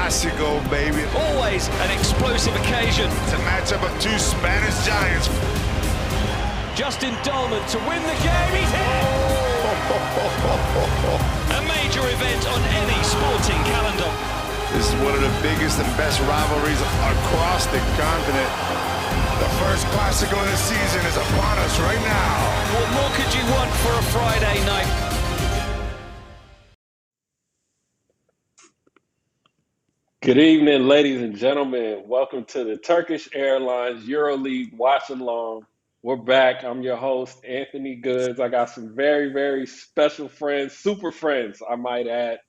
Clasico, baby. Always an explosive occasion. It's a matchup of two Spanish giants. Justin Dolman to win the game. He's hit! A major event on any sporting calendar. This is one of the biggest and best rivalries across the continent. The first Clasico of the season is upon us right now. What more could you want for a Friday night? Good evening, ladies and gentlemen. Welcome to the Turkish Airlines EuroLeague Watchalong. We're back. I'm your host, Anthony Goods. I got some very, very special friends, super friends, I might add,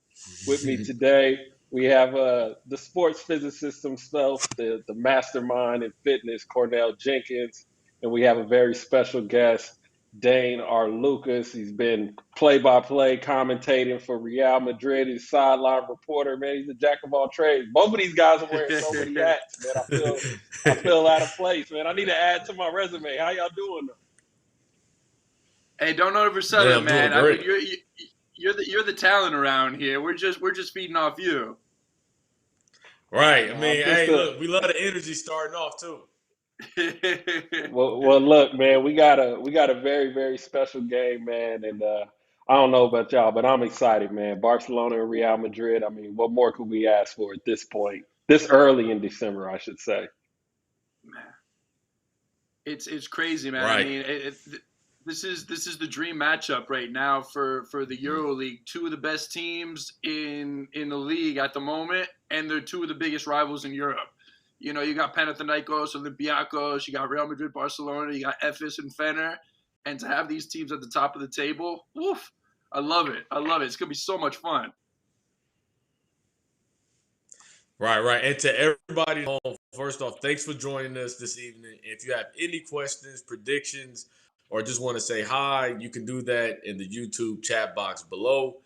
with me today. We have the sports physicist himself, the mastermind in fitness, Cornell Jenkins. And we have a very special guest, Dane Arlauckas. He's been play-by-play commentating for Real Madrid. He's sideline reporter, man. He's a jack of all trades. Both of these guys are wearing so many hats, man. I feel out of place, man. I need to add to my resume. How y'all doing? Hey, don't oversell it, man. I mean, you're the talent around here. We're just feeding off you. Right. I mean, hey, look, we love the energy starting off too. well, look, man, we got a very, very special game, man, and I don't know about y'all, but I'm excited, man. Barcelona and Real Madrid. I mean, what more could we ask for at this point? This early in December, I should say. Man, it's crazy, man. Right. I mean, this is the dream matchup right now for the EuroLeague. Two of the best teams in the league at the moment, and they're two of the biggest rivals in Europe. You know, you got Panathinaikos, Olympiacos, you got Real Madrid, Barcelona, you got Efes and Fener. And to have these teams at the top of the table, woof, I love it. I love it. It's going to be so much fun. Right. And to everybody home, first off, thanks for joining us this evening. If you have any questions, predictions, or just want to say hi, you can do that in the YouTube chat box below.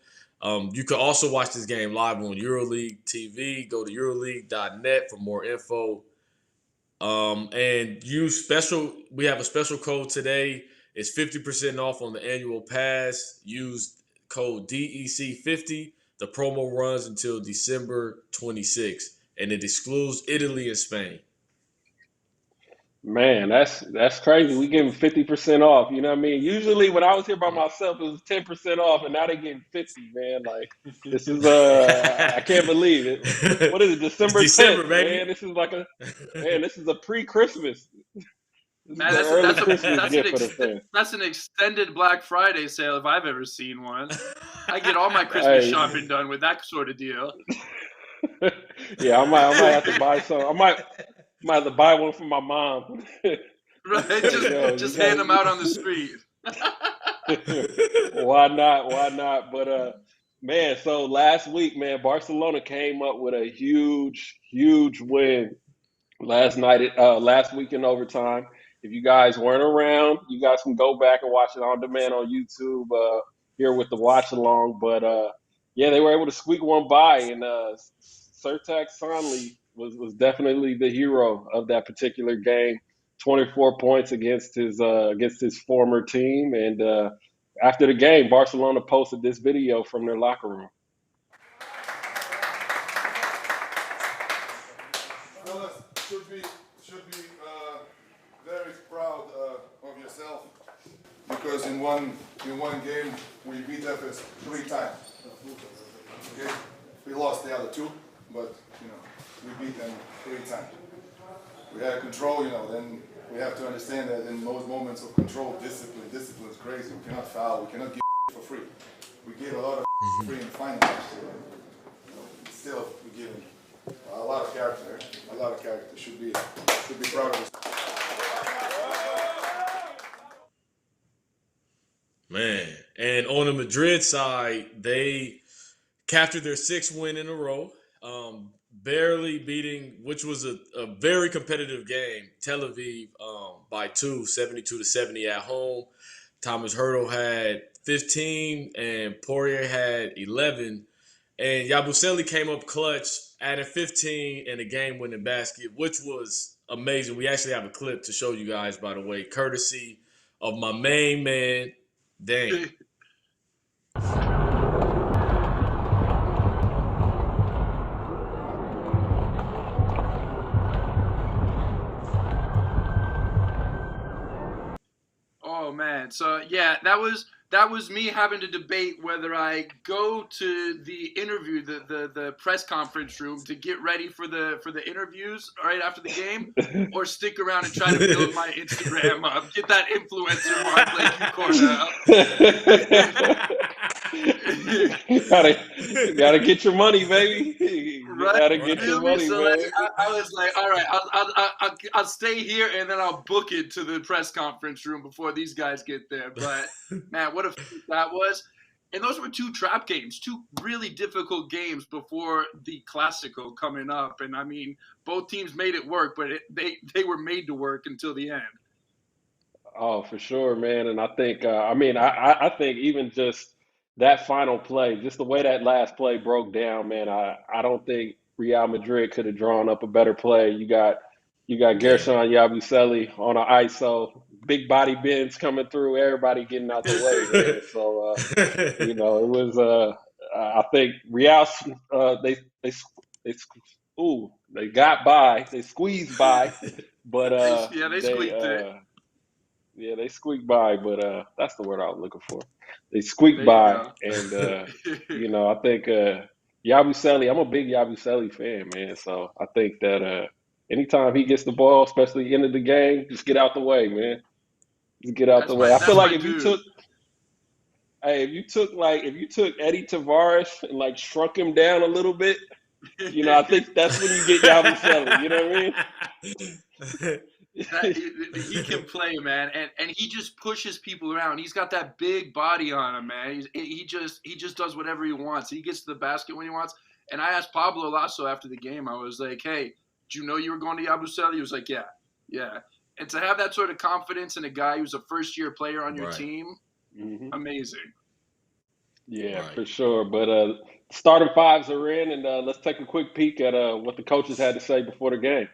You can also watch this game live on EuroLeague TV. Go to EuroLeague.net for more info. And we have a special code today. It's 50% off on the annual pass. Use code DEC50. The promo runs until December 26th, and it excludes Italy and Spain. Man, that's crazy. We give them 50% off. You know what I mean? Usually when I was here by myself, it was 10% off, and now they're getting 50, man. Like, this is I can't believe it. What is it? December 10th, baby. man. This is a pre-Christmas. Man, that's an extended Black Friday sale if I've ever seen one. I get all my Christmas shopping done with that sort of deal. Yeah, I might have to buy some. I might have to buy one for my mom. Right, just hand them out on the street. Why not? But man, so last week, man, Barcelona came up with a huge win last week in overtime. If you guys weren't around, you guys can go back and watch it on demand on YouTube here with the watch along. But yeah, they were able to squeak one by, and Sertac Sanli was definitely the hero of that particular game. 24 points against his former team, and after the game, Barcelona posted this video from their locker room. Fellas, should be very proud of yourself, because in one game we beat Efes 3 times. Okay, we lost the other 2, but we beat them 3 times. We had control, then we have to understand that in most moments of control, discipline is crazy. We cannot foul, we cannot give for free. We gave a lot of free in the final last year. Still, we give a lot of character. Should be proud of us. Man, and on the Madrid side, they captured their 6th win in a row. Barely beating, which was a very competitive game, Tel Aviv by 2, 72-70 at home. Thomas Hurdle had 15 and Poirier had 11. And Yabusely came up clutch, added 15 and a game-winning basket, which was amazing. We actually have a clip to show you guys, by the way, courtesy of my main man, Dane. right. So yeah, that was me having to debate whether I go to the interview, the press conference room to get ready for the interviews right after the game, or stick around and try to build my Instagram up, get that influencer mark like you, Cornell. gotta get your money, baby. Right? Gotta get your money, So man. I was like, all right, I'll stay here and then I'll book it to the press conference room before these guys get there. But man, what a feat that was! And those were two trap games, two really difficult games before the Clasico coming up. And I mean, both teams made it work, but they were made to work until the end. Oh, for sure, man. And I think, I think even just that final play, just the way that last play broke down, man, I don't think Real Madrid could have drawn up a better play. You got Gershon Yabusely on an ISO, big body bends coming through, everybody getting out the way, man. So, it was, I think Real, they got by, they squeezed by, but they squeaked it. Yeah, they squeaked by, but that's the word I was looking for. They squeaked by, and I think Yabusely. I'm a big Yabusely fan, man. So I think that anytime he gets the ball, especially end of the game, just get out the way, man. Just get out the way. I feel like if you took Eddie Tavares and like shrunk him down a little bit, I think that's when you get Yabusely. You know what I mean? He can play, man, and he just pushes people around. He's got that big body on him, man. He just does whatever he wants. He gets to the basket when he wants. And I asked Pablo Lasso after the game, I was like, hey, did you know you were going to Yabusely? He was like, yeah. And to have that sort of confidence in a guy who's a first-year player on your team, amazing. Yeah, for sure. But starting fives are in, and let's take a quick peek at what the coaches had to say before the game.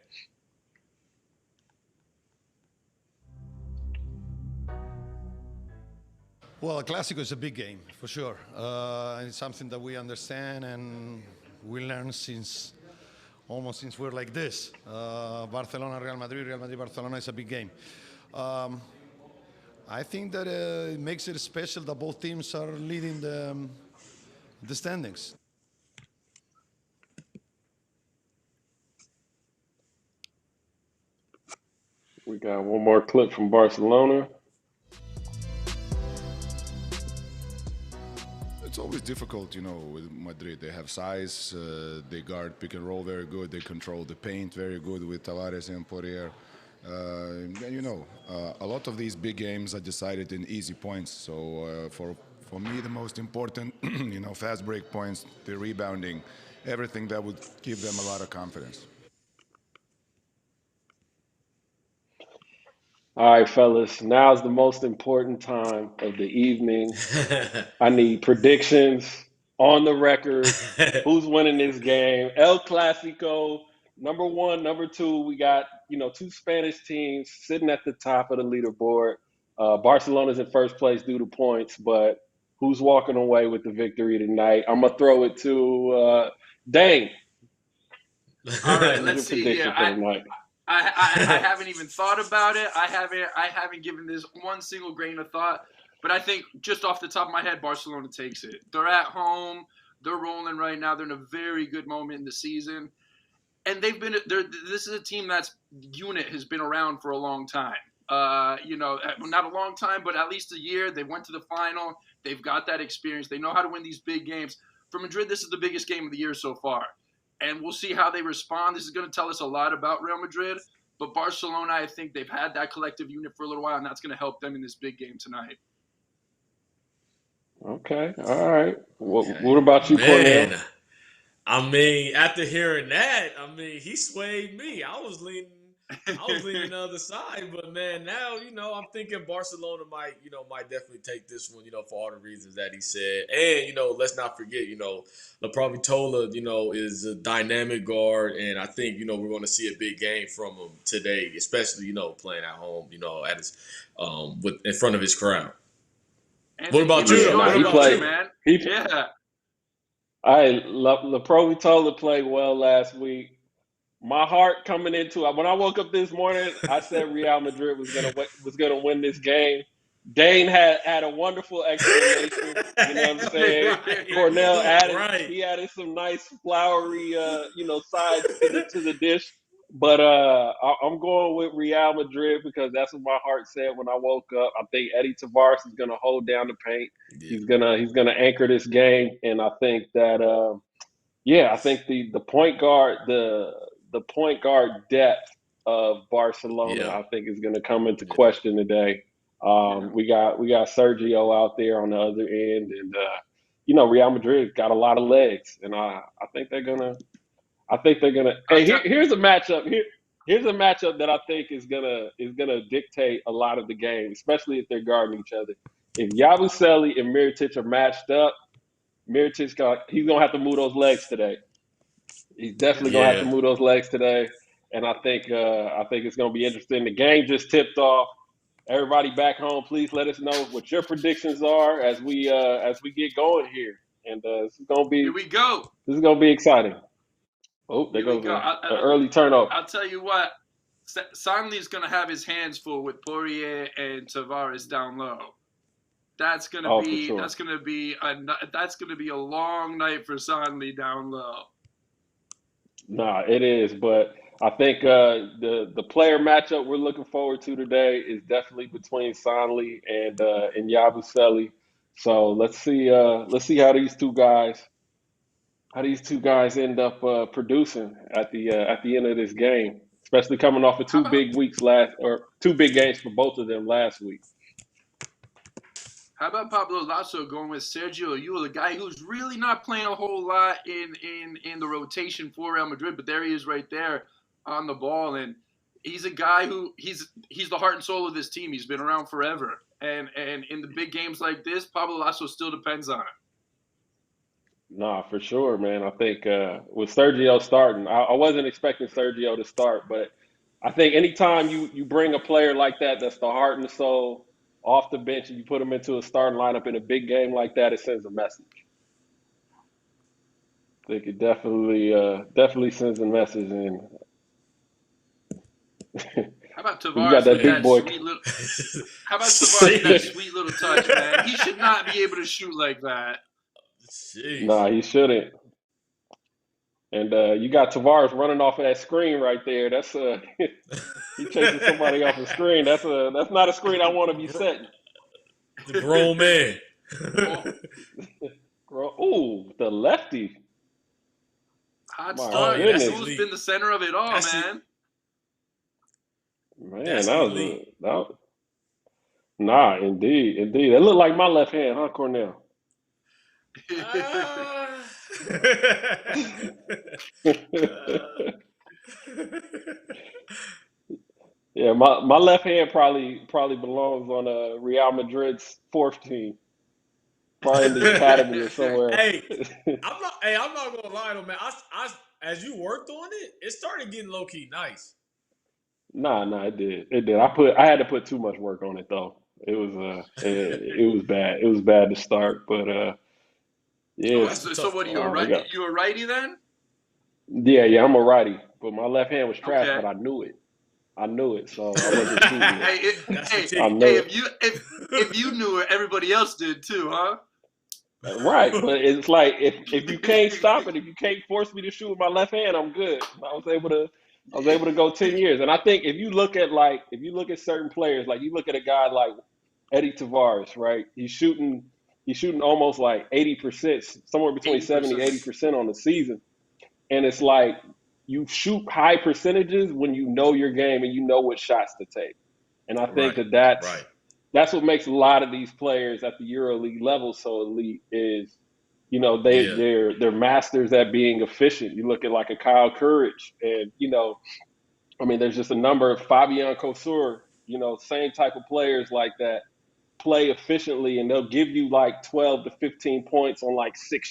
Well, a Clasico is a big game, for sure. And it's something that we understand and we learn since we're like this. Barcelona, Real Madrid, Barcelona is a big game. I think that it makes it special that both teams are leading the standings. We got one more clip from Barcelona. It's always difficult, with Madrid. They have size, they guard pick and roll very good, they control the paint very good with Tavares and Poirier. A lot of these big games are decided in easy points. So for me, the most important, fast break points, the rebounding, everything that would give them a lot of confidence. All right, fellas, now's the most important time of the evening. I need predictions on the record. Who's winning this game? El Clasico, number one, number two. We got, two Spanish teams sitting at the top of the leaderboard. Barcelona's in first place due to points, but who's walking away with the victory tonight? I'm going to throw it to Dane. All right, let's see here. I haven't even thought about it. I haven't given this one single grain of thought. But I think just off the top of my head, Barcelona takes it. They're at home. They're rolling right now. They're in a very good moment in the season. And this is a team that's unit has been around for a long time. Not a long time, but at least a year. They went to the final. They've got that experience. They know how to win these big games. For Madrid, this is the biggest game of the year so far. And we'll see how they respond. This is going to tell us a lot about Real Madrid. But Barcelona, I think they've had that collective unit for a little while, and that's going to help them in this big game tonight. Okay. All right. What about you, Cornell? I mean, after hearing that, he swayed me. I was leaning the other side, but man, now I'm thinking Barcelona might definitely take this one, for all the reasons that he said, and let's not forget, Laprovitola, is a dynamic guard, and I think we're going to see a big game from him today, especially playing at home, at his in front of his crowd. What about you? Man? Laprovitola played well last week. My heart coming into it, when I woke up this morning, I said Real Madrid was gonna win this game. Dane had a wonderful explanation. You know what I'm saying? Right. Cornell Right. he added some nice flowery, sides to the dish. But I'm going with Real Madrid because that's what my heart said when I woke up. I think Eddie Tavares is going to hold down the paint. Yeah. He's gonna anchor this game, and I think that I think the point guard depth of Barcelona, Yeah. I think, is going to come into question today. We got Sergio out there on the other end, and Real Madrid got a lot of legs, and I think they're gonna. Hey, here's a matchup. Here's a matchup that I think is gonna dictate a lot of the game, especially if they're guarding each other. If Yabusely and Mirotic are matched up, he's gonna have to move those legs today. He's definitely gonna have to move those legs today, and I think it's gonna be interesting. The game just tipped off. Everybody back home, please let us know what your predictions are as we get going here, and this is gonna be Here we go. This is gonna be exciting. Oh, there goes an early turnover. I'll tell you what. Sanli's going to have his hands full with Poirier and Tavares down low. That's going to be sure. that's going to be a long night for Sanli down low. Nah, it is, but I think the player matchup we're looking forward to today is definitely between Sanli and Yabusely. So let's see how these two guys end up producing at the end of this game, especially coming off of two big games for both of them last week. How about Pablo Lasso going with Sergio Llull, the guy who's really not playing a whole lot in the rotation for Real Madrid, but there he is right there on the ball, and he's a guy who he's the heart and soul of this team. He's been around forever, and in the big games like this, Pablo Lasso still depends on it. Nah, for sure, man. I think with Sergio starting, I wasn't expecting Sergio to start, but I think anytime you bring a player like that's the heart and the soul off the bench and you put him into a starting lineup in a big game like that, it sends a message. I think it definitely sends a message. And how about Tavares? You got that big boy. How about Tavares with that sweet little touch, man? He should not be able to shoot like that. Jeez. Nah, he shouldn't. And you got Tavares running off of that screen right there. That's he chasing somebody off the screen. That's not a screen I want to be setting. The grown man. Ooh, the lefty. Hot start. Who's been the center of it all, man? Man, nah, indeed. It looked like my left hand, huh, Cornell? Yeah, my left hand probably belongs on Real Madrid's fourth team, probably in the academy or somewhere. I'm not gonna lie though, man. I as you worked on it, it started getting low key nice. Nah, it did. I had to put too much work on it though. It was bad. It was bad to start, but yeah. So what are you, a righty? You a righty then? Yeah, I'm a righty, but my left hand was trash, but I knew it, so I wasn't shooting it. If you knew it, everybody else did too, huh? Right, but it's like if you can't stop it, if you can't force me to shoot with my left hand, I'm good. I was able to go 10 years, and I think if you look at certain players, like you look at a guy like Eddie Tavares, right? He's shooting almost like 80%, somewhere between 70-80% on the season. And it's like you shoot high percentages when you know your game and you know what shots to take. And I think that's what makes a lot of these players at the EuroLeague level so elite is, they're masters at being efficient. You look at like a Kyle Courage and, there's just a number of Fabian Kosur, same type of players like that play efficiently and they'll give you like 12 to 15 points on like 7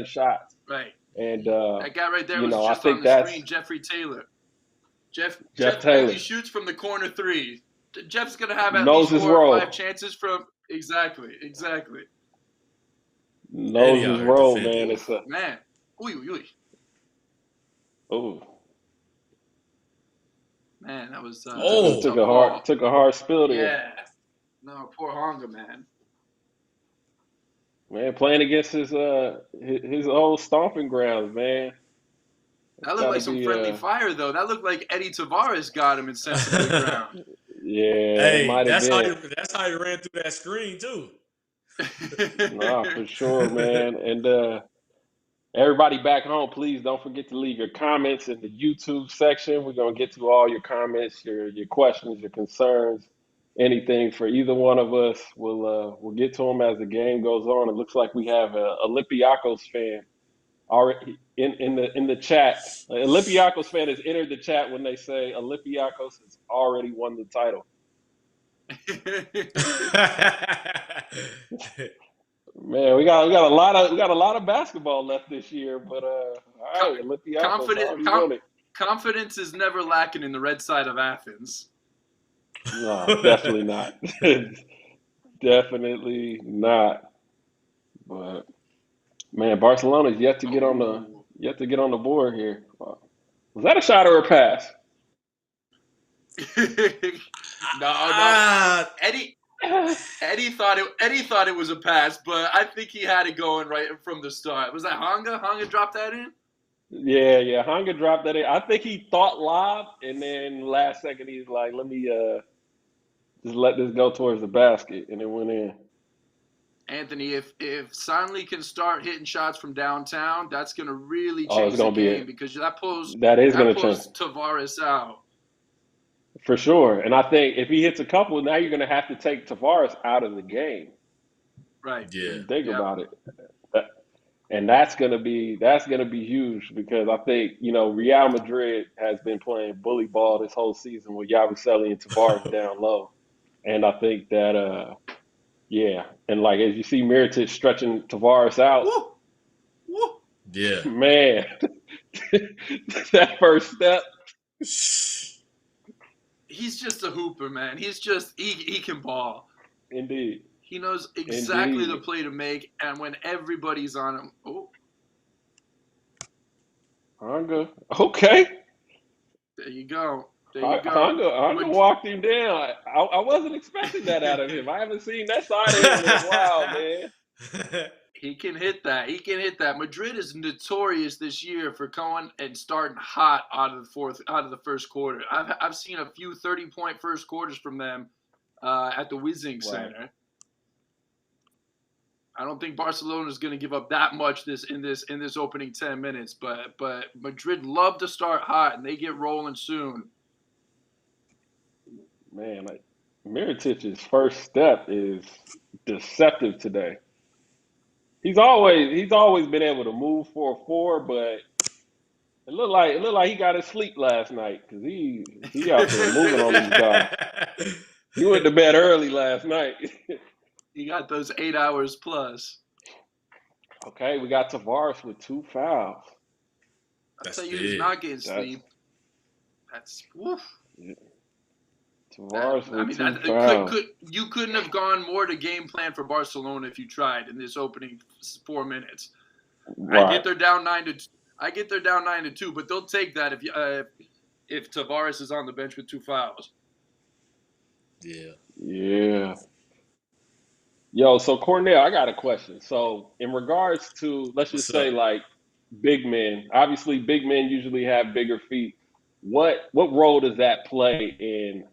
shots. Right. And that guy right there was just on the screen, Jeffrey Taylor. Jeff Taylor shoots from the corner three. Jeff's gonna have at least 4 or 5 chances from exactly. Knows his role, man. It's a man. Ooh. Oh. Man, that was took a hard spill there. Yeah. No, poor Honga, man. Man, playing against his old stomping grounds, man. That looked Got to like some be friendly fire, though. That looked like Eddie Tavares got him and sent him to the ground. yeah, it Hey, might have been. that's how you ran through that screen too. Nah, for sure, man. And everybody back home, please don't forget to leave your comments in the YouTube section. We're gonna get to all your comments, your questions, your concerns, anything for either one of us. We'll get to them as the game goes on. It looks like we have a Olympiacos fan already in the chat. Olympiacos fan has entered the chat when they say Olympiacos has already won the title. Man, we got a lot of basketball left this year, but all right, Olympiacos already won it. Confidence is never lacking in the red side of Athens. No, definitely not. Definitely not. But man, Barcelona's yet to get on the board here. Was that a shot or a pass? No. Eddie thought it was a pass, but I think he had it going right from the start. Was that Honga? Honga dropped that in? Yeah. Honga dropped that in. I think he thought live, and then last second he's like, "Let me just let this go towards the basket," and it went in. Anthony, if Sonley can start hitting shots from downtown, that's going to really change the game because that pulls Tavares out. For sure. And I think if he hits a couple, now you're going to have to take Tavares out of the game. Right. Yeah. Think about it. And that's going to be huge because I think, Real Madrid has been playing bully ball this whole season with Yabusely and Tavares down low. And I think that, and like as you see Mirotic stretching Tavares out, Woo. Yeah. Man, that first step. He's just a hooper, man. He's just he can ball. Indeed. He knows exactly the play to make, and when everybody's on him, Honga. Okay. There you go. Honga walked him down. I wasn't expecting that out of him. I haven't seen that side of him in a while, man. He can hit that. Madrid is notorious this year for going and starting hot out of the first quarter. I've seen a few 30-point first quarters from them at the Wizzing Center. I don't think Barcelona is going to give up that much in this opening 10 minutes, but Madrid love to start hot and they get rolling soon. Man, Mirotic's first step is deceptive today. He's always been able to move for a four, but it looked like he got his sleep last night because he out there moving on these guys. He went to bed early last night. He got those 8 hours plus. Okay, we got Tavares with 2 fouls. I'll tell you who's not getting sleep. That's woof. Yeah. Tavares with 2 fouls. You couldn't have gone more to game plan for Barcelona if you tried in this opening 4 minutes. Right. I get they're down 9-2, but they'll take that if Tavares is on the bench with 2 fouls. Yeah. Yo, so Cornell, I got a question. So in regards to, let's just say like big men, obviously big men usually have bigger feet. What role does that play in,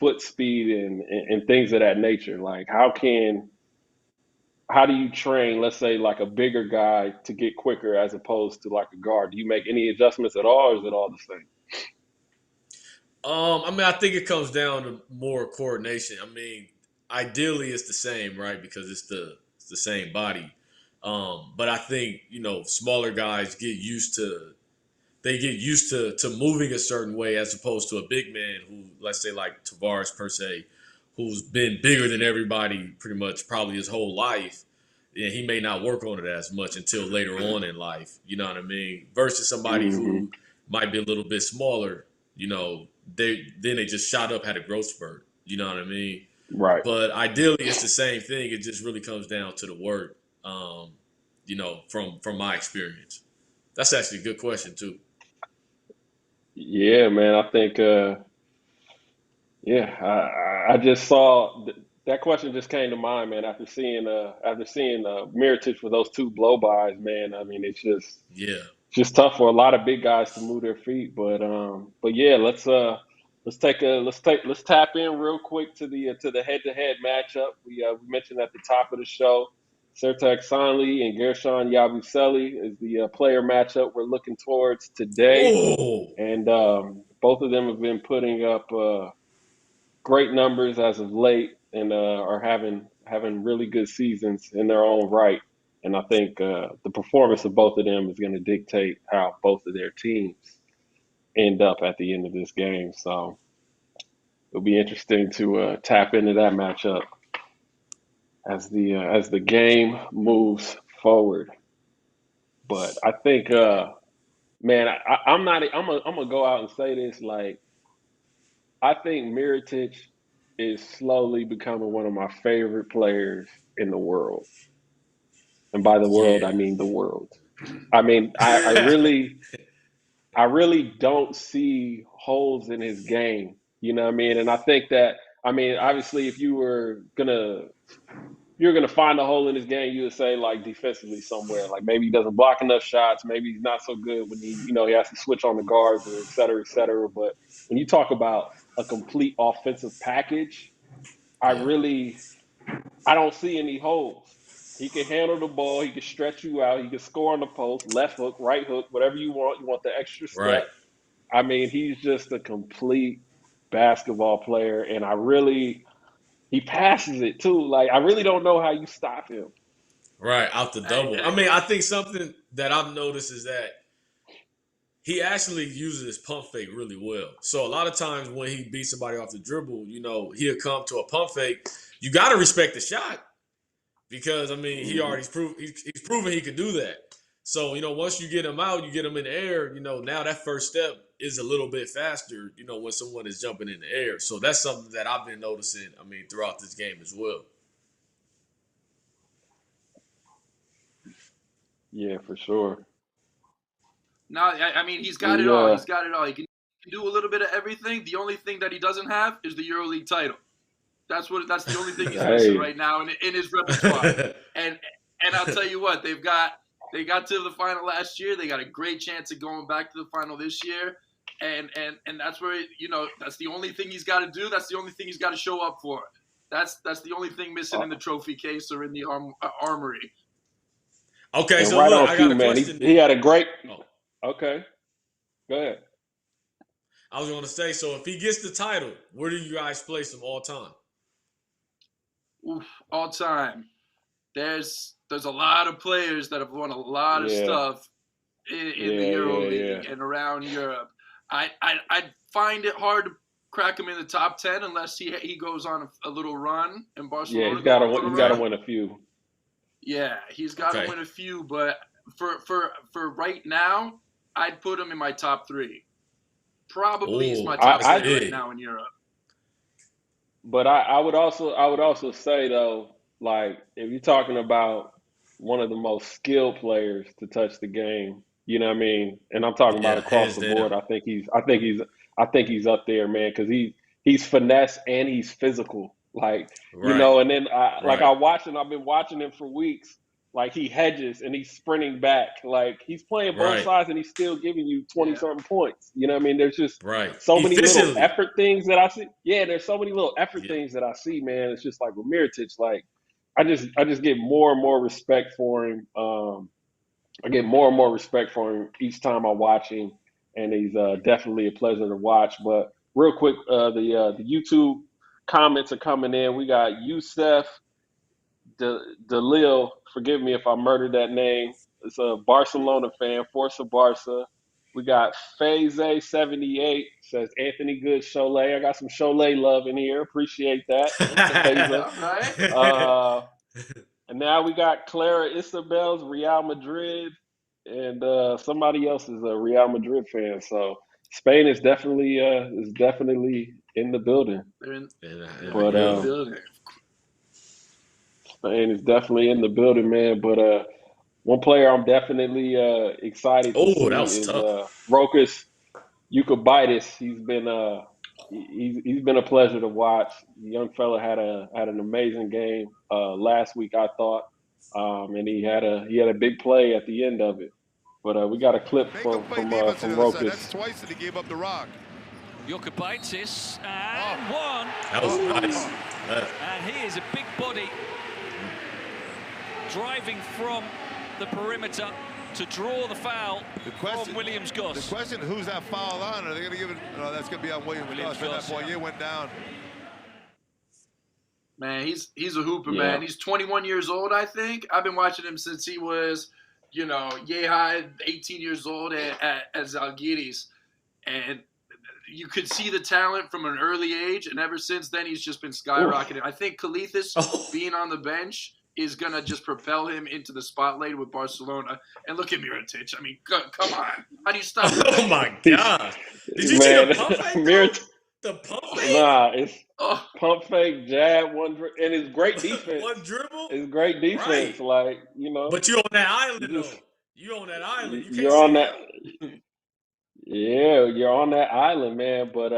foot speed and things of that nature? Like how do you train, let's say like a bigger guy to get quicker as opposed to like a guard? Do you make any adjustments at all or is it all the same? I think it comes down to more coordination. Ideally it's the same, right? Because it's the same body. But I think, smaller guys get used to moving a certain way as opposed to a big man who, let's say like Tavares per se, who's been bigger than everybody pretty much probably his whole life. And he may not work on it as much until later on in life. You know what I mean? Versus somebody who might be a little bit smaller, they just shot up, had a growth spurt. You know what I mean? Right. But ideally, it's the same thing. It just really comes down to the work, from my experience. That's actually a good question, too. Yeah, man. I think Yeah, I just saw that question just came to mind, man. After seeing Mirotic for those two blow bys, man. I mean, Yeah. it's just tough for a lot of big guys to move their feet. But yeah, let's tap in real quick to the head to head matchup. We mentioned at the top of the show, Sertak Sanli and Gershon Yabusely is the player matchup we're looking towards today, Oh, and both of them have been putting up great numbers as of late, and are having really good seasons in their own right. And I think the performance of both of them is going to dictate how both of their teams end up at the end of this game. So it'll be interesting to tap into that matchup as the game moves forward. But I think, man, I'm gonna go out and say this. Like, I think Mirotic is slowly becoming one of my favorite players in the world. And by the world, I yeah. mean the world. I mean, I really don't see holes in his game. You know what I mean? And I think that, I mean, obviously, if you're gonna find a hole in his game, you would say like defensively somewhere. Like maybe he doesn't block enough shots. Maybe he's not so good when he has to switch on the guards, or et cetera, et cetera. But when you talk about a complete offensive package, I Yeah. really I don't see any holes. He can handle the ball. He can stretch you out. He can score on the post, left hook, right hook, whatever you want. You want the extra Right. step. I mean, he's just a complete basketball player, and he passes it too. Like I really don't know how you stop him. Right. Out the double. I mean, I think something that I've noticed is that he actually uses his pump fake really well. So a lot of times when he beats somebody off the dribble, he'll come to a pump fake. You got to respect the shot because I mean he's proven he can do that. So once you get him out, you get him in the air. Now that first step is a little bit faster. When someone is jumping in the air. So that's something that I've been noticing. I mean throughout this game as well. Yeah, for sure. No, I mean he's got it We all. He's got it all. He can do a little bit of everything. The only thing that he doesn't have is the EuroLeague title. That's the only thing he's missing hey, right now in his repertoire. And I'll tell you what, they got to the final last year. They got a great chance of going back to the final this year. And that's where that's the only thing he's got to do. That's the only thing he's got to show up for. That's the only thing missing in the trophy case or in the armory. Okay, and so right look, on I got cue, a man. question He then. had a great. Oh, Okay, go ahead. I was going to say, so if he gets the title, where do you guys place him all time? Oof, all time. There's a lot of players that have won a lot of Yeah, stuff in the yeah. EuroLeague and around Europe. I find it hard to crack him in the top 10 unless he goes on a little run and Yeah, Barcelona go on a little he's got to run. win a few. Yeah, he's got to Okay. win a few, but for right now, I'd put him in my top 3. Probably is Oh, my top that's I 3 right big. now in Europe. But I would also say though, like if you're talking about one of the most skilled players to touch the game, you know what I mean? And I'm talking about Yeah, across hands the board. down. I think he's up there, man, because he's finesse and he's physical. Like, Right, and then right, I've been watching him for weeks. Like he hedges and he's sprinting back. Like he's playing both right, sides and he's still giving you 20 Yeah. something points. You know what I mean? There's just right. so many little Efficiently. effort things that I see. Yeah, there's so many little effort Yeah. things that I see, man. It's just like with Mirotic, like I just get more and more respect for him. I get more and more respect for him each time I watch him, and he's definitely a pleasure to watch. But real quick, the YouTube comments are coming in. We got Youssef Dalil. Forgive me if I murdered that name. It's a Barcelona fan, Forza Barca. We got Faze78 says Anthony Good Cholet. I got some Cholet love in here. Appreciate that, Faze. All right. Uh, and now we got Clara Isabel's Real Madrid, and somebody else is a Real Madrid fan. So Spain is definitely in the building. They're in in the But the building. building. Spain is definitely in the building, man. But one player I'm definitely excited to Oh, that see was is tough. Rokas Ukabaitis. He's been he's been a pleasure to watch. The young fella had an amazing game last week, I thought, and he had a big play at the end of it. But we got a clip Make from him play defense on the other side. That's Rokas. twice that he gave up the rock. Yabusely and one. That was nice. And he is a big body driving from the perimeter to draw the foul from Williams Goss. The question is, who's that foul on? Are they going to give it? No, that's going to be on Williams Goss. That boy, went down. Man, he's a hooper, man. He's 21 years old, I think. I've been watching him since he was, yay high, 18 years old at Zalgiris. And you could see the talent from an early age, and ever since then, he's just been skyrocketing. I think Kalitis being on the bench is going to just propel him into the spotlight with Barcelona. And look at Mirotic. I mean, come on. How do you stop him? Oh, my God. Did you see the pump fake? The pump fake? Nah, it's pump fake, jab, and it's great defense. One dribble? It's great defense, right. But you're on that island, though. You're on that island. You're on that. Yeah, you're on that island, man. But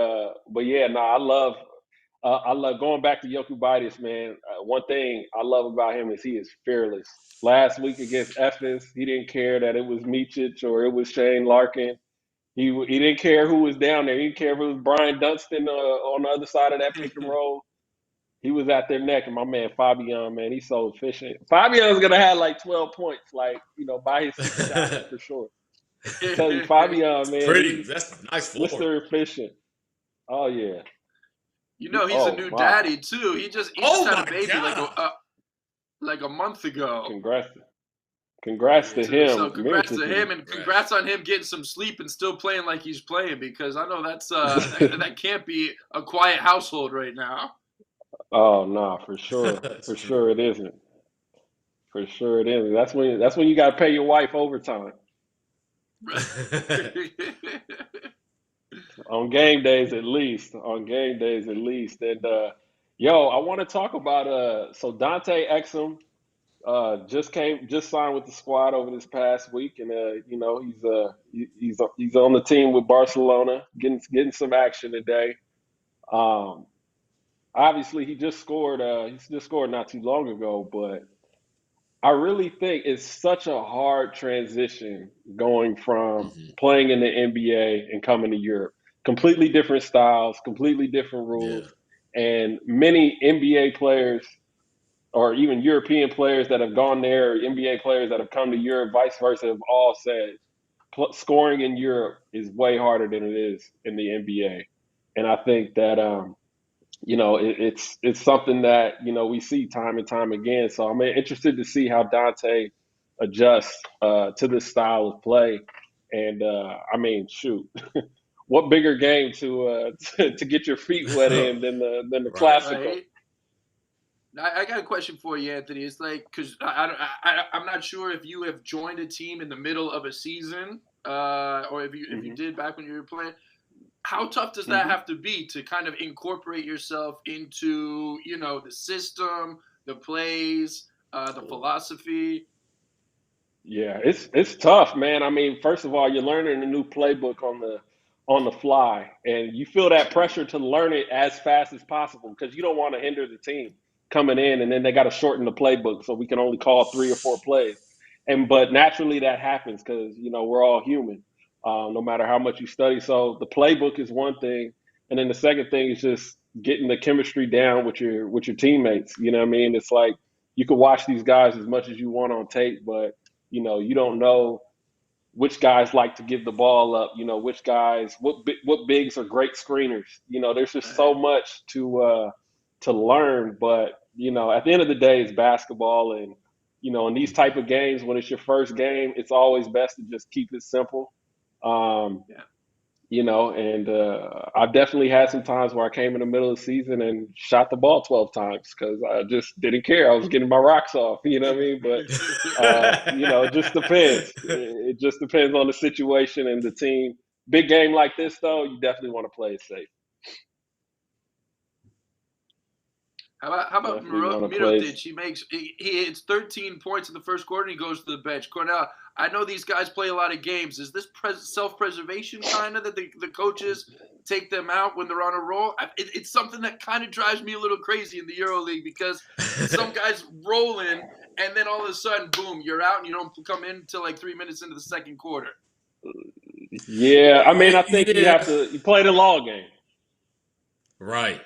yeah, no, I love going back to Yabusely, man. One thing I love about him is he is fearless. Last week against Efes, he didn't care that it was Micic or it was Shane Larkin. He didn't care who was down there. He didn't care if it was Brian Dunstan on the other side of that pick and roll. He was at their neck. And my man Fabian, man, he's so efficient. Fabian's gonna have like 12 points, by his 6 shots for sure. I tell you, Fabian, man, pretty. That's a nice floor. Mr. Efficient. Oh yeah. He's a new daddy too. He just had a baby like a month ago. Congrats to him. So congrats to him, and congrats on him getting some sleep and still playing like he's playing, because I know that's that can't be a quiet household right now. Oh no, for sure. For sure it isn't. For sure it isn't. That's when you gotta pay your wife overtime. On game days at least. And I want to talk about so Dante Exum just signed with the squad over this past week, and he's on the team with Barcelona, getting some action today. Obviously he just scored not too long ago, but I really think it's such a hard transition going from playing in the NBA and coming to Europe. Completely different styles, completely different rules. Yeah. And many NBA players or even European players that have gone there, or NBA players that have come to Europe, vice versa, have all said scoring in Europe is way harder than it is in the NBA. And I think that it's something that, we see time and time again. So I'm interested to see how Dante adjusts to this style of play. And shoot, what bigger game to get your feet wet in than the Clasico? Right. I got a question for you, Anthony. It's like, because I'm not sure if you have joined a team in the middle of a season, or if you did back when you were playing. How tough does that have to be to kind of incorporate yourself into, the system, the plays, the philosophy? Yeah, it's tough, man. I mean, first of all, you're learning a new playbook on the fly, and you feel that pressure to learn it as fast as possible because you don't want to hinder the team coming in, and then they got to shorten the playbook so we can only call 3 or 4 plays. But naturally that happens because, we're all human. No matter how much you study. So the playbook is one thing. And then the second thing is just getting the chemistry down with your teammates. You know what I mean? It's like you can watch these guys as much as you want on tape, but, you don't know which guys like to give the ball up, which guys, what bigs are great screeners. There's just so much to learn. But, at the end of the day, it's basketball. And, in these type of games, when it's your first game, it's always best to just keep it simple. I've definitely had some times where I came in the middle of the season and shot the ball 12 times because I just didn't care. I was getting my rocks off, you know what I mean? But, it just depends. It just depends on the situation and the team. Big game like this, though, you definitely want to play it safe. How about Mirotic? He hits 13 points in the first quarter and he goes to the bench. Cornell, I know these guys play a lot of games. Is this self-preservation kind of that the coaches take them out when they're on a roll? It's something that kind of drives me a little crazy in the EuroLeague because some guys rolling and then all of a sudden, boom, you're out and you don't come in until like 3 minutes into the second quarter. Yeah, I mean, I think you play the long game. Right.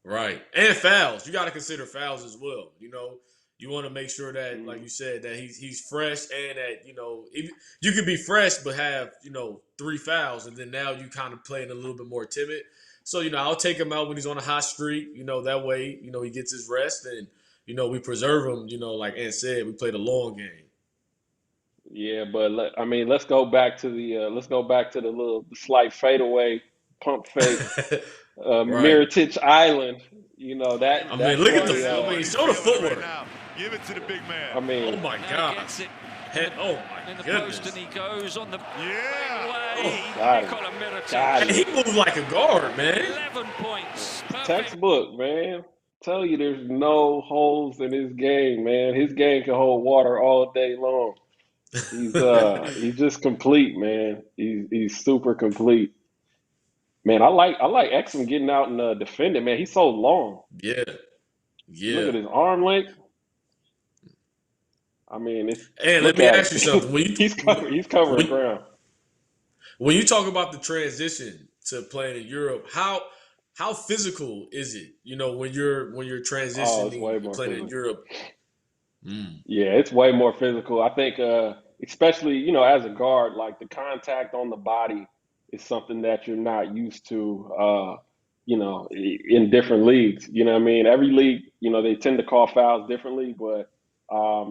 And fouls. You got to consider fouls as well. You want to make sure that, like you said, that he's fresh and that, you could be fresh but have, 3 fouls, and then now you kind of playing a little bit more timid. So, I'll take him out when he's on a hot streak, that way, he gets his rest and, we preserve him, like Ant said, we play the long game. Yeah, but let's go back to the little slight fadeaway pump fake, Mirotic Island. Look at the show the footwork. Give it to the big man. Oh my God. Oh in my the goodness. post, and he goes on the God. He moves like a guard, man. 11 points. Perfect. Textbook, man. Tell you there's no holes in his game, man. His game can hold water all day long. He's just complete, man. He's super complete. Man, I like Exum getting out and defending, man. He's so long. Yeah. Look at his arm length. I mean, let me ask you something. He's covering ground. When you talk about the transition to playing in Europe, how physical is it? When you're transitioning playing in Europe. Yeah, it's way more physical. I think, especially as a guard, like the contact on the body is something that you're not used to. In different leagues. You know what I mean? Every league, they tend to call fouls differently, but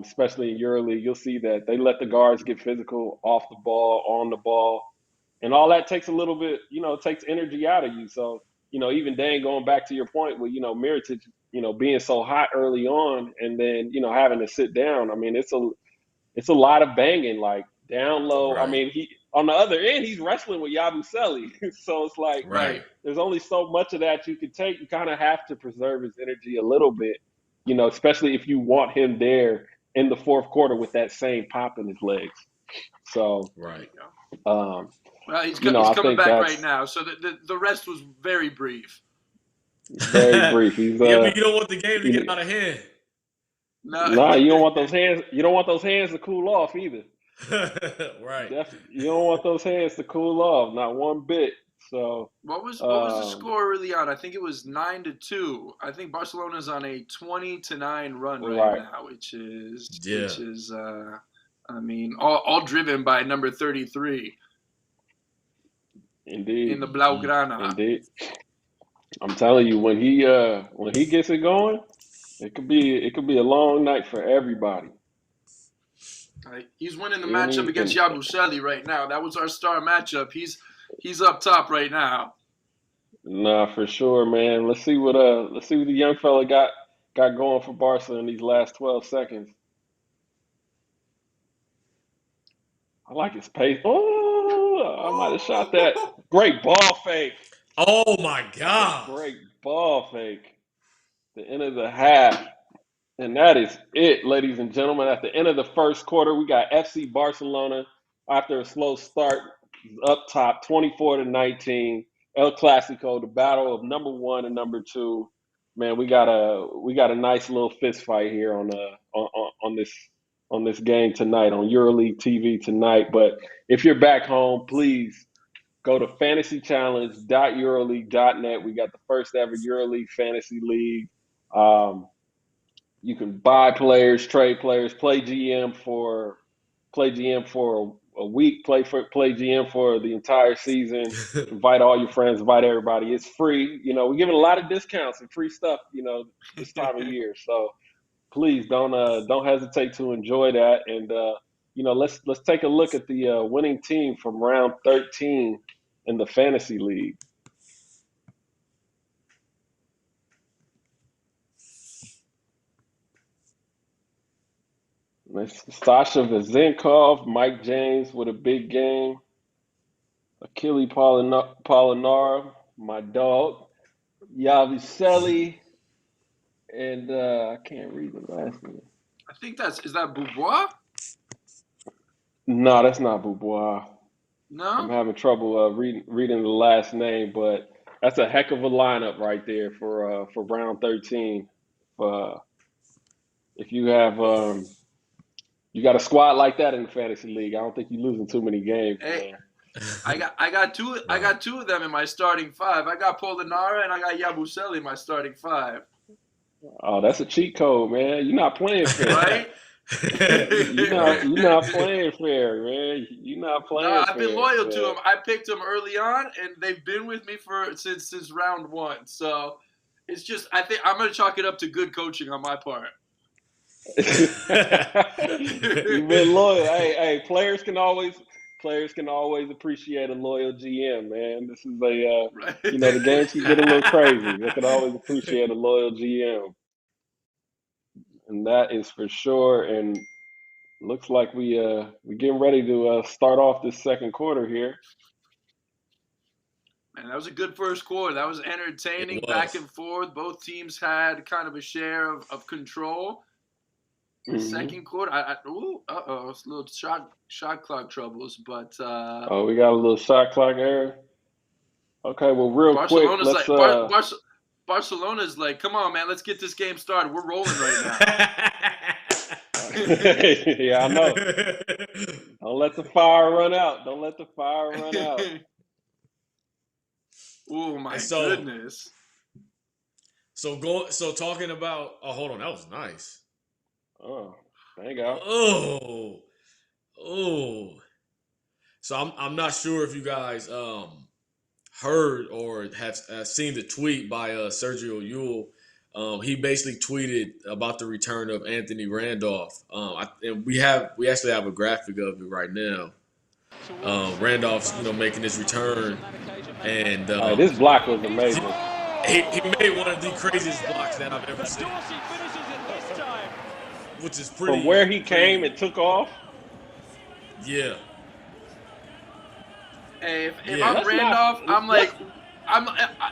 especially in EuroLeague, you'll see that they let the guards get physical off the ball, on the ball, and all that takes a little bit, takes energy out of you. So, even Dane, going back to your point with, Mirotic, being so hot early on and then, having to sit down. I mean, it's a lot of banging, like down low. Right. I mean, on the other end, he's wrestling with Yabusely. So it's like, there's only so much of that you can take. You kind of have to preserve his energy a little bit, especially if you want him there in the fourth quarter with that same pop in his legs. So, well, he's coming back right now. So the rest was very brief. Very brief. He's, but you don't want the game to get out of hand. No, you don't want those hands. You don't want those hands to cool off either. Right. Definitely. You don't want those hands to cool off, not one bit. So what was the score early on? I think it was 9-2. I think Barcelona's on a 20-9 run right now, which is all driven by number 33. Indeed. In the Blaugrana. Indeed. I'm telling you, when he gets it going, it could be a long night for everybody. He's winning the matchup against Yabusely right now. That was our star matchup. He's up top right now. Nah, for sure, man. Let's see what the young fella got going for Barca in these last 12 seconds. I like his pace. Oh, I might have shot that. Great ball fake. Oh my God. Great ball fake. The end of the half. And that is it, ladies and gentlemen. At the end of the first quarter, we got FC Barcelona after a slow start up top, 24-19. El Clasico, the battle of number 1 and number 2. Man, we got a nice little fist fight here on this game tonight on EuroLeague TV tonight. But if you're back home, please go to fantasychallenge.euroleague.net. We got the first ever EuroLeague Fantasy League. You can buy players, trade players, play GM for a week, play GM for the entire season. Invite all your friends, invite everybody. It's free. We're giving a lot of discounts and free stuff, this time of year. So please don't hesitate to enjoy that. And let's take a look at the winning team from round 13 in the fantasy league. Sasha Vezenkov, Mike James with a big game. Achille Pollinara, my dog. Yabusely, and I can't read the last name. I think is that Beaubois? No, that's not Boubois. I'm No. having trouble reading the last name, but that's a heck of a lineup right there for round 13. If you have you got a squad like that in the fantasy league, I don't think you're losing too many games, Hey, man. I got two of them in my starting five. I got Polonara and I got Yabusely in my starting five. Oh, that's a cheat code, man. You're not playing fair. Right? You're not playing fair, man. You're not playing Nah, fair. I've been loyal to them. I picked them early on, and they've been with me since round one. So it's just I think I'm gonna chalk it up to good coaching on my part. You've been loyal. Hey, players can always appreciate a loyal GM, man. This is Right. the games can get a little crazy. They can always appreciate a loyal GM, and that is for sure. And looks like we getting ready to start off this second quarter here. Man, that was a good first quarter. That was entertaining, It was. back and forth. Both teams had kind of a share of control. Second quarter, it's a little shot clock troubles, but Oh, we got a little shot clock error. Okay, well, real Barcelona's quick, let's Barcelona's like, come on, man, let's get this game started. We're rolling right yeah, I know. Don't let the fire run out. Don't let the fire run now. out. Oh my So- goodness! So talking about. Oh, hold on, that was nice. Oh, thank God. Oh. So I'm not sure if you guys heard or have seen the tweet by Sergio Llull. He basically tweeted about the return of Anthony Randolph. And we actually have a graphic of it right now. Randolph's making his return, and This block was amazing. he made one of the craziest blocks that I've ever seen. Which is pretty. From where he came and took off. Yeah. Hey, if Yeah, I'm Randolph,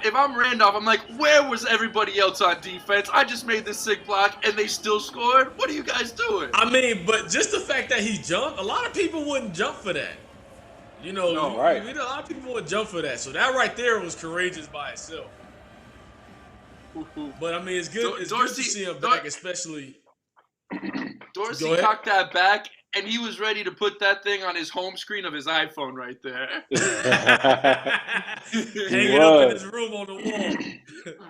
if I'm Randolph, I'm like, where was everybody else on defense? I just made this sick block and they still scored. What are you guys doing? I mean, but just the fact that he jumped, a lot of people wouldn't jump for that. Right. A lot of people would jump for that. So that right there was courageous by itself. But I mean, it's good. It's good to see him back, especially. Dorsey cocked that back, and he was ready to put that thing on his home screen of his iPhone right there. Hanging up in his room on the wall.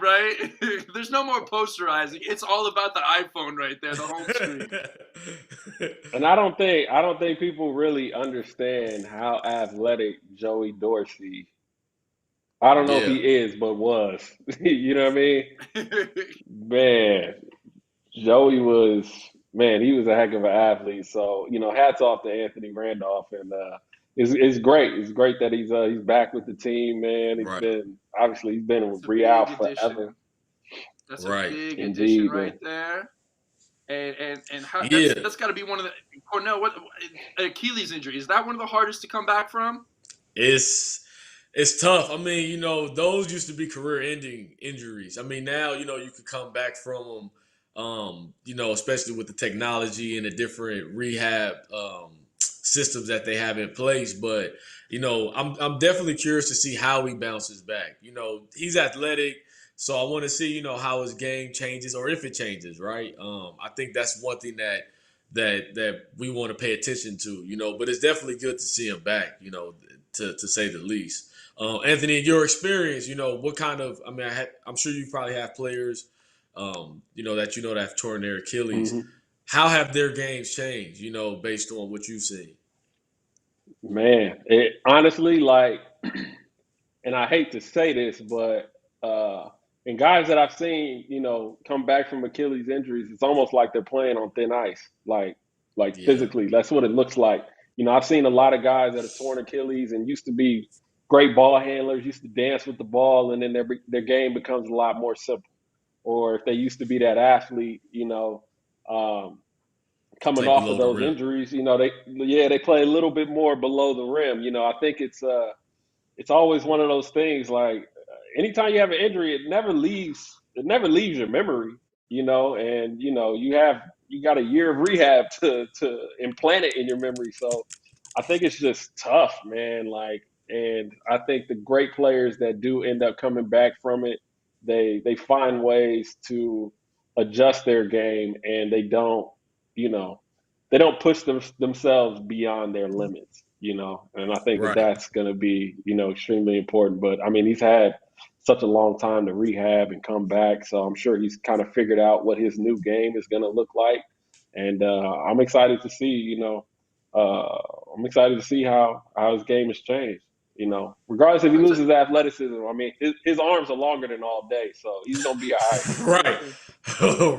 Right? There's no more posterizing. It's all about the iPhone right there, the home screen. And I don't think people really understand how athletic Joey Dorsey. I don't know if he is, but was. You know what I mean? Man, Joey was. Man, he was a heck of an athlete. So, hats off to Anthony Randolph, and it's great. It's great that he's back with the team, man. He's been with Real forever. That's a big Indeed, addition right there. And how, that's got to be one of the Cornell. What Achilles injury, is that one of the hardest to come back from? It's tough. I mean, those used to be career-ending injuries. I mean, now you could come back from them. Especially with the technology and the different rehab systems that they have in place. But, I'm definitely curious to see how he bounces back. He's athletic, so I want to see, how his game changes or if it changes, right? I think that's one thing that we want to pay attention to, but it's definitely good to see him back, to say the least. Anthony, in your experience, what kind of, I'm sure you probably have players that have torn their Achilles. Mm-hmm. How have their games changed, based on what you've seen? Man, honestly, and I hate to say this, but and guys that I've seen, come back from Achilles injuries, it's almost like they're playing on thin ice, physically. That's what it looks like. I've seen a lot of guys that have torn Achilles and used to be great ball handlers, used to dance with the ball, and then their game becomes a lot more simple. Or if they used to be that athlete, coming off of those injuries, they play a little bit more below the rim. I think it's always one of those things. Like anytime you have an injury, it never leaves your memory. And you got a year of rehab to implant it in your memory. So I think it's just tough, man. Like, and I think the great players that do end up coming back from it, they find ways to adjust their game, and they don't, you know, they don't push themselves beyond their limits, you know. And I think that Right. that's going to be, you know, extremely important. But I mean, he's had such a long time to rehab and come back, so I'm sure he's kind of figured out what his new game is going to look like. And I'm excited to see, you know, I'm excited to see how his game has changed. You know, regardless if he loses athleticism, I mean, his arms are longer than all day, so he's gonna be all right.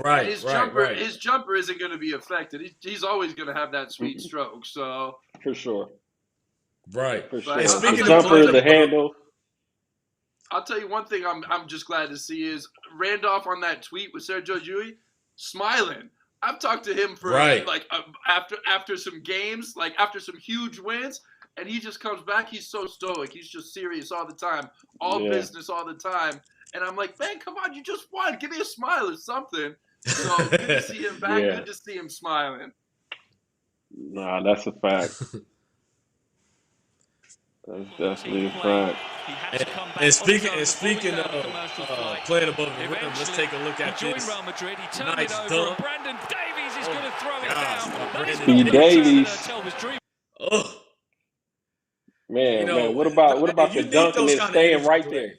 Right. His jumper isn't going to be affected. He's always going to have that sweet stroke. So for sure. Right. For sure. And speaking the jumper, of the handle. I'll tell you one thing I'm just glad to see is Randolph on that tweet with Sergio Giui smiling. I've talked to him for after some games, like after some huge wins, and he just comes back. He's so stoic. He's just serious all the time, all business all the time. And I'm like, man, come on, you just won. Give me a smile or something. So good to see him back. Good to see him smiling. Nah, that's a fact. That's definitely a fact. And speaking of playing above the rim, let's take a look at this Real Madrid. He nice it over, dunk. and Brandon Davies is going to throw it down. Speed Davies. Oh, Man, what about the dunk and then staying right there?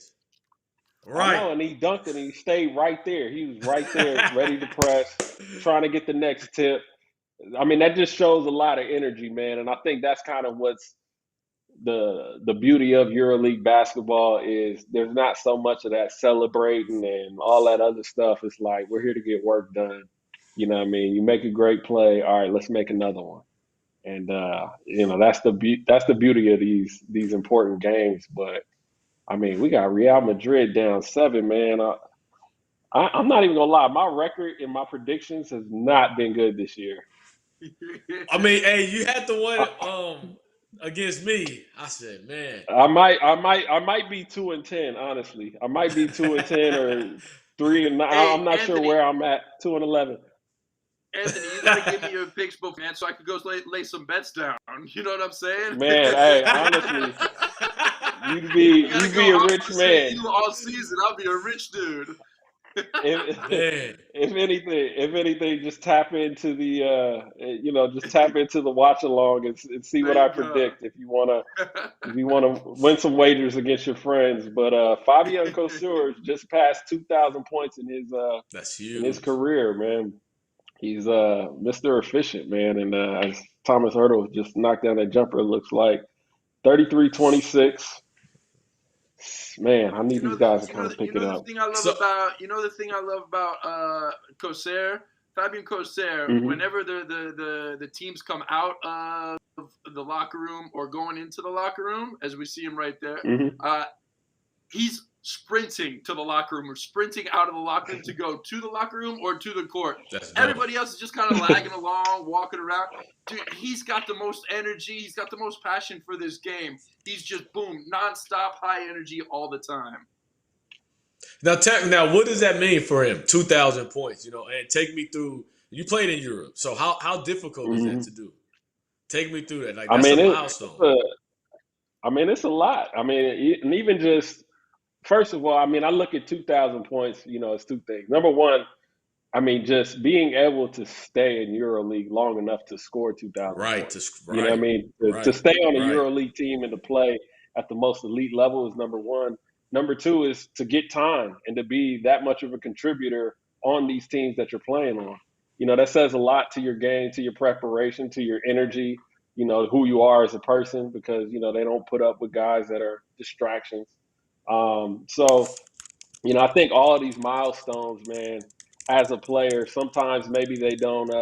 Right. I know, and he dunked it and he stayed right there. He was right there, ready to press, trying to get the next tip. I mean, that just shows a lot of energy, man. And I think that's kind of what's the beauty of EuroLeague basketball is there's not so much of that celebrating and all that other stuff. It's like, we're here to get work done. You know what I mean? You make a great play. All right, let's make another one. And, you know, that's the beauty of these important games. But, I mean, we got Real Madrid down 7, man. I'm not even going to lie. My record and my predictions has not been good this year. I mean, hey, you had the one against me. I said, man, I might be 2-10. Honestly, I might be 2-10 or 3-9. I'm not sure where I'm at. 2-11. Anthony, you gotta give me your picks book, man, so I could go lay some bets down. You know what I'm saying? Man, hey, honestly, you'd be a rich man. You all season, I'll be a rich dude. If anything, just tap into the Watchalong and see what I predict. If you wanna win some wagers against your friends, but Fabian Kosur just passed 2,000 points in his career, man. He's Mr. Efficient, man, and as Thomas Hurdle just knocked down that jumper, it looks like 33-26. Man, I need these guys to kind of pick it up. The thing I love about Kosur, Fabian Kosur, whenever the teams come out of the locker room or going into the locker room, as we see him right there, he's sprinting to the locker room or sprinting out of the locker room to go to the locker room or to the court. Everybody else is just kind of lagging along, walking around. Dude, he's got the most energy. He's got the most passion for this game. He's just, boom, nonstop, high energy all the time. Now, what does that mean for him? 2,000 points, you know, and take me through. You played in Europe, so how difficult is that to do? Take me through that. Like, that's a milestone. It's a lot. I mean, and even just, first of all, I mean, I look at 2,000 points, you know, as two things. Number one, I mean, just being able to stay in EuroLeague long enough to score 2,000 points. You know what I mean? To stay on a EuroLeague team and to play at the most elite level is number one. Number two is to get time and to be that much of a contributor on these teams that you're playing on. You know, that says a lot to your game, to your preparation, to your energy, you know, who you are as a person, because, you know, they don't put up with guys that are distractions. So, you know, I think all of these milestones, man, as a player, sometimes maybe they don't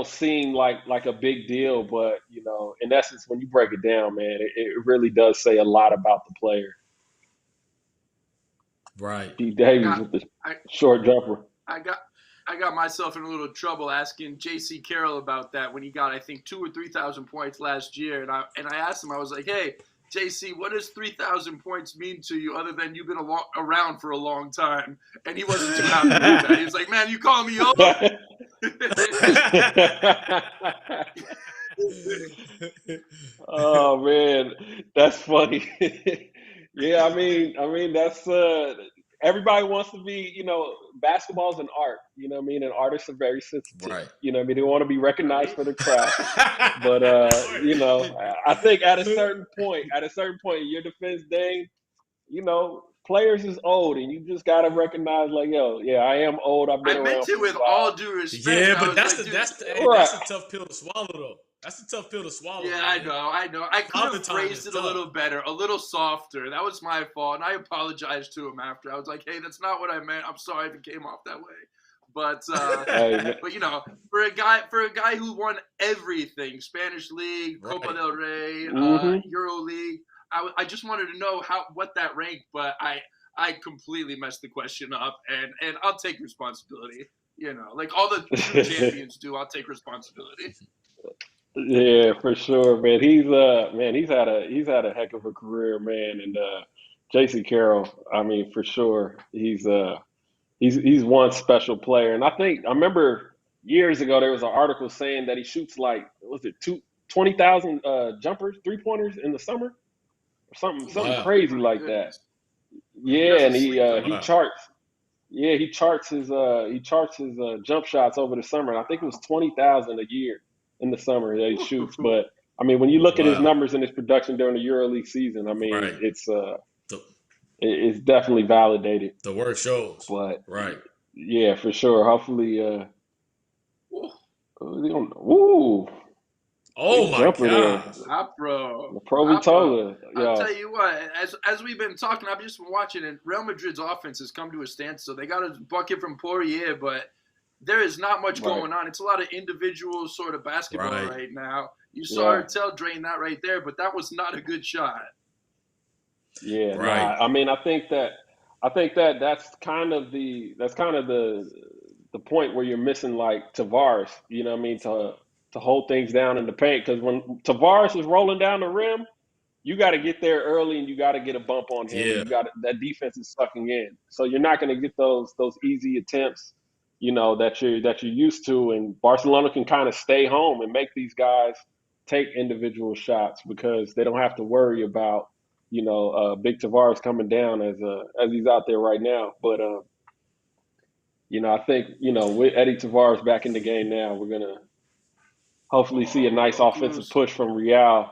seem like a big deal, but, you know, in essence, when you break it down, man, it really does say a lot about the player. Right. D. Davies with the short jumper. I got myself in a little trouble asking J.C. Carroll about that when he got, I think, 2,000 or 3,000 points last year, and I asked him, I was like, hey, JC, what does 3,000 points mean to you other than you've been around for a long time? And he wasn't too happy with that. He was like, man, you calling me old? Oh man, that's funny. Yeah, I mean that's everybody wants to be, basketball's an art, what I mean, and artists are very sensitive. Right. I mean, they want to be recognized for their craft. But Right. I think at a certain point in your defense, Dane, players is old, and you just gotta recognize, like, yo, yeah, I am old. I've been I around meant it for a with while. all due respect. Yeah, I but was that's like, the dude, hey, Right. that's a tough pill to swallow though. That's a tough pill to swallow. yeah, Man. I know. I could Father have time phrased is it a tough. little better, a little softer. That was my fault, and I apologized to him after. I was like, "Hey, that's not what I meant. I'm sorry if it came off that way." But Hey, man. but for a guy who won everything, Spanish League, Copa Right. del Rey, Mhm. EuroLeague, I just wanted to know what that ranked, but I completely messed the question up, and I'll take responsibility. Like all the true champions do, I'll take responsibility. Yeah, for sure, man. He's had a heck of a career, man. And Jason Carroll, I mean, for sure, he's one special player. And I remember years ago there was an article saying that he shoots like, was it 20,000 jumpers, 3-pointers in the summer, or something Wow. crazy My like that. goodness. He Yeah, doesn't and he sleep uh, though. he Wow. charts. Yeah, he charts his jump shots over the summer. And I think it was 20,000 a year in the summer that he shoots. But I mean, when you look at his Wow. numbers and his production during the EuroLeague season, I mean, Right. The it's definitely validated. the work shows. But Right. yeah, for sure. Hopefully, ooh, Oh big my jumper there, gosh. Opro. Pro Opro. Vitola. I'll Yeah, tell you what, as we've been talking, I've just been watching, and Real Madrid's offense has come to a standstill. They got a bucket from Poirier, but there is not much right. going on. It's a lot of individual sort of basketball Right. right now. You saw Yeah, Artel drain that right there, but that was not a good shot. yeah. Right. Nah, I mean, I think that that's kind of the point where you're missing like Tavares. You know what I mean, to hold things down in the paint, because when Tavares is rolling down the rim, you got to get there early and you got to get a bump on him, and Yeah. that defense is sucking in, so you're not going to get those easy attempts, that you're used to, and Barcelona can kind of stay home and make these guys take individual shots because they don't have to worry about big Tavares coming down as he's out there right now. But I think with Eddie Tavares back in the game now, we're gonna hopefully see a nice offensive Loose. push from Real.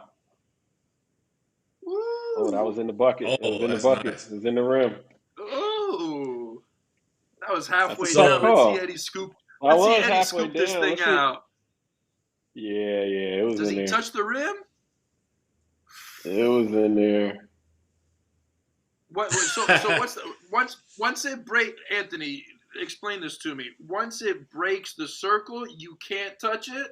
Oh, that Woo! was in the bucket. It was Oh, in the that's bucket. nice. It was in the rim. Ooh. That was That's a halfway tough down. So Let's see call. Eddie scoop. I Let's see was Eddie halfway scoop this down. thing Let's see. out. Yeah, it was Does in he there. touch the rim? It was in there. So what's once it break, Anthony, explain this to me. Once it breaks the circle, you can't touch it.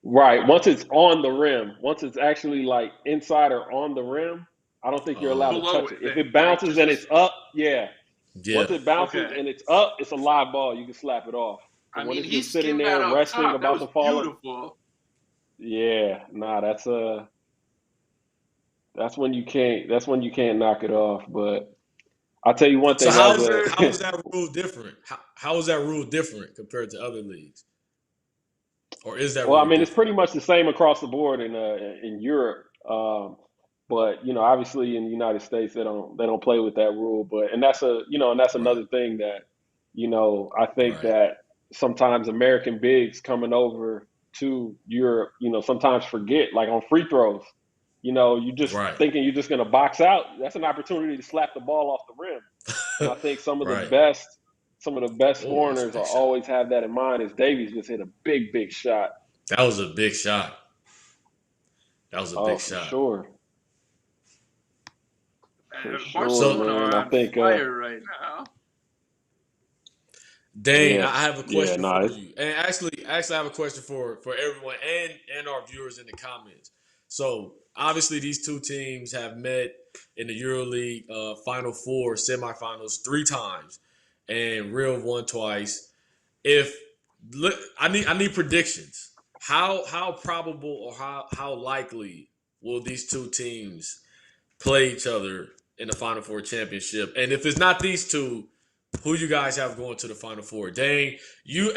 Right. Once it's on the rim, once it's actually like inside or on the rim, I don't think you're allowed to Below touch it, it. If then, it like bounces and it's up, yeah. Yeah. Once it bounces okay. and it's up, it's a live ball. You can slap it off. But I when mean, it's he just sitting skimmed that there up resting, top. That about was to fall, beautiful. yeah, nah, that's when you can't knock it off. But I'll tell you one So thing, as how is a that rule different? How is that rule different compared to other leagues? Or is that well, I rule mean, it's different? pretty much the same across the board in Europe. But obviously in the United States they don't play with that rule. But and that's Right. another thing that I think Right. that sometimes American bigs coming over to Europe, sometimes forget, like on free throws. You just Right. thinking you're just gonna box out. That's an opportunity to slap the ball off the rim. And I think some of the Right. best some of the best Oh, that's a foreigners will big shot. always have that in mind. As Davies just hit a big shot. That was a big shot. That was a Oh, big for shot. sure. For sure, So, Barcelona man. are I on think, fire right now. Dane, yeah, I have a yeah, question no, for you, and actually, I have a question for everyone and our viewers in the comments. So, obviously, these two teams have met in the EuroLeague Final Four semifinals 3 times, and Real won twice. If look, I need predictions. How probable or how likely will these two teams play each other in the Final Four championship? And if it's not these two, who you guys have going to the Final Four? Dane, you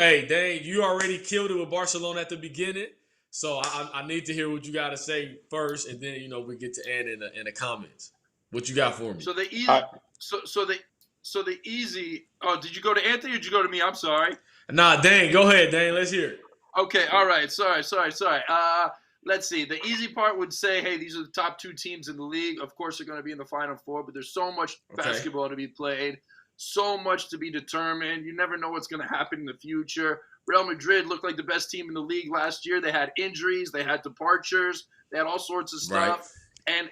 already killed it with Barcelona at the beginning. So I need to hear what you got to say first, and then we get to end in the comments. What you got for me? So the easy. Oh, did you go to Anthony or did you go to me? I'm sorry. Nah, Dane, go ahead, Dane. Let's hear it. Okay, all right. Sorry. Let's see. The easy part would say, hey, these are the top 2 teams in the league. Of course, they're going to be in the Final Four, but there's so much basketball to be played, so much to be determined. You never know what's going to happen in the future. Real Madrid looked like the best team in the league last year. They had injuries, they had departures, they had all sorts of stuff, and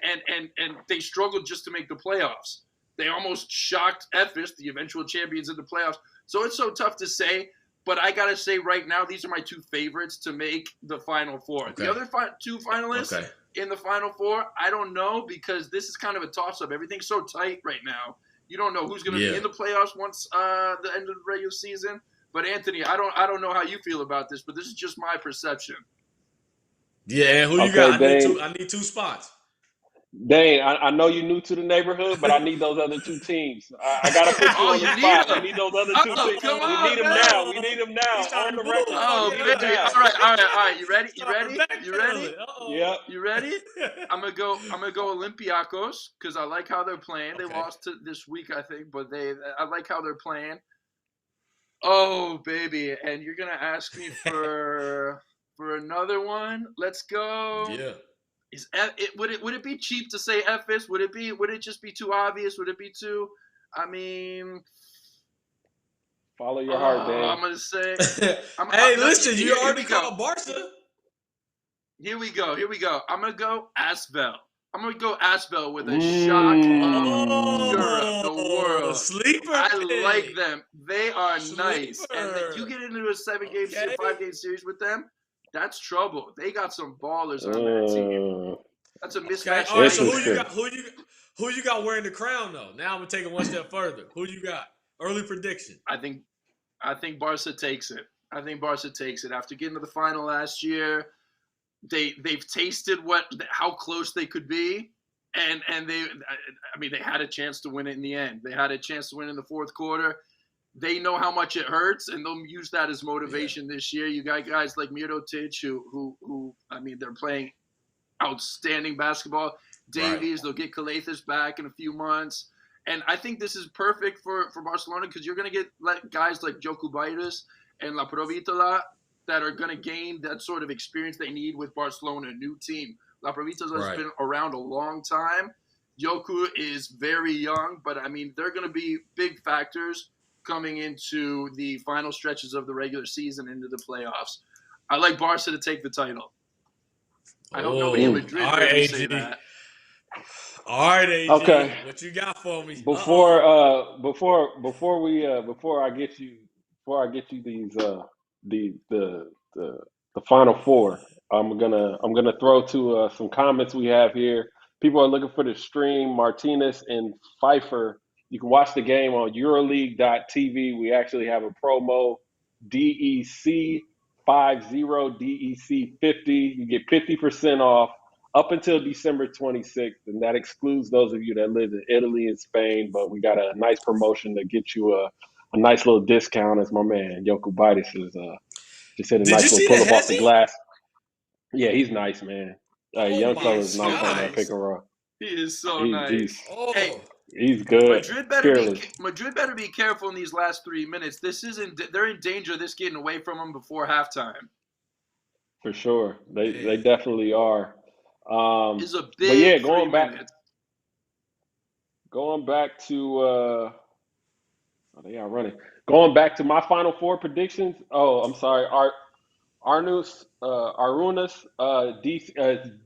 they struggled just to make the playoffs. They almost shocked Efes, the eventual champions, in the playoffs. So it's so tough to say. But I got to say right now, these are my 2 favorites to make the Final Four. Okay. The other 2 finalists in the Final Four, I don't know, because this is kind of a toss-up. Everything's so tight right now. You don't know who's going to be in the playoffs once the end of the regular season. But, Anthony, I don't know how you feel about this, but this is just my perception. Yeah, and who you got? I need 2 spots. Dane, I know you're new to the neighborhood, but I need those other 2 teams. I got to put you on the spot. I need those other 2 teams. We need them now. We need them now. On the record. Oh, baby. All right. You ready? Yep. You ready? I'm gonna go Olympiacos because I like how they're playing. They lost this week, I think, but I like how they're playing. Oh, baby. And you're gonna ask me for another one? Let's go. Yeah. Would it be cheap to say Efes? Would it just be too obvious? Would it be too? I mean, follow your heart, Dan. I'm gonna say. Listen, you already called Barca. Here we go. I'm gonna go Asvel. I'm gonna go Asvel with a shock of Europe, the world. Sleeper. I like them. They are nice, and you get into a 7-game, 5-game series with them. That's trouble. They got some ballers on that team. That's a mismatch. Okay. All right, so who you got wearing the crown though? Now I'm gonna take it one step further. Who you got? Early prediction. I think Barca takes it. After getting to the final last year. They've tasted how close they could be, and they had a chance to win it in the end. They had a chance to win in the 4th quarter. They know how much it hurts, and they'll use that as motivation this year. You got guys like Mirotic who they're playing outstanding basketball. Davies, they'll get Calethas back in a few months, and I think this is perfect for Barcelona because you're going to get guys like Jokubaitis and La Provitola that are going to gain that sort of experience they need with Barcelona, a new team. La Provitola has been around a long time. Joku is very young, but they're going to be big factors coming into the final stretches of the regular season into the playoffs. I like Barca to take the title. I hope nobody in Madrid will say that. All right, AG. Okay. What you got for me? Before I get you these the Final Four, I'm gonna throw to some comments we have here. People are looking for the stream. Martinez and Pfeiffer. You can watch the game on EuroLeague.tv. We actually have a promo, DEC 50, DEC 50. You get 50% off up until December 26th, and that excludes those of you that live in Italy and Spain. But we got a nice promotion to get you a nice little discount, as my man Jokubaitis is just hit a nice little pull up off the glass. Yeah, he's nice, man. Young fella's nice on that pick and roll. He is so nice. He's good. Madrid better be careful in these last 3 minutes. They're in danger of this getting away from them before halftime. For sure, they definitely are. It's a big going back to they are running. Going back to my Final Four predictions. Oh, I'm sorry. Arunas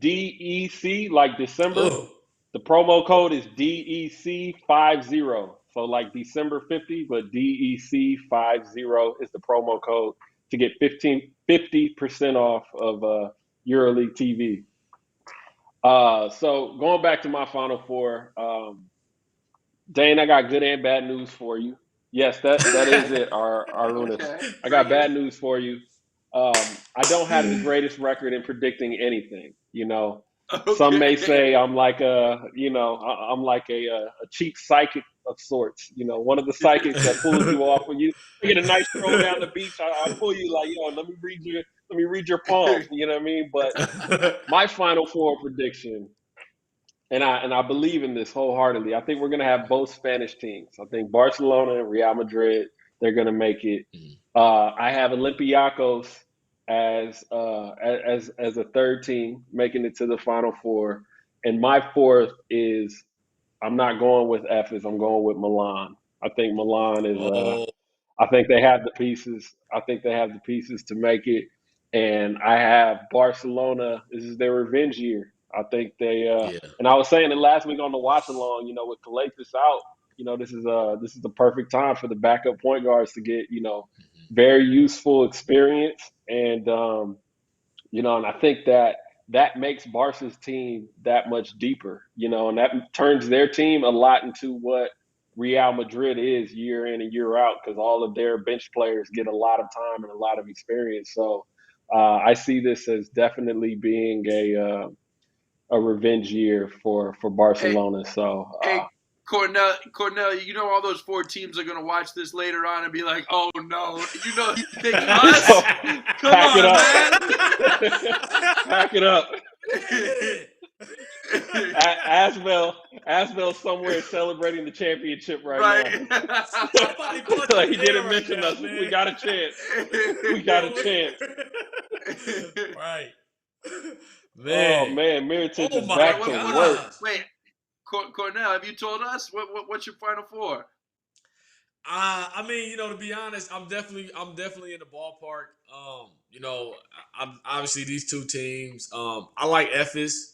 DEC like December. Ugh. The promo code is DEC 50. So like December 50, but DEC 50 is the promo code to get 50% off of EuroLeague TV. So going back to my Final Four, Dane, I got good and bad news for you. Yes, that is it, Arunas. Okay. I got bad news for you. I don't have the greatest record in predicting anything, Okay. Some may say I'm like a cheap psychic of sorts. One of the psychics that pulls you off when you get a nice throw down the beach. I pull you like, let me Let me read your palm. You know what I mean? But my Final Four prediction, and I believe in this wholeheartedly. I think we're going to have both Spanish teams. I think Barcelona and Real Madrid, they're going to make it. I have Olympiacos as a third team making it to the Final Four, and my fourth is I'm not going with Efes. I'm going with Milan. I think Milan is. I think they have the pieces. I think they have the pieces to make it. And I have Barcelona. This is their revenge year. I think they. And I was saying it last week on the Watchalong. With Calathes out, this is the perfect time for the backup point guards to get very useful experience. And and I think that makes Barca's team that much deeper. And that turns their team a lot into what Real Madrid is year in and year out, because all of their bench players get a lot of time and a lot of experience. So I see this as definitely being a revenge year for Barcelona. Hey, Cornell, all those 4 teams are going to watch this later on and be like, oh, no, you think us? Come on, man. Pack it up. Asbel somewhere celebrating the championship right now. Like he didn't mention us. Man. We got a chance. Right. Man. Oh, man. Mirotic is back to work. Wait, Cornell, have you told us what's your Final Four? To be honest, I'm definitely in the ballpark. I'm obviously these 2 teams. I like Efes,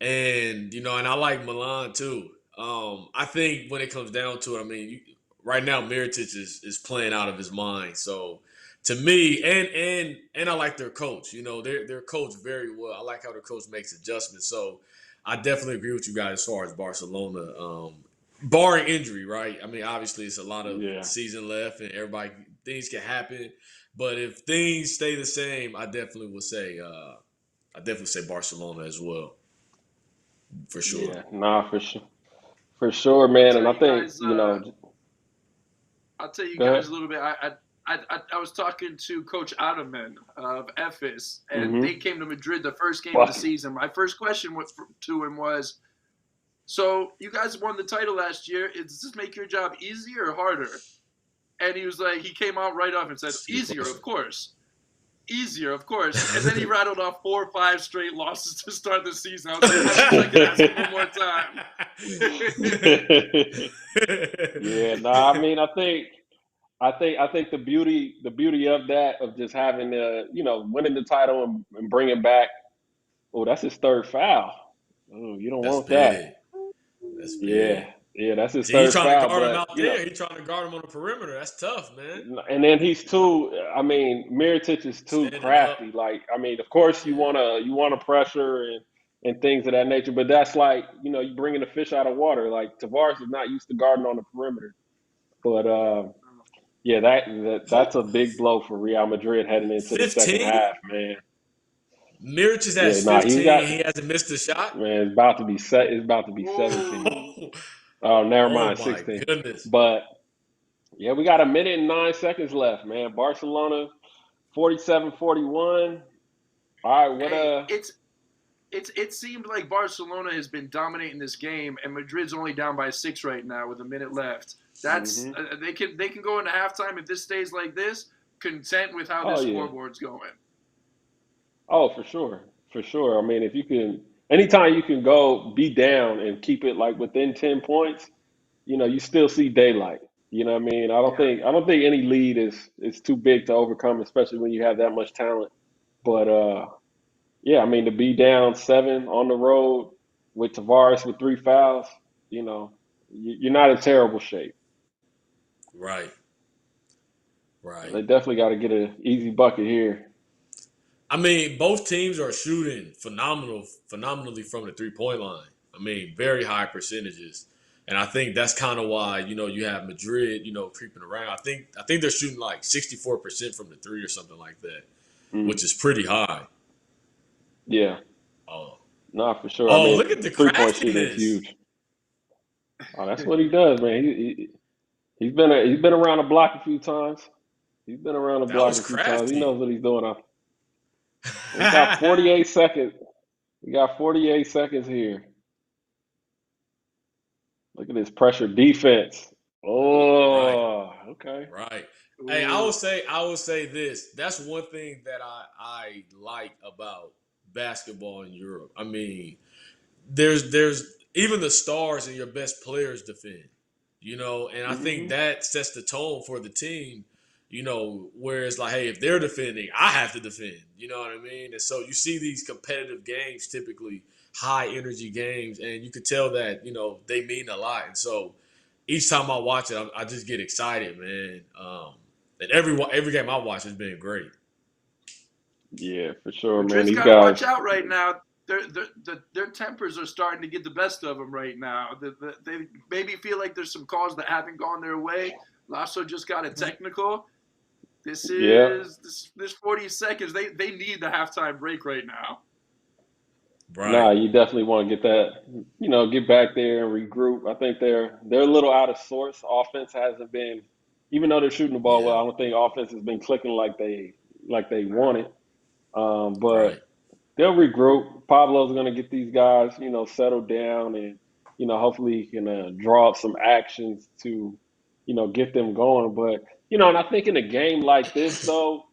and I like Milan too. I think when it comes down to it, right now Mirotic is playing out of his mind. So to me, and I like their coach. They're coached very well. I like how their coach makes adjustments. So I definitely agree with you guys as far as Barcelona. Barring injury, right? Obviously it's a lot of season left, and things can happen. But if things stay the same, I definitely would say Barcelona as well, for sure. Yeah, for sure, man. And I think I'll tell you guys a little bit. I was talking to Coach Ottoman of Efes, and they came to Madrid the first game of the season. My first question to him was, so you guys won the title last year. Does this make your job easier or harder? And he was like, he came out right off and said, easier, of course. Easier, of course. And then he rattled off 4 or 5 straight losses to start the season. I was like, I can ask him one more time. I think the beauty of that, of just having winning the title and bringing back. Oh, that's his 3rd foul. Oh, you don't want that. That's big. Yeah, that's his 3rd foul. He's trying to guard him out there. He's trying to guard him on the perimeter. That's tough, man. And then he's Mirotic is too crafty. Of course you wanna pressure and things of that nature, but that's like, you bringing a fish out of water. Like Tavares is not used to guarding on the perimeter. But that's a big blow for Real Madrid heading into 15? The second half, man. Mirotic has 15. He hasn't missed a shot. Man, it's about to be 17. Oh, never mind, 16. Goodness. But we got 1 minute and 9 seconds left, man. Barcelona 47-41. All right, it seemed like Barcelona has been dominating this game, and Madrid's only down by 6 right now with 1 minute left. That's they can go into halftime if this stays like this, content with how this scoreboard's going. Oh, for sure. If you can, anytime you can go be down and keep it like within 10 points, you still see daylight. You know what I mean? I don't think any lead is too big to overcome, especially when you have that much talent. But to be down 7 on the road with Tavares with 3 fouls, you're not in terrible shape. Right. They definitely got to get an easy bucket here. Both teams are shooting phenomenally from the 3-point line. Very high percentages. And I think that's kind of why, you have Madrid, creeping around. I think they're shooting like 64% from the 3 or something like that, which is pretty high. Yeah. Oh. No, for sure. Look at the 3-point shooting is huge. Oh, that's what he does, man. He's been around the block a few times. He knows what he's doing. We got 48 seconds. We got 48 seconds here. Look at this pressure defense. Right, Oh, okay. right. Hey, Ooh. I will say this. That's one thing that I like about basketball in Europe. I mean, there's even the stars and your best players defend, and I think Hmm. that sets the tone for the team, where it's like, hey, if they're defending, I have to defend, you know what I mean? And so you see these competitive games, typically high energy games, and you could tell that, they mean a lot. And so each time I watch it, I just get excited, man. And every game I watch has been great. Yeah, for sure, man. Madrid's These got to watch guys. out right now. Their tempers are starting to get the best of them right now. They maybe feel like there's some calls that haven't gone their way. Lasso just got a technical. This Yeah. is this 40 seconds. They need the halftime break right now. Right. Nah, you definitely want to get that, get back there and regroup. I think they're a little out of sorts. Offense hasn't been, even though they're shooting the ball well, Yeah. I don't think offense has been clicking like they want it. Right. But they'll regroup. Pablo's going to get these guys, settled down and, hopefully he can draw up some actions to, get them going. But, and I think in a game like this, though,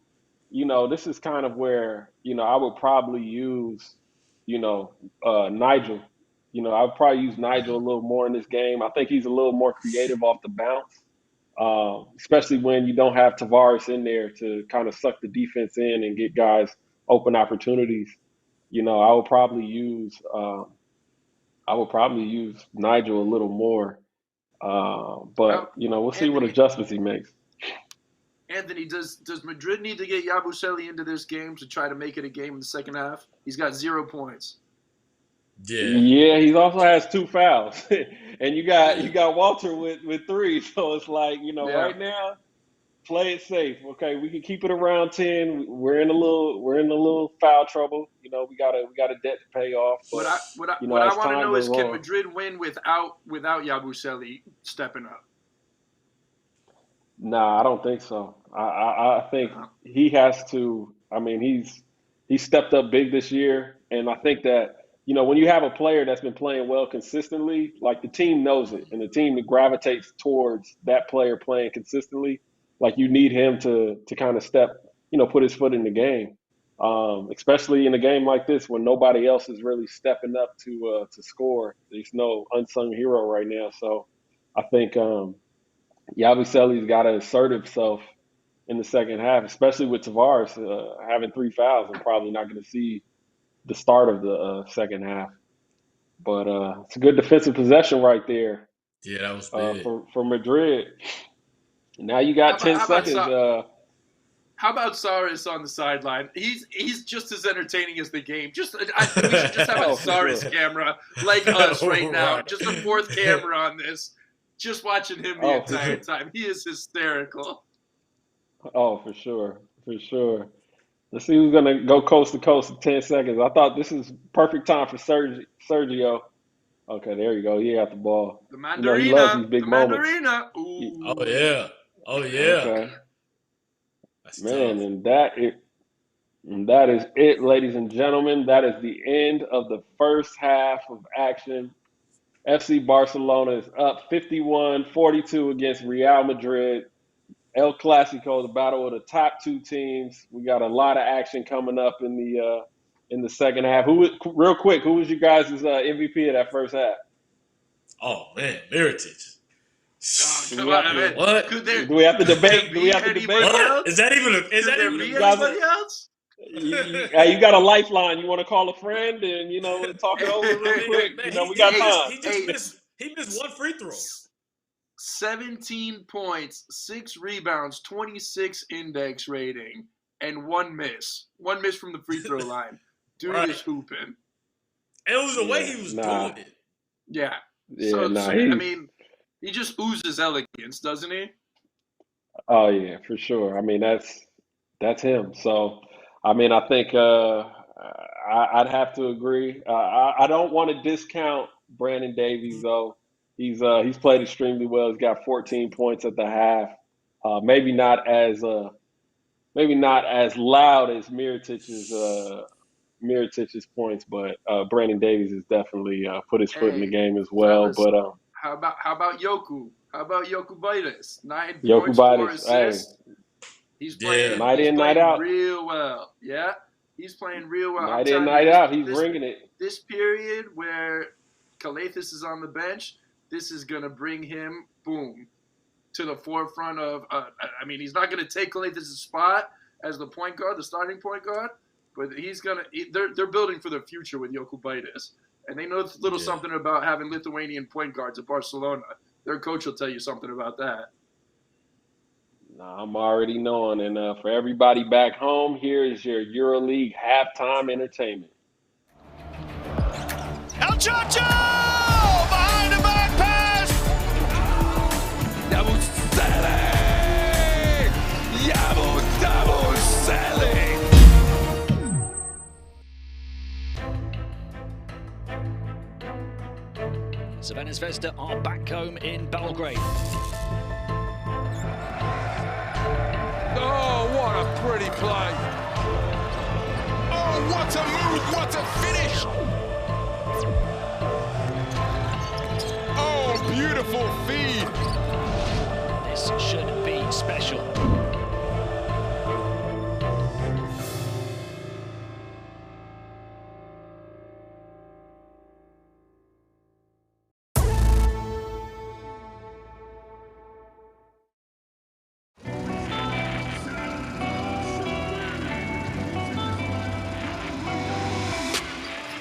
this is kind of where, I would probably use, Nigel. I would probably use Nigel a little more in this game. I think he's a little more creative off the bounce, especially when you don't have Tavares in there to kind of suck the defense in and get guys open opportunities. I would probably use Nigel a little more. Now, But we'll see what Anthony, adjustments he makes. does Madrid need to get Yabusely into this game to try to make it a game in the second half? He's got 0 points. Yeah. Yeah, he also has two fouls, and you got Walter with three. So it's like Yeah. right now, play it safe. Okay, we can keep it around 10. We're in a little foul trouble. We got a debt to pay off, What but I as want to time know goes is, can on, Madrid win without Yabusely stepping up? nah, I don't think so. I think Uh, he has to. I mean, he's stepped up big this year, and I think that when you have a player that's been playing well consistently, like the team knows it, and the team gravitates towards that player playing consistently. Like you need him to kind of put his foot in the game, especially in a game like this when nobody else is really stepping up to score. There's no unsung hero right now, so I think. Yabusele's got to assert himself in the second half, especially with Tavares having three fouls and probably not going to see the start of the second half. But it's a good defensive possession right there Yeah, that was big. for Madrid. Now you how got about 10 how about seconds. Sa- how about Saris on the sideline? He's just as entertaining as the game. We should just have a Oh, for Saris sure. camera like us right now. Right. Just a fourth camera on this. Just watching him the Oh, for entire sure. time. He is hysterical. Oh, for sure. For sure. Let's see who's going to go coast to coast in 10 seconds. I thought this is perfect time for Sergio. Okay, there you go. He got the ball. The He loves Mandarina. these big The moments. Mandarina. Oh Ooh. yeah. Oh yeah. Okay. That's Man, tough. and that is it, ladies and gentlemen. That is the end of the first half of action. FC Barcelona is up 51-42 against Real Madrid. El Clasico, the battle of the top two teams. We got a lot of action coming up in the second half. Real quick, who was you guys' MVP of that first half? Oh man, Mirotic. Oh, Do come we have on, man. to What? There do we have to could there debate? Do we be have to debate? anybody What? else? Is Could that there even a be You guys, anybody else? you got a lifeline. You want to call a friend and talk it over real I mean, quick. man, We got hey, time. hey, he missed one free throw. 17 points, 6 rebounds, 26 index rating, and 1 miss. 1 miss from the free throw line. Dude Right. is hooping. And it was the way Yeah, he was nah, doing it. Yeah. yeah, nah. I mean, he just oozes elegance, doesn't he? Oh yeah, for sure. I mean, that's him. So, I mean, I think I'd have to agree. I don't want to discount Brandon Davies though. He's played extremely well. He's got 14 points at the half. Maybe not as maybe not as loud as Mirotic's points, but Brandon Davies has definitely put his foot in the game as well. Fellas, But how about Yoku? How about Jokubaitis? 9 points, 4 Jokubaitis, hey, assists. He's playing. night He's in, night playing out, real well. Yeah, he's playing real well. I'm night in, telling night you, out. He's bringing it. This period where Calathes is on the bench, this is gonna bring him to the forefront of. I mean, he's not gonna take Calathes' spot as the point guard, the starting point guard, but he's gonna. They're building for the future with Jokubaitis, and they know a little something about having Lithuanian point guards at Barcelona. Their coach will tell you something about that. Nah, I'm already knowing. And for everybody back home, here is your EuroLeague halftime entertainment. El Chacho! Behind the back pass! Yabusely! Yabusely! Savannah Zvezda are back home in Belgrade. Oh, what a pretty play! Oh, what a move! What a finish! Oh, beautiful feed! This should be special.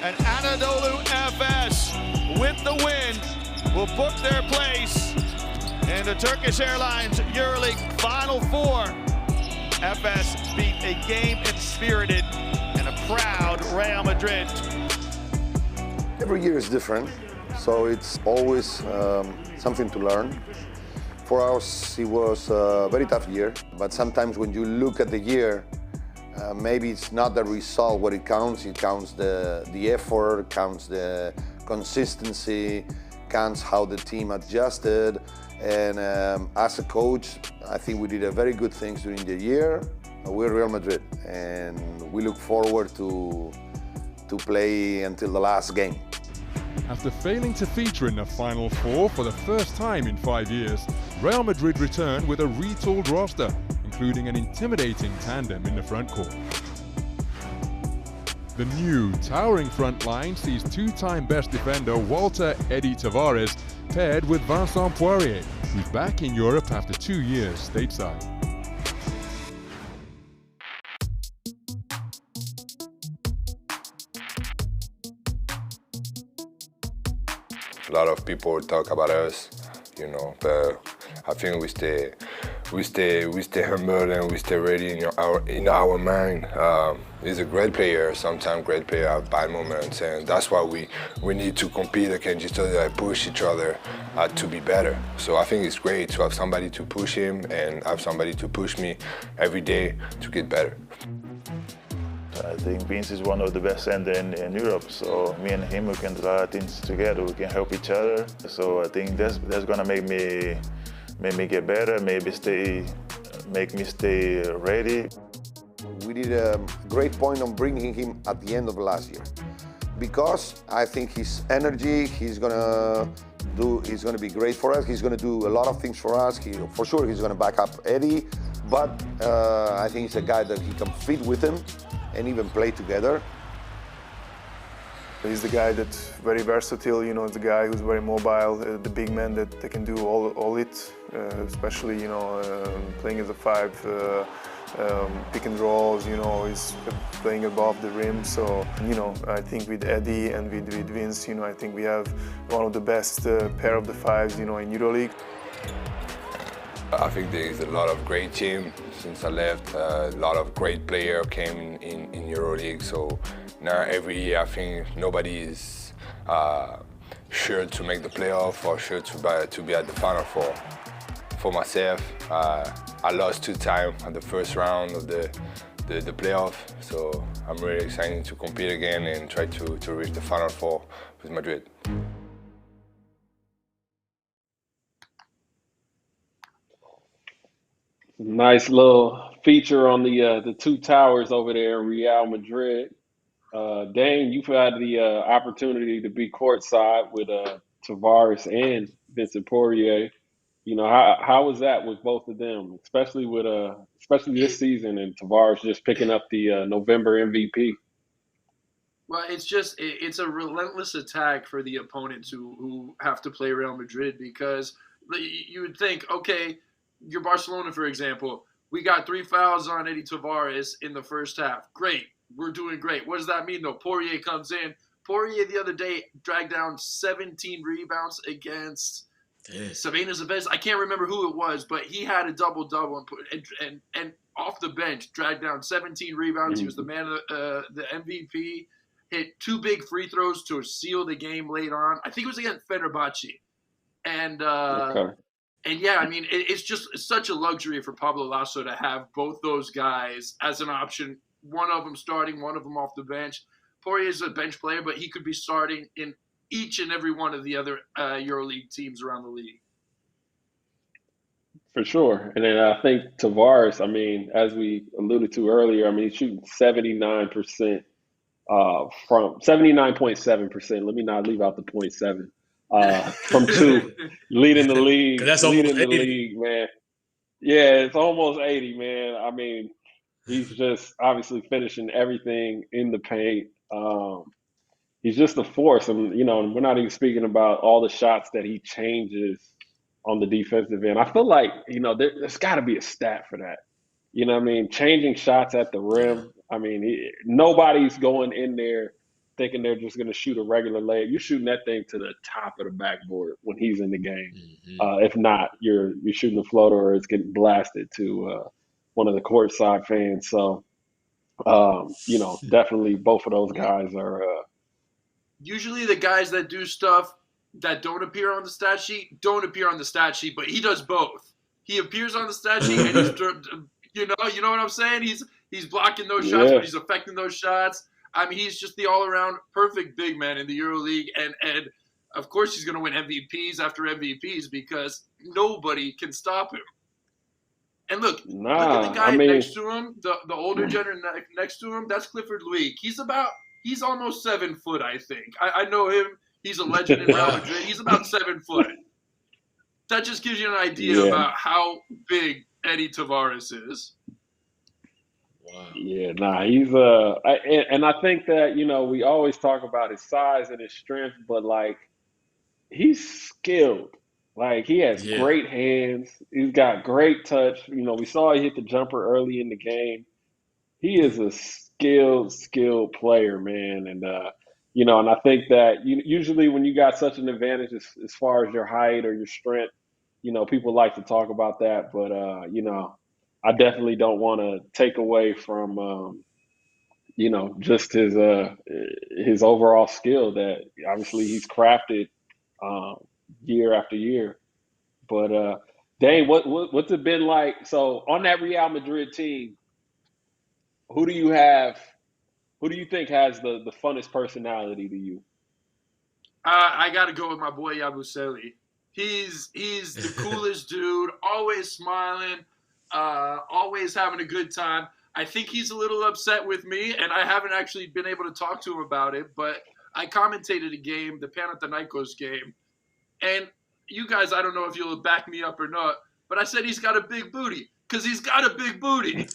And Anadolu FS, with the win, will book their place in the Turkish Airlines EuroLeague Final Four. FS beat a game-inspirited and a proud Real Madrid. Every year is different, so it's always something to learn. For us, it was a very tough year, but sometimes when you look at the year, maybe it's not the result what it counts the effort, counts the consistency, counts how the team adjusted. And as a coach, I think we did a very good things during the year. We're Real Madrid, and we look forward to play until the last game. After failing to feature in the Final Four for the first time in 5 years, Real Madrid returned with a retooled roster, including an intimidating tandem in the front court. The new, towering front line sees two-time best defender Walter Eddie Tavares paired with Vincent Poirier, who's back in Europe after 2 years stateside. A lot of people talk about us, you know, but I think we stay humble and we stay ready in our mind. He's a great player. Sometimes great player have bad moments, and that's why we need to compete against each other and push each other to be better. So I think it's great to have somebody to push him and have somebody to push me every day to get better. I think Vince is one of the best centers in Europe, so me and him, we can do a lot of things together. We can help each other. So I think that's gonna make me get better, make me stay ready. We did a great point on bringing him at the end of last year, because I think his energy, he's gonna be great for us. He's gonna do a lot of things for us. For sure, he's gonna back up Eddie, but I think he's a guy that he can fit with him and even play together. He's the guy that's very versatile, you know, the guy who's very mobile, the big man that can do all it, especially, you know, playing as a 5, pick and rolls, you know, he's playing above the rim. So, you know, I think with Eddie and with Vince, you know, I think we have one of the best pair of the 5s, you know, in EuroLeague. I think there is a lot of great team since I left. A lot of great players came in EuroLeague. So now every year I think nobody is sure to make the playoff or sure to be at the Final Four. For myself, I lost 2 times at the first round of the playoff. So I'm really excited to compete again and try to reach the Final Four with Madrid. Nice little feature on the two towers over there in Real Madrid. Dane, you've had the opportunity to be courtside with Tavares and Vincent Poirier. You know, how was that with both of them, especially this season, and Tavares just picking up the November MVP? Well, it's a relentless attack for the opponents who have to play Real Madrid, because you would think, okay, you're Barcelona, for example. We got 3 fouls on Eddie Tavares in the first half. Great. We're doing great. What does that mean, though? Poirier comes in. Poirier the other day dragged down 17 rebounds against Sabina Zabez. I can't remember who it was, but he had a double-double and off the bench dragged down 17 rebounds. He was the man of the MVP. Hit 2 big free throws to seal the game late on. I think it was against Fenerbahce. And yeah, I mean, it's such a luxury for Pablo Lasso to have both those guys as an option. One of them starting, one of them off the bench. Poirier is a bench player, but he could be starting in each and every one of the other EuroLeague teams around the league. For sure. And then I think Tavares, I mean, as we alluded to earlier, I mean, he's shooting 79% from 79.7%. Let me not leave out the 0.7. From 2, leading the league. That's leading almost the 80. league, man. Yeah, it's almost 80, man. I mean, he's just obviously finishing everything in the paint. He's just a force. And, you know, we're not even speaking about all the shots that he changes on the defensive end. I feel like, you know, there's got to be a stat for that. You know what I mean? Changing shots at the rim. I mean, nobody's going in there thinking they're just going to shoot a regular layup. You're shooting that thing to the top of the backboard when he's in the game. If not, you're shooting a floater or it's getting blasted to one of the courtside fans. So, you know, definitely both of those guys are usually the guys that do stuff that don't appear on the stat sheet don't appear on the stat sheet, but he does both. He appears on the stat sheet, and he's, you know what I'm saying? He's blocking those shots, but he's affecting those shots. I mean, he's just the all-around perfect big man in the EuroLeague, and of course he's going to win MVPs after MVPs because nobody can stop him. And look at the guy next to him, the older gentleman next to him. That's Clifford Luick. He's almost 7 foot, I think. I know him. He's a legend in Real Madrid. He's about 7 foot. That just gives you an idea about how big Eddie Tavares is. Wow. Yeah, he's and I think that, you know, we always talk about his size and his strength, but like he's skilled. Like he has great hands. He's got great touch. You know, we saw he hit the jumper early in the game. He is a skilled player, man. And you know, and I think that usually when you got such an advantage as far as your height or your strength, you know, people like to talk about that, but you know, I definitely don't want to take away from, you know, just his overall skill that obviously he's crafted year after year. But Dane, what's it been like? So on that Real Madrid team, who do you think has the funnest personality to you? I got to go with my boy Yabusely. He's the coolest dude, always smiling. Always having a good time. I think he's a little upset with me, and I haven't actually been able to talk to him about it, but I commentated a game, the Panathinaikos game, and you guys, I don't know if you'll back me up or not, but I said he's got a big booty, because he's got a big booty.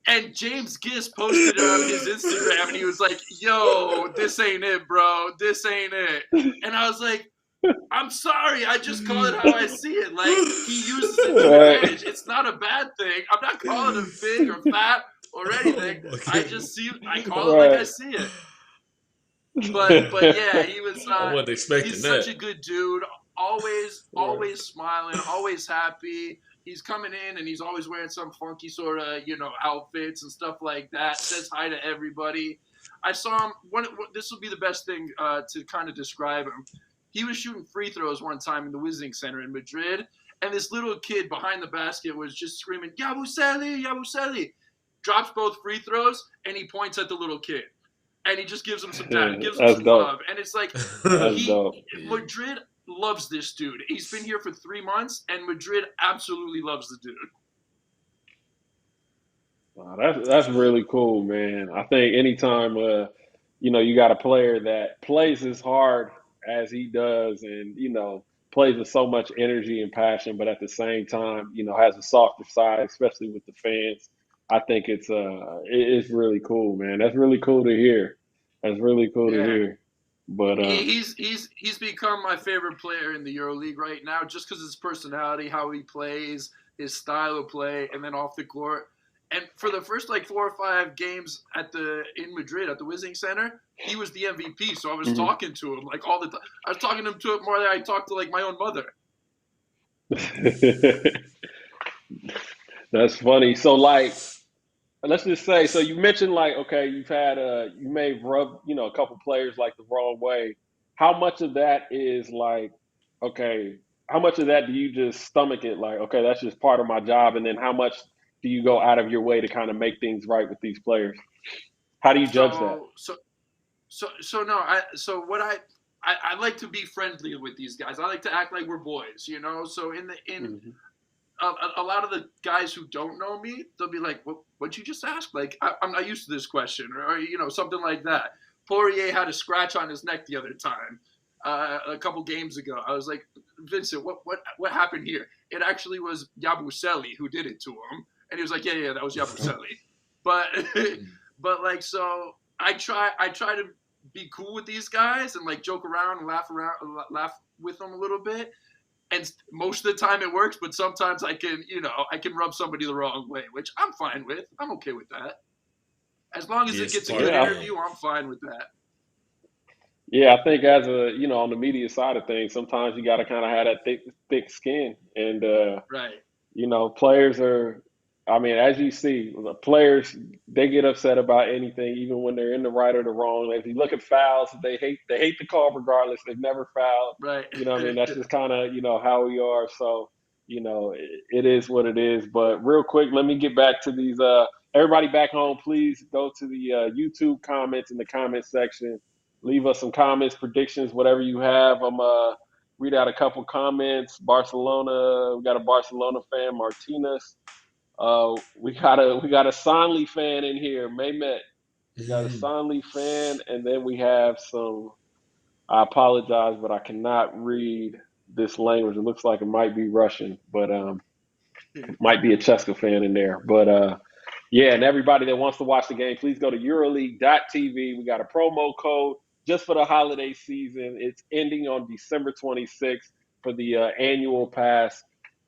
And James Giss posted it on his Instagram, and he was like, yo, this ain't it, bro. This ain't it. And I was like, I'm sorry, I just call it how I see it. Like, he uses it to advantage. It's not a bad thing. I'm not calling him big or fat or anything. I call it like I see it. But yeah, he was I wasn't expecting he's that. such a good dude. Always smiling, always happy. He's coming in and he's always wearing some funky sort of, you know, outfits and stuff like that. Says hi to everybody. I saw him. This will be the best thing to kind of describe him. He was shooting free throws one time in the Wizarding Center in Madrid, and this little kid behind the basket was just screaming, Yabusely, Yabusely. Drops both free throws, and he points at the little kid. And he just gives him some time, gives him some love. And it's like, Madrid, loves this dude. He's been here for 3 months, and Madrid absolutely loves the dude. Wow, that's really cool, man. I think anytime you got a player that plays as hard as he does, and plays with so much energy and passion, but at the same time, has a softer side, especially with the fans. I think it's really cool, man. That's really cool to hear. That's really cool to Yeah. hear. But He's become my favorite player in the EuroLeague right now, just because his personality, how he plays, his style of play, and then off the court. And for the first 4 or 5 games in Madrid at the Wissing Center, he was the MVP. So I was talking to him all the time. I was talking to him more than I talked to my own mother. That's funny. So let's just say, so you mentioned okay, you've had you may have rubbed a couple players the wrong way. How much of that is okay, how much of that do you just stomach it okay, that's just part of my job, and then how much do you go out of your way to kind of make things right with these players? How do you judge that? I like to be friendly with these guys. I like to act like we're boys, So a lot of the guys who don't know me, they'll be like, what'd you just ask? I'm not used to this question, or something like that. Poirier had a scratch on his neck the other time, a couple games ago. I was like, Vincent, what happened here? It actually was Yabusely who did it to him. And he was like, yeah, that was Yabusely. But so I try to be cool with these guys and joke around and laugh with them a little bit. And most of the time it works, but sometimes I can rub somebody the wrong way, which I'm fine with. I'm okay with that. As long as it gets a good interview, I'm fine with that. Yeah, I think as on the media side of things, sometimes you got to kind of have that thick skin, and right. Players are. I mean, as you see, the players, they get upset about anything, even when they're in the right or the wrong. If you look at fouls, they hate the call regardless. They've never fouled. Right. What I mean? That's just kind of how we are. So it is what it is. But real quick, let me get back to these. Everybody back home, please go to the YouTube comments in the comment section. Leave us some comments, predictions, whatever you have. I'm read out a couple comments. Barcelona, we got a Barcelona fan, Martinez. We got a Sonley fan in here, Mehmet. We got a Sonley fan, and then we have some. I apologize, but I cannot read this language. It looks like it might be Russian, but might be a Cheska fan in there. But yeah, and everybody that wants to watch the game, please go to EuroLeague.tv. We got a promo code just for the holiday season. It's ending on December 26th for the annual pass.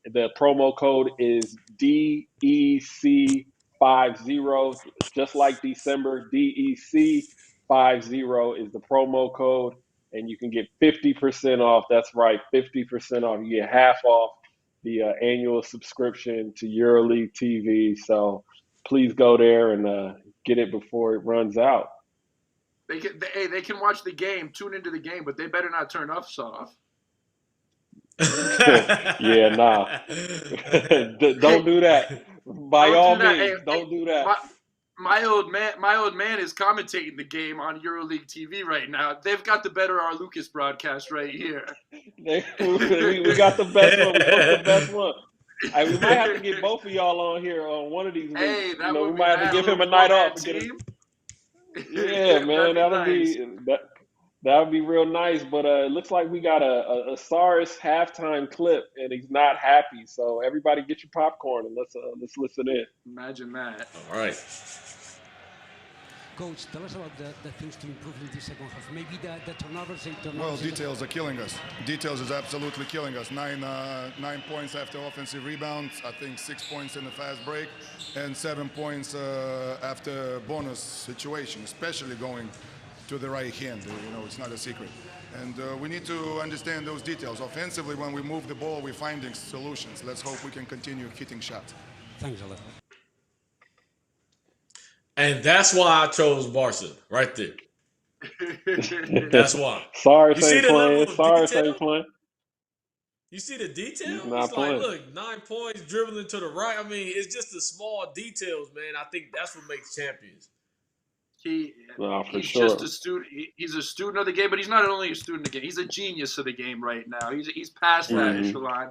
The promo code is DEC50, just like December. DEC50 is the promo code, and you can get 50% off. That's right, 50% off. You get half off the annual subscription to EuroLeague TV. So please go there and get it before it runs out. They can watch the game, tune into the game, but they better not turn us off. Yeah, nah. Don't do that. By all means, don't do that. My old man is commentating the game on EuroLeague TV right now. They've got the better Arlauckas broadcast right here. we got the best one. We booked the best one. We might have to get both of y'all on here on one of these weeks. Hey, we might have to give him a night off. Yeah, man, that would be real nice. But it looks like we got a Saris halftime clip, and he's not happy. So everybody, get your popcorn and let's listen in. Imagine that. All right. Coach, tell us about the things to improve in the second half. Maybe the turnovers. Well, details are killing us. Details is absolutely killing us. 9 points after offensive rebounds. I think 6 points in the fast break, and 7 points after bonus situation, especially going to the right hand. It's not a secret. And we need to understand those details. Offensively, when we move the ball, we're finding solutions. Let's hope we can continue hitting shots. Thanks a lot. And that's why I chose Barca right there. That's why. Sorry, ain't playing. You see the details? Not it's playing. Look, 9 points, dribbling to the right. I mean, it's just the small details, man. I think that's what makes champions. He's sure. just a student. He's a student of the game, but he's not only a student of the game. He's a genius of the game right now. He's past that echelon.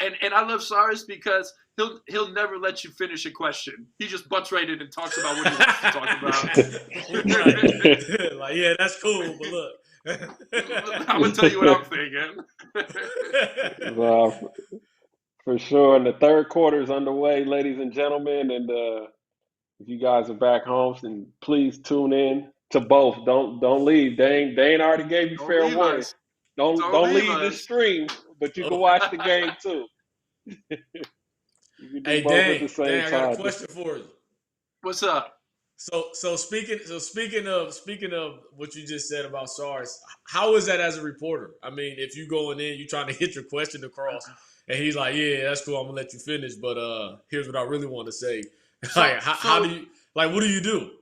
And I love Cyrus because he'll never let you finish a question. He just butts right in and talks about what he wants to talk about. Like, yeah, that's cool, but look. I'm going to tell you what I'm thinking. Well, for sure. And the third quarter is underway, ladies and gentlemen. And if you guys are back home, then please tune in to both. Don't leave. Dane already gave you fair warning. Don't leave the stream, but you can watch the game too. You can do both at the same time. I got a question for you. What's up? So speaking of what you just said about SARS, how is that as a reporter? I mean, if you going in, you trying to hit your question across, and he's like, "Yeah, that's cool. I'm gonna let you finish, but here's what I really want to say." Like, how do you what do you do?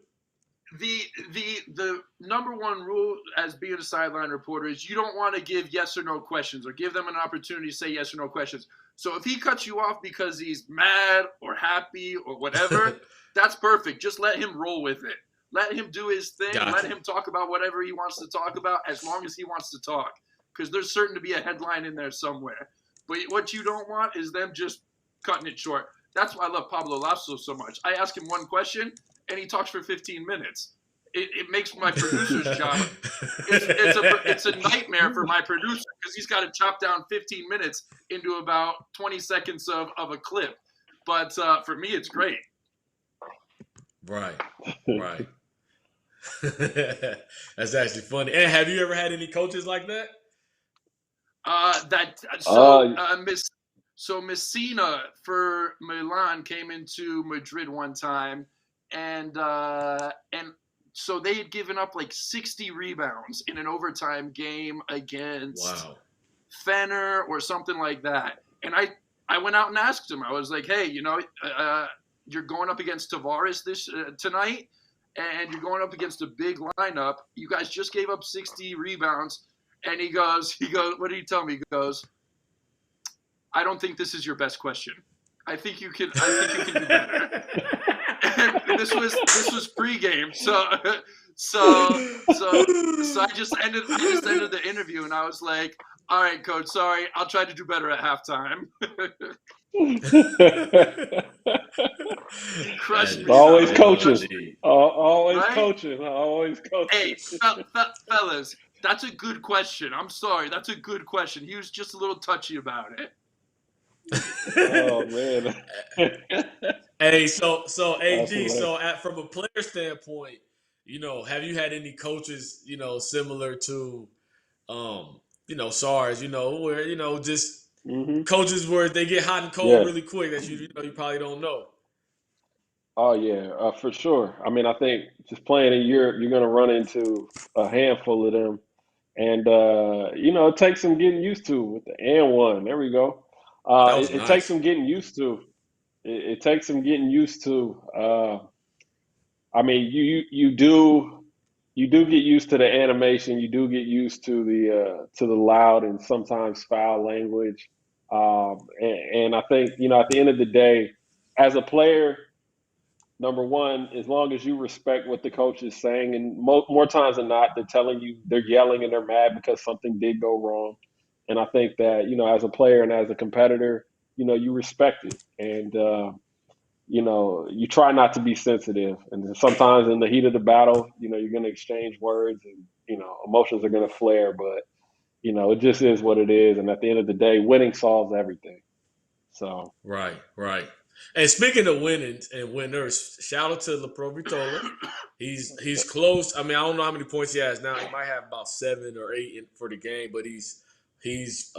The number one rule as being a sideline reporter is you don't want to give yes or no questions or give them an opportunity to say yes or no questions. So if he cuts you off because he's mad or happy or whatever, that's perfect. Just let him roll with it. Let him do his thing. Gotcha. Let him talk about whatever he wants to talk about as long as he wants to talk, because there's certain to be a headline in there somewhere. But what you don't want is them just cutting it short. That's why I love Pablo Lasso so much. I ask him one question, and he talks for 15 minutes. It makes my producer's job. It's a nightmare for my producer because he's got to chop down 15 minutes into about 20 seconds of a clip. But for me, it's great. Right. That's actually funny. And have you ever had any coaches like that? Messina for Milan came into Madrid one time, and so they had given up like 60 rebounds in an overtime game against Fener or something like that. And I went out and asked him. I was like, hey, you're going up against Tavares tonight, and you're going up against a big lineup. You guys just gave up 60 rebounds. And he goes, what did he tell me? He goes, I don't think this is your best question. I think you can do better. And this was pregame, so I just ended the interview, and I was like, all right, coach, sorry, I'll try to do better at halftime. He crushed me. Always coaches. Always right? coaching. Always coaching. Hey, fellas, that's a good question. I'm sorry, that's a good question. He was just a little touchy about it. Oh man. Hey, so AG, from a player standpoint, have you had any coaches, similar to, SARS, where just coaches where they get hot and cold really quick that you probably don't know? Oh yeah, for sure. I mean, I think just playing in Europe, you're going to run into a handful of them, and it takes some getting used to with the and one. There we go. It takes some getting used to. It takes some getting used to. I mean, you do get used to the animation. You do get used to the loud and sometimes foul language. And I think at the end of the day, as a player, number one, as long as you respect what the coach is saying, and more times than not, they're yelling and they're mad because something did go wrong. And I think that, as a player and as a competitor, you respect it. And, you try not to be sensitive. And sometimes in the heat of the battle, you're going to exchange words and, emotions are going to flare. But, it just is what it is. And at the end of the day, winning solves everything. So. Right. And speaking of winning and winners, shout out to LaProvitola. He's close. I mean, I don't know how many points he has now. He might have about 7 or 8 for the game, but he's needs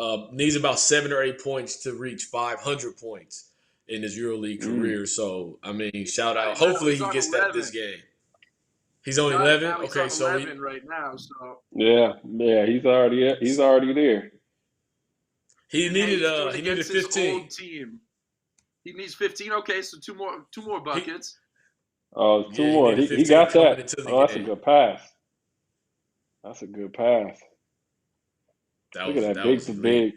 about 7 or 8 points to reach 500 points in his EuroLeague career. So, I mean, shout out. Hopefully he gets that this game. He's only 11? Okay, he's on 11 right now. So Yeah, he's already there. He needed 15. Old team. He needs 15. Okay, so two more buckets. Two more. He got that. That's a good pass. That's a good pass. Look at that big to big.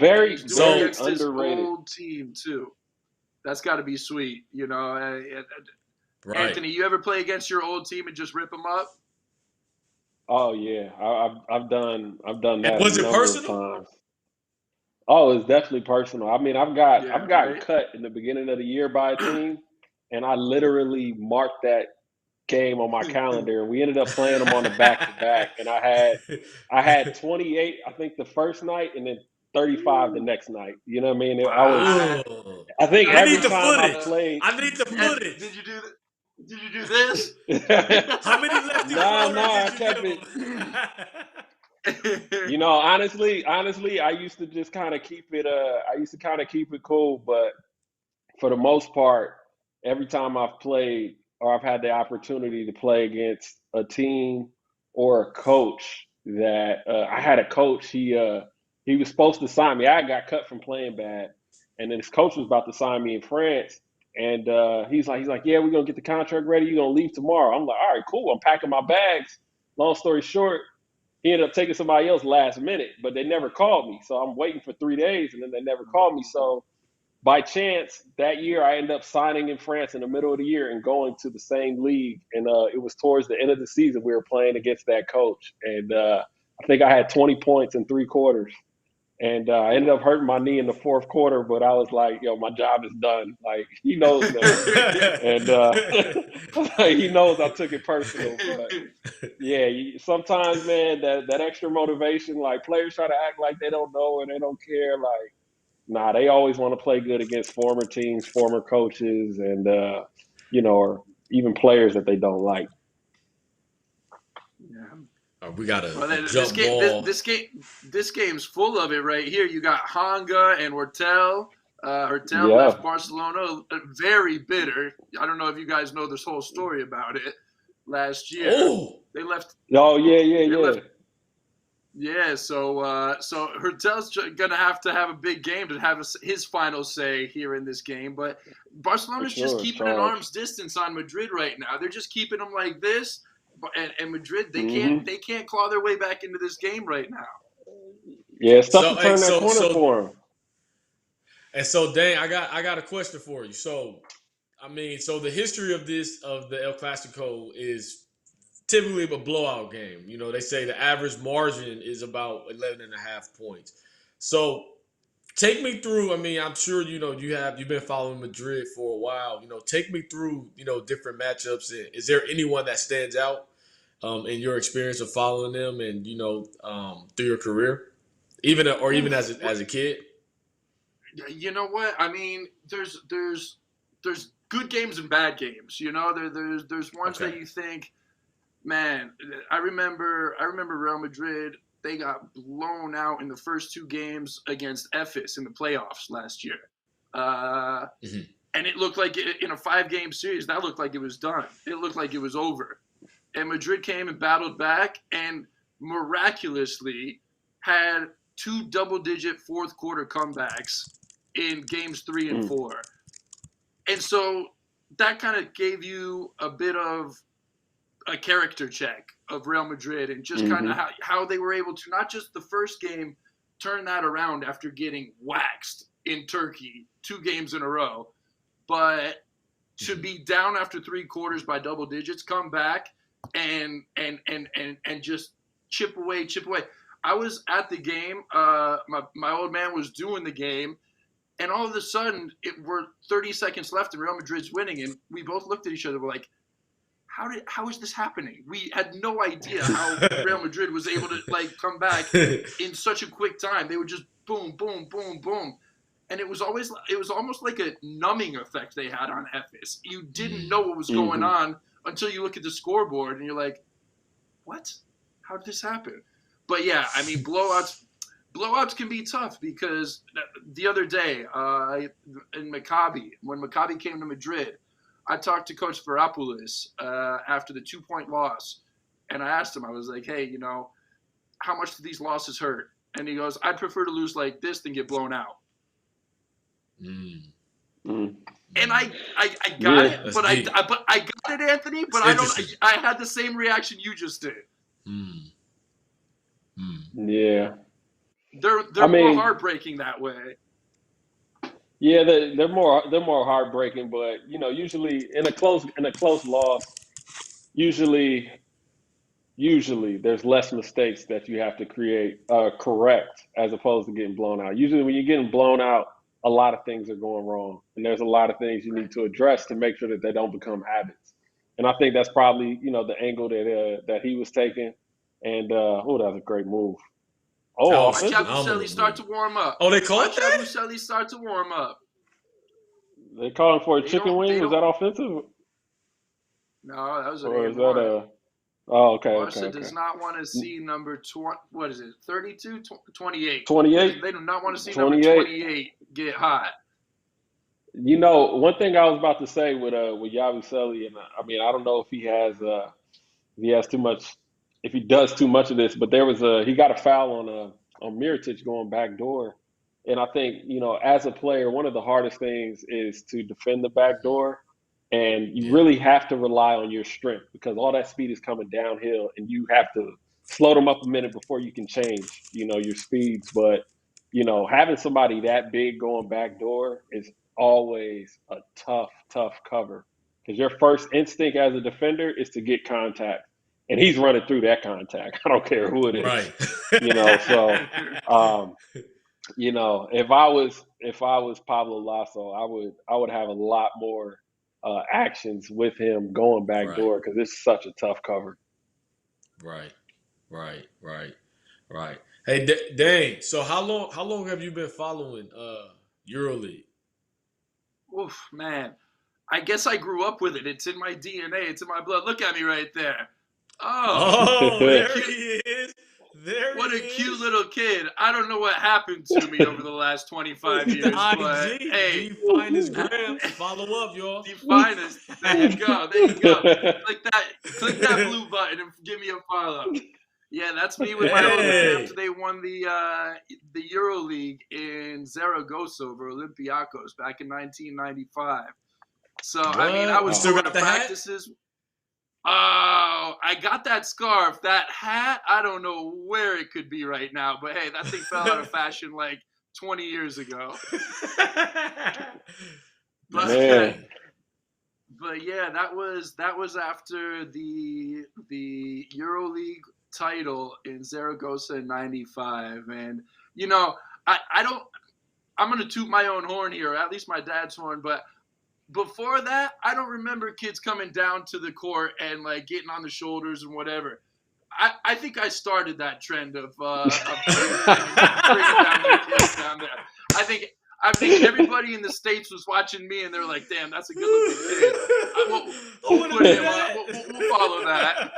Very underrated. Old team too. That's got to be sweet. Right. Anthony, you ever play against your old team and just rip them up? Oh yeah, I've done And that was a it number of personal? times. Oh, it's definitely personal. I mean, I've gotten Right? cut in the beginning of the year by a team, and I literally marked that game on my calendar, and we ended up playing them on the back-to-back, and I had 28, I think, the first night, and then 35 the next night. You know what I mean? Ooh. I think We every need the time I footage. played. I need the footage. Did you do this? How many lefty Nah, floaters I did kept you it. give him? You know, honestly, I used to just kind of keep it. I used to kind of keep it cool, but for the most part, every time I've played or I've had the opportunity to play against a team or a coach that I had a coach. He was supposed to sign me. I got cut from playing bad, and then his coach was about to sign me in France. And he's like, yeah, we're gonna get the contract ready. You're gonna leave tomorrow. I'm like, all right, cool. I'm packing my bags. Long story short, he ended up taking somebody else last minute, but they never called me. So I'm waiting for 3 days, and then they never called me. So by chance, that year I ended up signing in France in the middle of the year and going to the same league. And it was towards the end of the season we were playing against that coach. And I think I had 20 points in 3 quarters. And I ended up hurting my knee in the 4th quarter, but I was like, yo, my job is done. Like, he knows that. And he knows I took it personal. But yeah, sometimes, man, that extra motivation, like players try to act like they don't know and they don't care. Like, nah, they always want to play good against former teams, former coaches, and or even players that they don't like. We got a this jump ball. This game's full of it right here. You got Hanga and Hortel. Hortel left Barcelona very bitter. I don't know if you guys know this whole story about it. Last year, they left. Oh yeah. Yeah, so Hurtel's gonna have to have a big game to have his final say here in this game. But Barcelona's just keeping an arm's distance on Madrid right now. They're just keeping them like this, and Madrid they can't claw their way back into this game right now. Yeah, it's tough to turn that corner for them. And so, Dane, I got a question for you. So, I mean, the history of the El Clasico is typically a blowout game. You know, they say the average margin is about 11.5 points. So take me through, I mean, I'm sure, you've been following Madrid for a while. Take me through, different matchups. Is there anyone that stands out in your experience of following them and, through your career, even as a kid? You know what? I mean, there's good games and bad games. There's ones that you think, man, I remember Real Madrid, they got blown out in the first 2 games against Efes in the playoffs last year. And it looked like in a 5-game series, that looked like it was done. It looked like it was over. And Madrid came and battled back and miraculously had 2 double-digit 4th quarter comebacks in games 3 and 4. And so that kind of gave you a bit of a character check of Real Madrid and just kind of how they were able to, not just the first game, turn that around after getting waxed in Turkey 2 games in a row, but to be down after 3 quarters by double digits, come back and just chip away. I was at the game. My old man was doing the game, and all of a sudden, we're 30 seconds left, and Real Madrid's winning, and we both looked at each other. We're like, how is this happening? We had no idea how Real Madrid was able to come back in such a quick time. They were just boom, boom, boom, boom. And it was almost like a numbing effect they had on Efes. You didn't know what was going on until you look at the scoreboard and you're like, what? How did this happen? But yeah, I mean, blowouts can be tough because the other day in Maccabi, when Maccabi came to Madrid, I talked to Coach Varapoulos after the 2-point loss, and I asked him, I was like, hey, how much do these losses hurt? And he goes, I'd prefer to lose like this than get blown out. And I got it, but I got it, Anthony, but I had the same reaction you just did. Yeah. They're more heartbreaking that way. Yeah, they're more heartbreaking, but usually in a close loss, usually there's less mistakes that you have to correct as opposed to getting blown out. Usually when you're getting blown out, a lot of things are going wrong, and there's a lot of things you need to address to make sure that they don't become habits. And I think that's probably the angle that he was taking. And that was a great move. Oh, Watch Yabusely start to warm up. Oh, they called that? Watch Yabusely start to warm up. They calling for a chicken wing? Was that offensive? No, that was an or is A1. that a? Oh, okay. Barca Okay. does not want to see number 20. What is it? 32, 28. 28. They do not want to see 28. number 28 get hot. One thing I was about to say with Yabusely, and I mean, I don't know if he has too much, if he does too much of this, but he got a foul on Mirotic going back door, and I think as a player, one of the hardest things is to defend the back door, and you really have to rely on your strength because all that speed is coming downhill, and you have to slow them up a minute before you can change your speeds. But having somebody that big going back door is always a tough cover because your first instinct as a defender is to get contact, and he's running through that contact. I don't care who it is, right? So, if I was Pablo Lasso, I would have a lot more actions with him going back door because it's such a tough cover. Right. Hey, Dane. So how long have you been following EuroLeague? Oof, man. I guess I grew up with it. It's in my DNA. It's in my blood. Look at me right there. Oh, there he is. What a cute little kid. I don't know what happened to me over the last 25 years. But, hey. D-Finest Graham. Follow up, y'all. D-Finest. There you go. Click that blue button and give me a follow. Yeah, that's me with my own fam. They won the EuroLeague in Zaragoza over Olympiacos back in 1995. So, I mean, I was still going got to the practices. Oh, I got that scarf. That hat, I don't know where it could be right now. But, hey, that thing fell out of fashion like 20 years ago. But yeah, that was after the EuroLeague title in Zaragoza in 95. And, I'm going to toot my own horn here, or at least my dad's horn, but before that, I don't remember kids coming down to the court and like getting on the shoulders and whatever. I think I started that trend of bringing down their kids down there. I think everybody in the States was watching me and they're like, "Damn, that's a good-looking kid." We'll put him on. We'll follow that.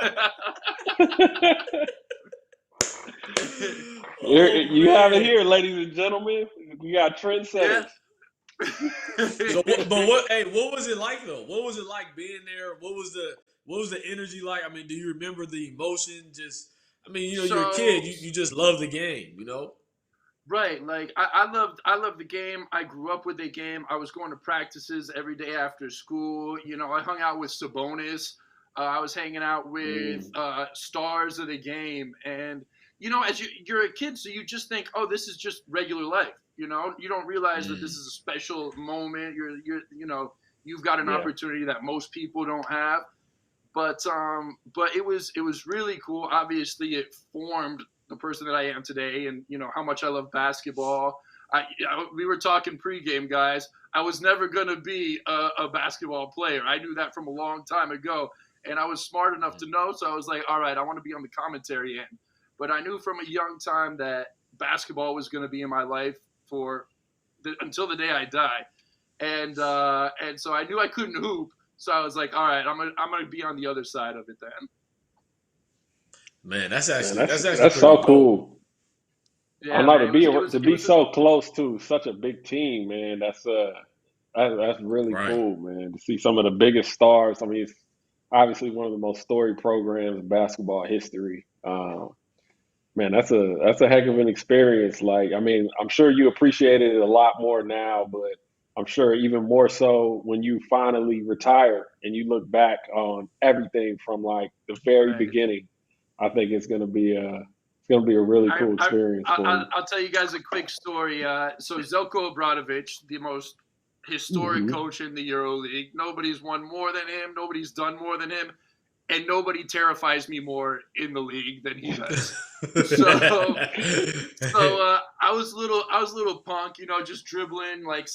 You have it here, ladies and gentlemen. We got trendsetters. Yeah. So, what was it like though? What was it like being there? What was the energy like? I mean, do you remember the emotion? You're a kid. You just love the game, Right. Like I loved the game. I grew up with the game. I was going to practices every day after school. I hung out with Sabonis. I was hanging out with stars of the game. And, as you're a kid, so you just think, oh, this is just regular life. You don't realize that this is a special moment. You've got an opportunity that most people don't have. But it was really cool. Obviously, it formed the person that I am today, and how much I love basketball. We were talking pregame, guys. I was never gonna be a basketball player. I knew that from a long time ago, and I was smart enough to know. So I was like, all right, I want to be on the commentary end. But I knew from a young time that basketball was going to be in my life until the day I die, and so I knew I couldn't hoop. So I was like, all right, I'm gonna be on the other side of it then. Man, that's so cool. Yeah, I know to be so close to such a big team, man. That's really cool, man. To see some of the biggest stars. I mean, it's obviously one of the most storied programs in basketball history. Man, that's a heck of an experience. Like, I mean, I'm sure you appreciated it a lot more now, but I'm sure even more so when you finally retire and you look back on everything from like the very beginning. I think it's going to be it's gonna be a really cool experience for you. I'll tell you guys a quick story. So Zeljko Obradović, the most historic coach in the EuroLeague. Nobody's won more than him. Nobody's done more than him. And nobody terrifies me more in the league than he does. So I was a little punk, just dribbling like,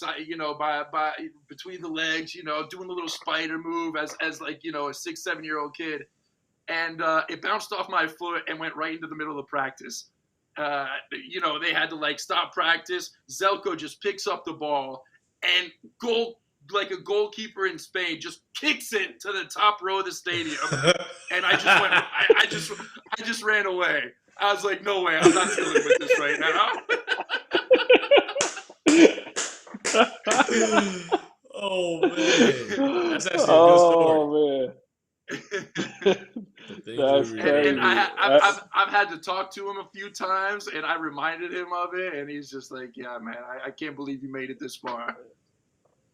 by between the legs, doing a little spider move as like, a 6-7-year-old kid. And it bounced off my foot and went right into the middle of practice. They had to like stop practice. Zeljko just picks up the ball and like a goalkeeper in Spain, just kicks it to the top row of the stadium. And I just went, I just ran away. I was like, no way, I'm not dealing with this right now. Oh, man. That's actually a good story. That's crazy. And I've had to talk to him a few times, and I reminded him of it, and he's just like, yeah, man, I can't believe you made it this far.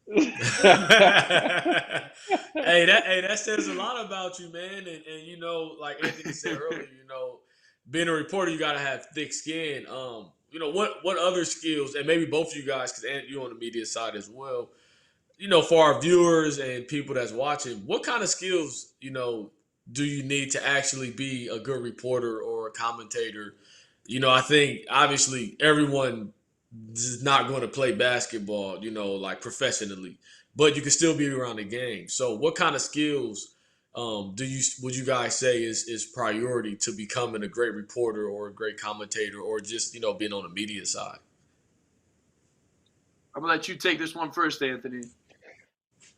Hey, that says a lot about you, man. And like Anthony said earlier, being a reporter, you gotta have thick skin. What other skills, and maybe both of you guys, because you're on the media side as well. For our viewers and people that's watching, what kind of skills, do you need to actually be a good reporter or a commentator? I think obviously everyone is not going to play basketball, like professionally, but you can still be around the game. So what kind of skills would you guys say is priority to becoming a great reporter or a great commentator or just, being on the media side? I'm going to let you take this one first, Anthony.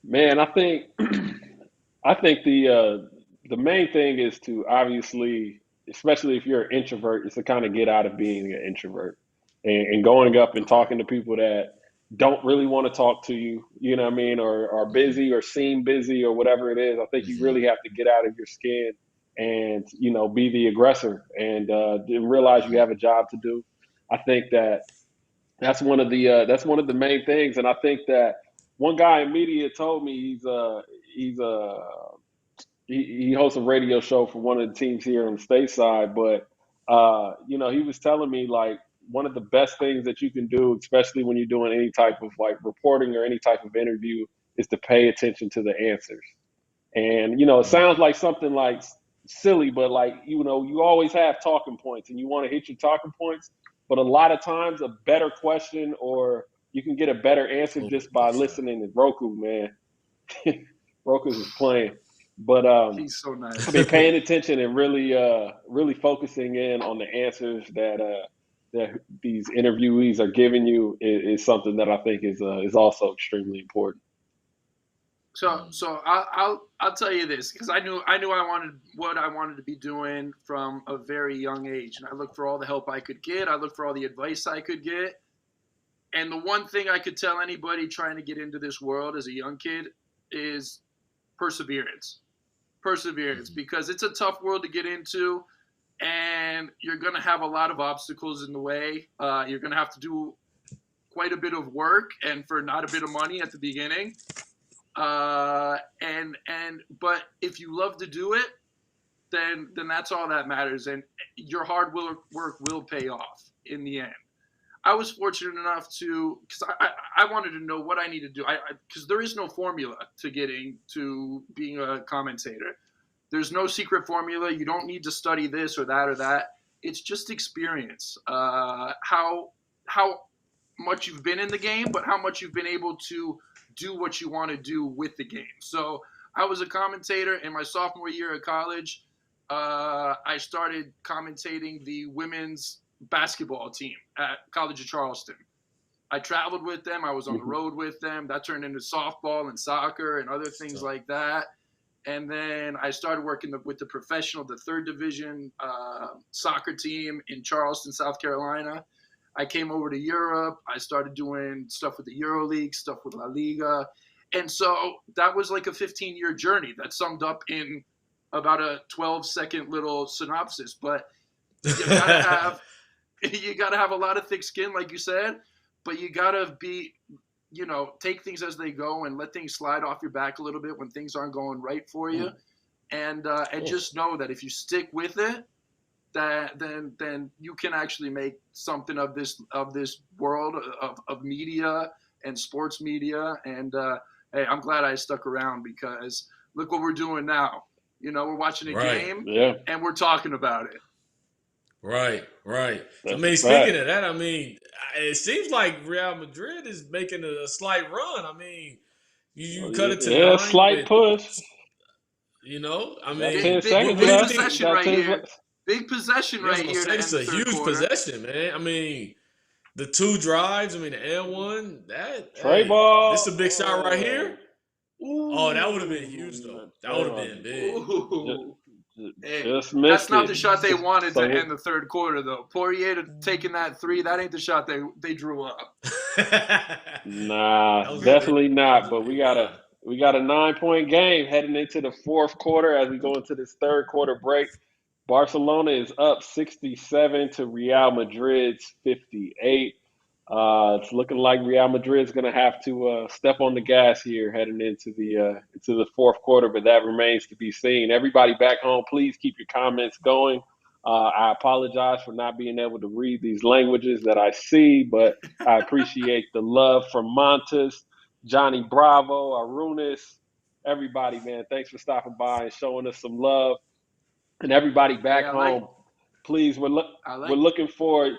Man, I think the main thing is to obviously, especially if you're an introvert, is to kind of get out of being an introvert. And going up and talking to people that don't really want to talk to you, or are busy or seem busy or whatever it is. I think you really have to get out of your skin and, be the aggressor and realize you have a job to do. I think that's one of the main things. And I think that one guy in media told me he hosts a radio show for one of the teams here on the stateside, but he was telling me like, one of the best things that you can do, especially when you're doing any type of like reporting or any type of interview, is to pay attention to the answers. And, it sounds like something like silly, but like, you always have talking points and you want to hit your talking points. But a lot of times a better question or you can get a better answer just by listening to Roku, man. Roku's is playing. But he's so nice. I mean, paying attention and really focusing in on the answers that these interviewees are giving you is something that I think is also extremely important. So I'll tell you this, because I knew I wanted what I wanted to be doing from a very young age, and I looked for all the help I could get. I looked for all the advice I could get, and the one thing I could tell anybody trying to get into this world as a young kid is perseverance, because it's a tough world to get into. And you're going to have a lot of obstacles in the way. You're going to have to do quite a bit of work and for not a bit of money at the beginning. But if you love to do it, then that's all that matters. And your hard work will pay off in the end. I was fortunate enough because I wanted to know what I need to do. Because there is no formula to getting to being a commentator. There's no secret formula. You don't need to study this or that or that. It's just experience. How much you've been in the game, but how much you've been able to do what you want to do with the game. So I was a commentator in my sophomore year of college. I started commentating the women's basketball team at College of Charleston. I traveled with them. I was on the road with them. That turned into softball and soccer and other things like that. And then I started working with the professional, the third division soccer team in Charleston, South Carolina. I came over to Europe. I started doing stuff with the EuroLeague, stuff with La Liga. And so that was like a 15-year journey that summed up in about a 12-second little synopsis. But you gotta have a lot of thick skin, like you said, but you gotta be, take things as they go and let things slide off your back a little bit when things aren't going right for you. And just know that if you stick with it, then you can actually make something of this world of media and sports media. And hey, I'm glad I stuck around, because look what we're doing now. You know, we're watching a game and we're talking about it. Right. That's I mean, a speaking fact. of that, I mean, it seems like Real Madrid is making a slight run. I mean, you cut it to 9 slight with, push. you know, I Got mean, 10 seconds big left. possession Got right 10 here. Big possession right here to end it's the a third huge quarter. possession, man. I mean, the 2 drives, I mean, the N1, Trey ball. this is a big shot right here. Ooh. Oh, that would have been huge, though. That would have been big. Hey, just missed that's not it. the shot they wanted So to end the third quarter, though. Poirier taking that 3, that ain't the shot they drew up. Nah, definitely not. But we got a 9-point game heading into the fourth quarter as we go into this third quarter break. Barcelona is up 67 to Real Madrid's 58. It's looking like Real Madrid's going to have to step on the gas here heading into the fourth quarter, but that remains to be seen. Everybody back home, please keep your comments going. I apologize for not being able to read these languages that I see, but I appreciate the love from Montes, Johnny Bravo, Arunas, everybody, man. Thanks for stopping by and showing us some love. And everybody back home, please, we're looking for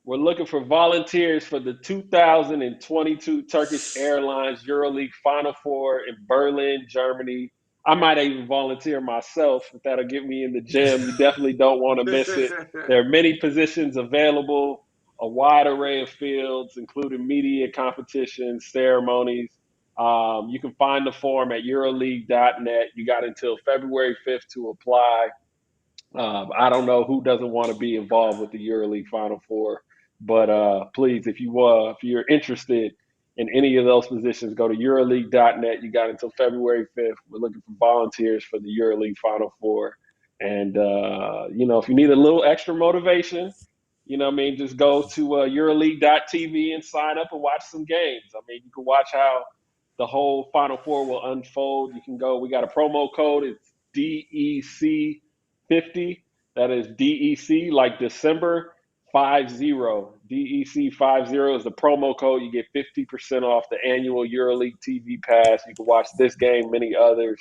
volunteers for the 2022 Turkish Airlines EuroLeague Final Four in Berlin, Germany. I might even volunteer myself if that'll get me in the gym. You definitely don't want to miss it. There are many positions available, a wide array of fields, including media competitions, ceremonies. You can find the form at EuroLeague.net. You got until February 5th to apply. I don't know who doesn't want to be involved with the EuroLeague Final Four, but please, if you're interested in any of those positions, go to EuroLeague.net. You got until February 5th. We're looking for volunteers for the EuroLeague Final Four, and if you need a little extra motivation, just go to EuroLeague.tv and sign up and watch some games. I mean, you can watch how the whole Final Four will unfold. You can go. We got a promo code. It's DEC50. That is DEC, like December 50. DEC50 is the promo code. You get 50% off the annual EuroLeague TV pass. You can watch this game, many others.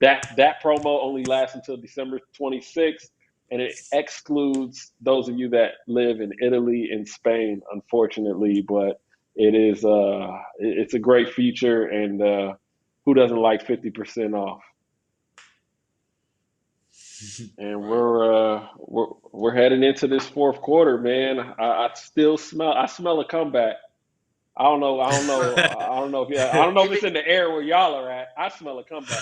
That promo only lasts until December 26th, and it excludes those of you that live in Italy and Spain, unfortunately. But it's a great feature, and who doesn't like 50% off? And we're heading into this fourth quarter, man. I smell a comeback. I don't know if it's in the air where y'all are at. I smell a comeback.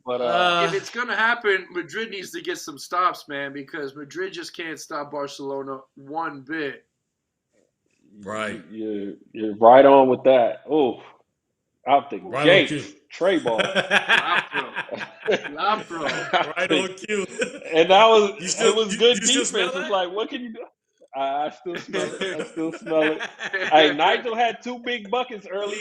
But if it's gonna happen, Madrid needs to get some stops, man, because Madrid just can't stop Barcelona one bit. Right. You're right on with that. Oh, out the right gates, Trey ball. Lapro. Right on cue. And it was good defense. It's like, what can you do? I still smell it. Hey, Nigel had 2 big buckets early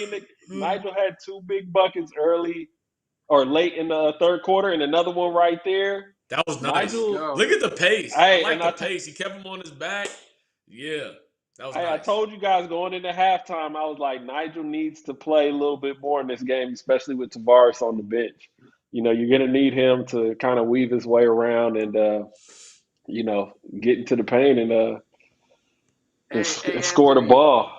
or late in the third quarter, and another one right there. That was nice. Nigel, look at the pace. Hey, I like the pace. He kept him on his back. Yeah. That was nice. I told you guys going into halftime, I was like, Nigel needs to play a little bit more in this game, especially with Tavares on the bench. You're going to need him to kind of weave his way around and, get into the paint and score the ball.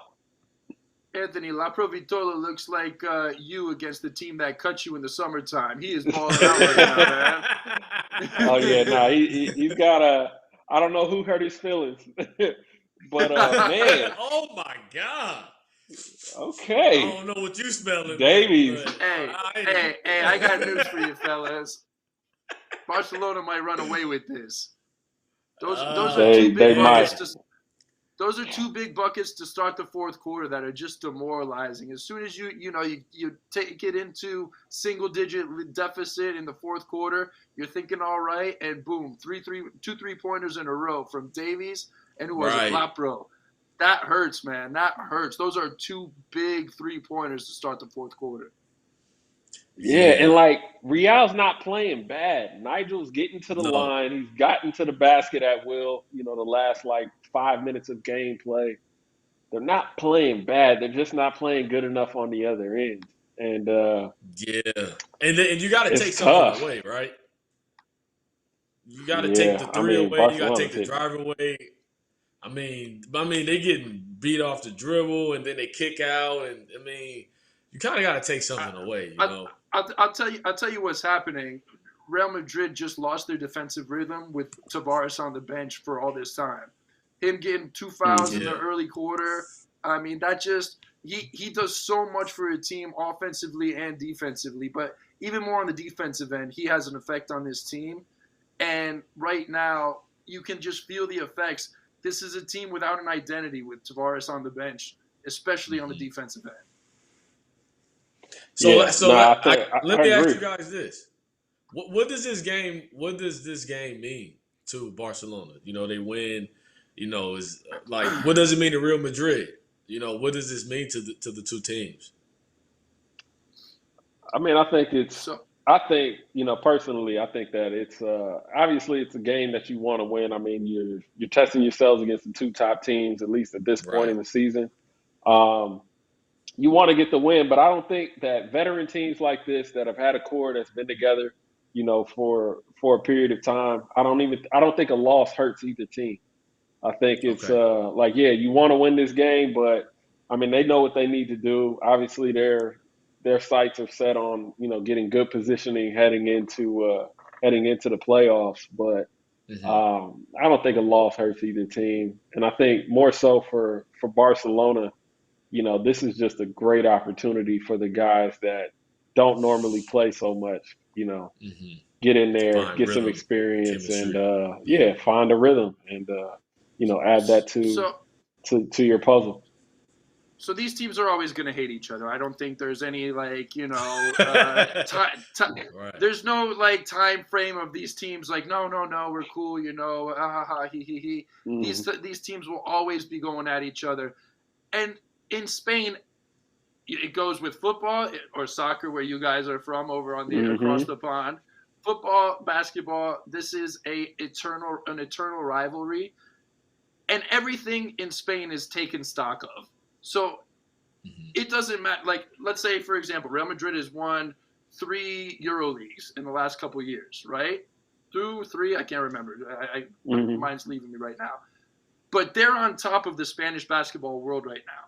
Anthony, La Provitola looks like you against the team that cut you in the summertime. He is balling out right now, man. Oh, yeah, he's got I don't know who hurt his feelings. But, man. Oh, my God. Okay. I don't know what you smelling. Davies. Hey, I got news for you, fellas. Barcelona might run away with this. Those are two big buckets. Those are 2 big buckets to start the fourth quarter that are just demoralizing. As soon as you take it into single-digit deficit in the fourth quarter, you're thinking all right, and boom, 2 3-pointers in a row from Davies and who was a Lapro. That hurts, man. That hurts. Those are 2 big 3-pointers to start the fourth quarter. Yeah, and like Real's not playing bad. Nigel's getting to the line. He's gotten to the basket at will, the last like 5 minutes of gameplay. They're not playing bad. They're just not playing good enough on the other end. And and you got to take something away, right? You got to take the three away. You got to take the drive away. I mean, they getting beat off the dribble and then they kick out, and I mean, you kind of got to take something away. I'll tell you what's happening. Real Madrid just lost their defensive rhythm with Tavares on the bench for all this time. Him getting 2 fouls in the early quarter. I mean, that just he does so much for a team offensively and defensively, but even more on the defensive end, he has an effect on this team. And right now, you can just feel the effects. This is a team without an identity with Tavares on the bench, especially on the defensive end. Let me ask you guys this: what does this game mean to Barcelona? They win. Is like, what does it mean to Real Madrid? What does this mean to the two teams? I mean, I think personally, I think that it's obviously it's a game that you want to win. I mean, you're testing yourselves against the two top teams, at least at this point in the season. You want to get the win, but I don't think that veteran teams like this that have had a core that's been together, for a period of time, I don't think a loss hurts either team. I think it's you want to win this game, but I mean, they know what they need to do. Obviously, their sights are set on, getting good positioning heading into the playoffs. But I don't think a loss hurts either team. And I think more so for Barcelona, this is just a great opportunity for the guys that don't normally play so much, get in there, get some experience, chemistry. And find a rhythm and add that to your puzzle. So these teams are always going to hate each other. I don't think there's any there's no time frame of these teams like no we're cool, he. These teams will always be going at each other. And in Spain, it goes with football or soccer, where you guys are from, over on the across the pond. Football, basketball, this is an eternal rivalry, and everything in Spain is taken stock of. So it doesn't matter. Like, let's say, for example, Real Madrid has won 3 EuroLeagues in the last couple of years, right? 2, 3, I can't remember. Mine's leaving me right now. But they're on top of the Spanish basketball world right now.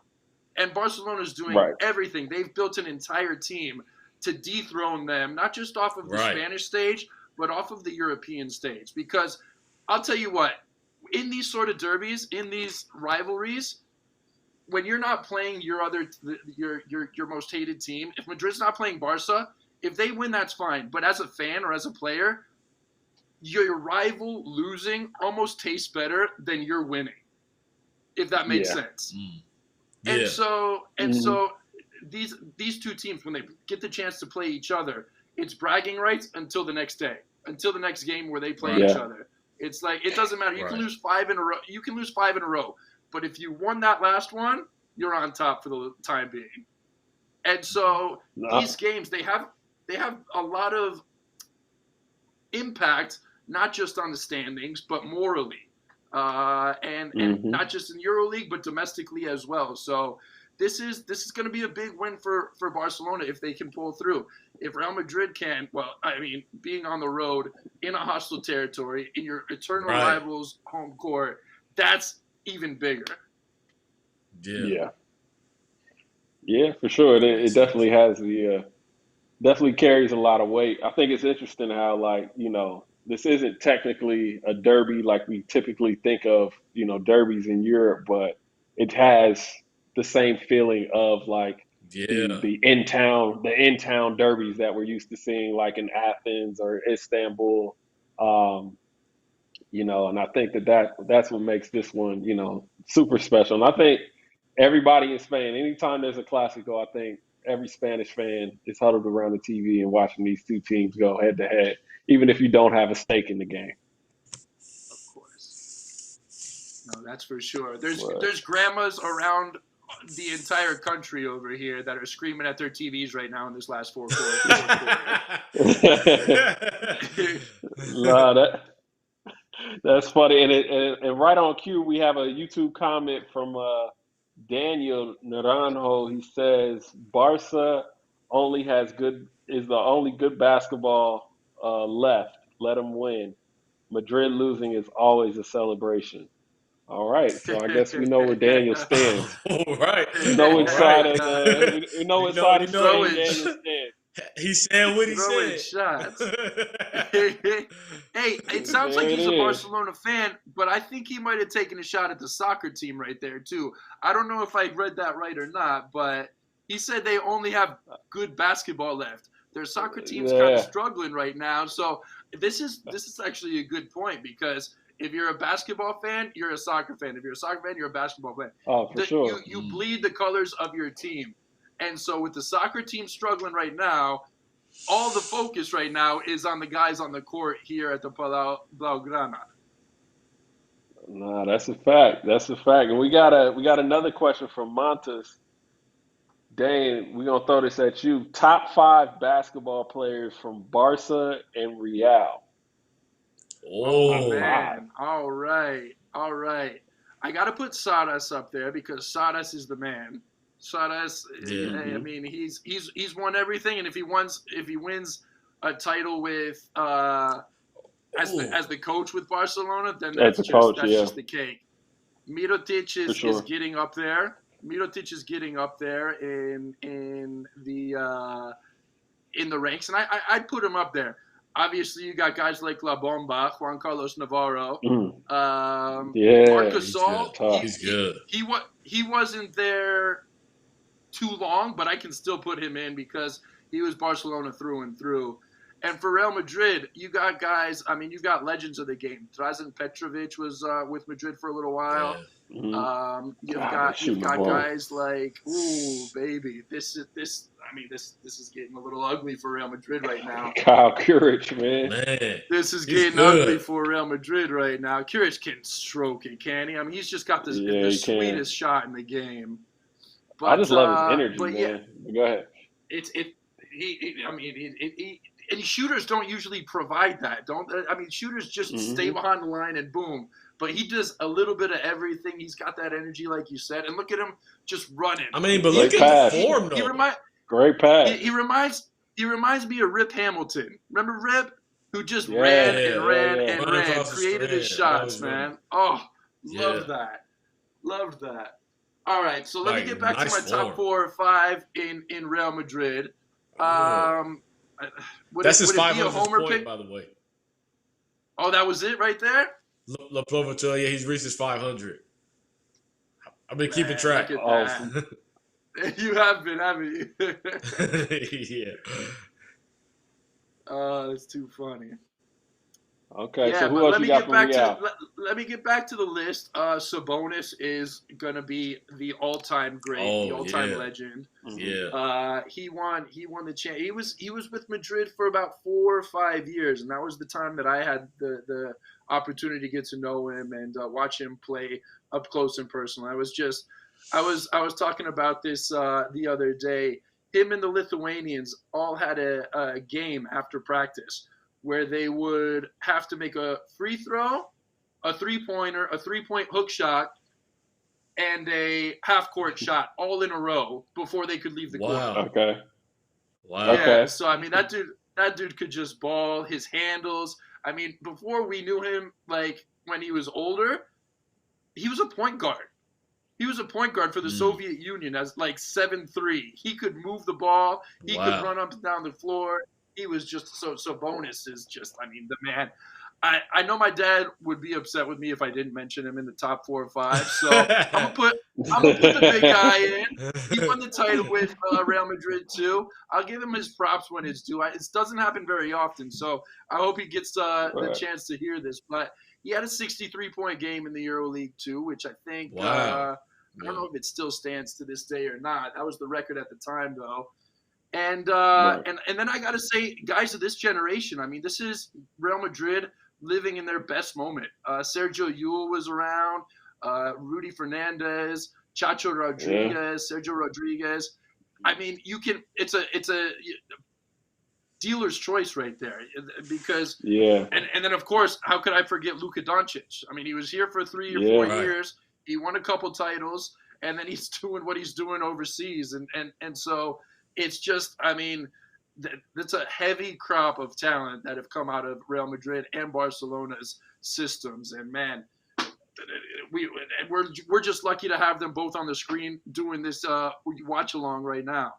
And Barcelona's doing everything. They've built an entire team to dethrone them, not just off of the Spanish stage, but off of the European stage. Because I'll tell you what, in these sort of derbies, in these rivalries, when you're not playing your most hated team, if Madrid's not playing Barca, if they win, that's fine. But as a fan or as a player, your rival losing almost tastes better than your winning, if that makes sense. And so these two teams, when they get the chance to play each other, it's bragging rights until the next day, until the next game where they play each other. It's like, it doesn't matter. You can lose 5 in a row. You can lose 5 in a row. But if you won that last one, you're on top for the time being. And so these games, they have a lot of impact, not just on the standings, but morally. And not just in EuroLeague, but domestically as well. So this is going to be a big win for Barcelona if they can pull through. If Real Madrid can, well, I mean, being on the road in a hostile territory, in your eternal rivals' home court, that's even bigger. Yeah, for sure. It definitely has definitely carries a lot of weight. I think it's interesting how, this isn't technically a derby like we typically think of, derbies in Europe, but it has the same feeling of the in-town derbies that we're used to seeing, like in Athens or Istanbul. And I think that's what makes this one, super special. And I think everybody in Spain, anytime there's a Clasico, I think every Spanish fan is huddled around the TV and watching these two teams go head to head, even if you don't have a stake in the game. Of course. No, that's for sure. There's grandmas around the entire country over here that are screaming at their TVs right now in this last four quarters. Nah, that's funny. And right on cue, we have a YouTube comment from Daniel Naranjo. He says, Barca is the only good basketball left. Let them win. Madrid losing is always a celebration. All right, so I guess we know where Daniel stands. All right. We know which side of We know Daniel stands. He said what he throwing said. shots. Hey, it sounds like he's a Barcelona fan, but I think he might have taken a shot at the soccer team right there too. I don't know if I read that right or not, but he said they only have good basketball left. Their soccer team's kind of struggling right now. So this is actually a good point, because if you're a basketball fan, you're a soccer fan. If you're a soccer fan, you're a basketball fan. Oh, for sure. You bleed the colors of your team. And so with the soccer team struggling right now, all the focus right now is on the guys on the court here at the Palau Blaugrana. Nah, that's a fact. That's a fact. And we got another question from Montes. Dane, we're gonna throw this at you. Top 5 basketball players from Barca and Real. Oh man! All right. I got to put Saras up there because Saras is the man. Saras, I mean, he's won everything, and if he wins a title with as the coach with Barcelona, then that's just the cake. Mirotic is getting up there. Mirotic is getting up there in the ranks, and I'd put him up there. Obviously, you got guys like La Bomba, Juan Carlos Navarro, Marc Gasol. He's good. He wasn't there too long, but I can still put him in because he was Barcelona through and through. And for Real Madrid, you got guys. I mean, you've got legends of the game. Drazen Petrovic was with Madrid for a little while. Yeah. You've got guys like, ooh, baby, this is getting a little ugly for Real Madrid right now. Kyle Kuric, man. This is getting ugly for Real Madrid right now. Kuric can stroke it, can he? I mean, he's just got the sweetest shot in the game. But, I just love his energy, man. Yeah, go ahead. And shooters don't usually provide that. Shooters just stay behind the line and boom. But he does a little bit of everything. He's got that energy, like you said. And look at him just running. I mean, but look at the form, though. Great pass. He reminds me of Rip Hamilton. Remember Rip? Who just ran, created his shots, man. Oh, loved that. Loved that. All right, so let me get back to my top 4 or 5 in Real Madrid. That's his 500th point, pick? By the way. Oh, that was it right there? La Provotoya, he's reached his 500. I've been keeping track. Awesome. You have been, haven't you? Yeah. Oh, that's too funny. Okay, so who else you got from Real? Let me get back to the list. Sabonis is going to be the all-time great, the all-time legend. Yeah. He won the champ. He was with Madrid for about 4 or 5 years, and that was the time that I had the opportunity to get to know him and watch him play up close and personal. I was talking about this the other day. Him and the Lithuanians all had a game after practice where they would have to make a free throw, a three-pointer, a three-point hook shot, and a half-court shot all in a row before they could leave the court. Okay. Wow. Yeah, okay. so, I mean, that dude could just ball. His handles. I mean, before we knew him, like, when he was older, he was a point guard. He was a point guard for the Soviet Union as, like, 7'3". He could move the ball. He could run up and down the floor. He was just so bonus is just, I mean, the man. I know my dad would be upset with me if I didn't mention him in the top 4 or 5. So I'm gonna put the big guy in. He won the title with Real Madrid too. I'll give him his props when it's due. It doesn't happen very often, so I hope he gets the chance to hear this. But he had a 63-point game in the EuroLeague too, which I think I don't know if it still stands to this day or not. That was the record at the time, though. And then I got to say, guys of this generation, I mean, this is Real Madrid living in their best moment. Sergio Llull was around, Rudy Fernandez, Chacho Rodriguez, Sergio Rodriguez. I mean, it's a dealer's choice right there, because and then of course, how could I forget Luka Doncic? I mean, he was here for 3 or 4 years. He won a couple titles, and then he's doing what he's doing overseas, and so it's just, I mean, that's a heavy crop of talent that have come out of Real Madrid and Barcelona's systems, and man, we're just lucky to have them both on the screen doing this watch along right now.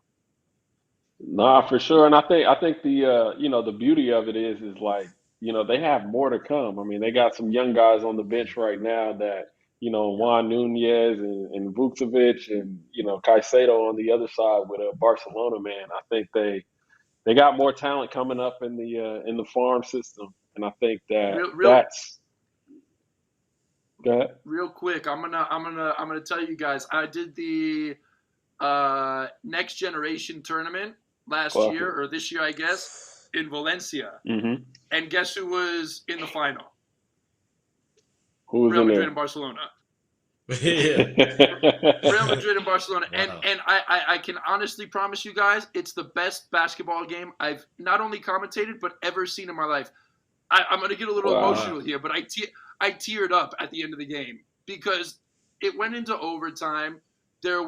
Nah, for sure. And I think the the beauty of it is like, they have more to come. I mean, they got some young guys on the bench right now that, Juan Nunez and Vucevic and, Caicedo on the other side with Barcelona, man. I think they got more talent coming up in the farm system. And I think that that's go ahead. Real quick, I'm gonna tell you guys, I did the Next Generation tournament last year, or this year, I guess, in Valencia. Mm-hmm. And guess who was in the final? Who was Real in Madrid there? and Barcelona. Yeah. Real Madrid and Barcelona. Wow. And I can honestly promise you guys, it's the best basketball game I've not only commentated, but ever seen in my life. I'm going to get a little emotional here, but I teared up at the end of the game because it went into overtime. It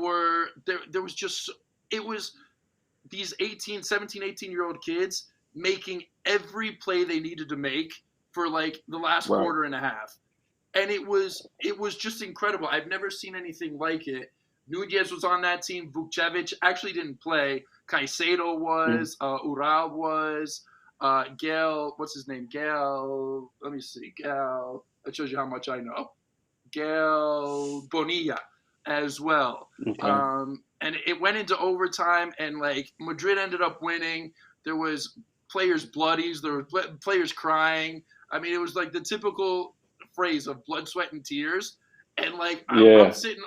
was these 17, 18-year-old kids making every play they needed to make for like the last quarter and a half. And it was just incredible. I've never seen anything like it. Nunez was on that team. Vucevic actually didn't play. Caicedo was. Ural was. Gael, what's his name? Gael, let me see. Gael, that shows you how much I know. Gael Bonilla as well. Okay. And it went into overtime, and like Madrid ended up winning. There was players' bloodies. There were players crying. I mean, it was like the typical phrase of blood, sweat, and tears. And like I'm sitting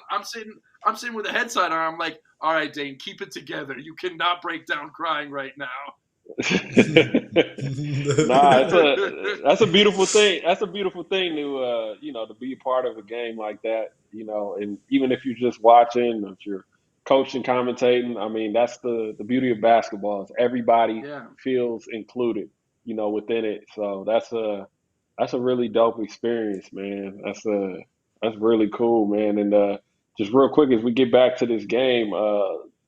with a headset on. I'm like, all right, Dane, keep it together. You cannot break down crying right now. Nah, that's a beautiful thing. That's a beautiful thing to to be a part of a game like that. And even if you're just watching, if you're coaching, commentating, I mean, that's the beauty of basketball. Is everybody feels included, within it. So that's a really dope experience, man. That's really cool, man. And just real quick, as we get back to this game,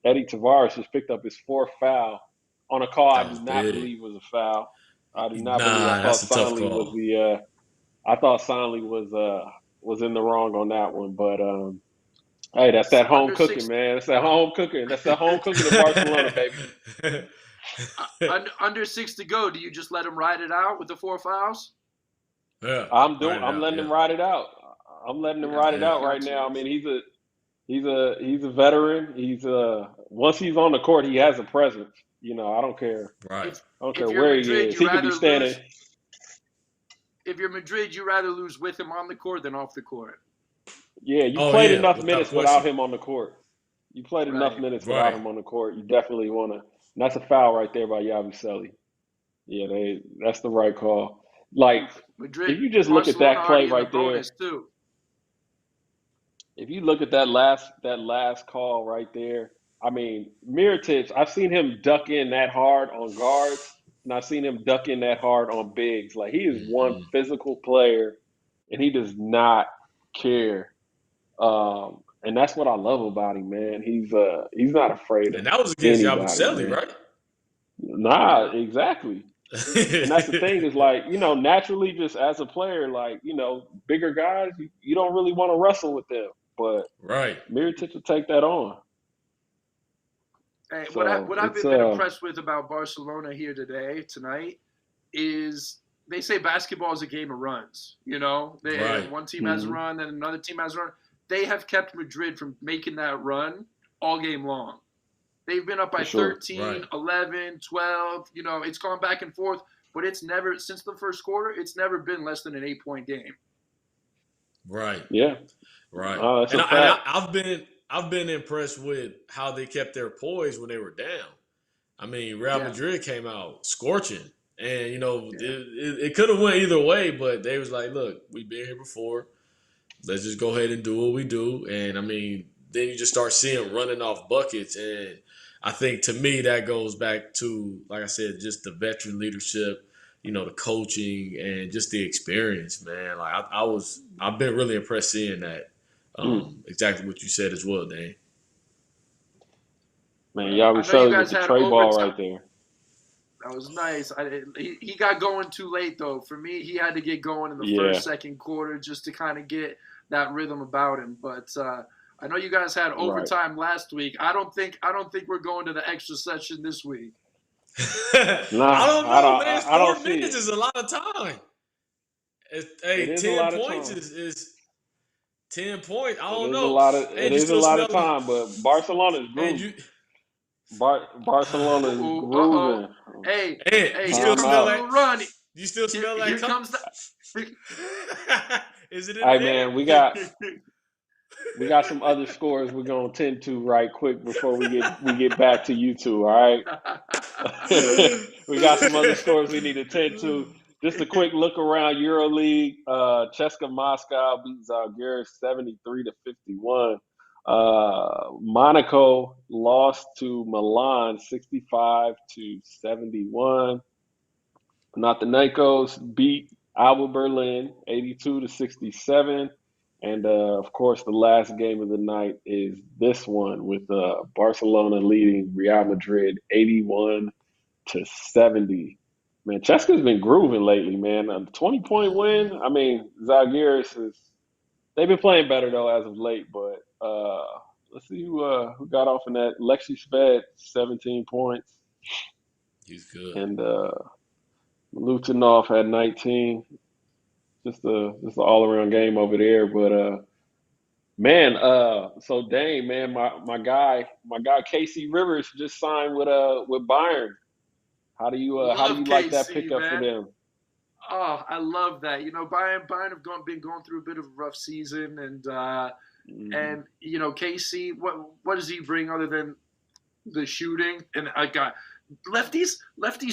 Eddie Tavares just picked up his 4th foul on a call I do not believe was a foul. I do not believe. I thought Sonley was in the wrong on that one. But hey, that's that home cooking, man. That's that home cooking. That's that home cooking in Barcelona, baby. Under 6 to go. Do you just let him ride it out with the 4 fouls? Yeah, I'm letting him ride it out. I'm letting him ride it out right now. I mean, he's a veteran. Once he's on the court, he has a presence. I don't care. Right. I don't care where he is. He could be standing. If you're Madrid, you rather lose with him on the court than off the court. Yeah, you played enough minutes without him on the court. You played enough minutes without him on the court. You definitely want to. And that's a foul right there by Yabusely. Yeah, that's the right call. Like, Madrid, if you just look at that play right there. Too. If you look at that last call right there, I mean, Mirotic, I've seen him duck in that hard on guards, and I've seen him duck in that hard on bigs. Like, he is one physical player, and he does not care. And that's what I love about him, man. He's not afraid of And that was against Yabusely, right? Nah, exactly. And that's the thing is, like, naturally, just as a player, like, bigger guys, you don't really want to wrestle with them. But Mirotic will take that on. Hey, what I've been impressed with about Barcelona here tonight, is they say basketball is a game of runs. One team has a run, then another team has a run. They have kept Madrid from making that run all game long. They've been up by 13, 11, 12. It's gone back and forth, but it's never, since the first quarter, it's never been less than an 8-point game. Right. Yeah. Right. And I've been impressed with how they kept their poise when they were down. I mean, Real Madrid came out scorching, and it could have went either way, but they was like, "Look, we've been here before. Let's just go ahead and do what we do." And I mean, then you just start seeing running off buckets. And I think to me that goes back to, like I said, just the veteran leadership, the coaching and just the experience, man. Like I've been really impressed seeing that. Exactly what you said as well, Dane. Man, Yabusely with the tray ball right there. That was nice. He got going too late, though. For me, he had to get going in the first, second quarter just to kind of get that rhythm about him. But I know you guys had overtime last week. I don't think we're going to the extra session this week. I don't know, man. 4 minutes is a lot of time. 10 points is 10 points. I don't know. It is a lot of time, but Barcelona's grooving. Barcelona's grooving. Hey, you still smell like run. You still smell like here comes the. Is it? Hey man, we got some other scores we're gonna tend to right quick before we get back to you two. All right. We got some other scores we need to tend to. Just a quick look around EuroLeague. CSKA Moscow beat Zalgiris 73-51. Monaco lost to Milan 65-71. Panathinaikos beat Alba Berlin 82-67. And of course, the last game of the night is this one with Barcelona leading Real Madrid 81-70. Man, CSKA's been grooving lately, man. A 20-point win. I mean, Zalgiris they've been playing better though as of late, but let's see who got off in that. Lexi Sved, 17 points. He's good. And Lutinov had 19. Just an all-around game over there. But so Dane, man, my guy Casey Rivers just signed with Bayern. How do you like that pickup for them? Oh, I love that. Bayern have been going through a bit of a rough season, and Casey, what does he bring other than the shooting? And I got lefties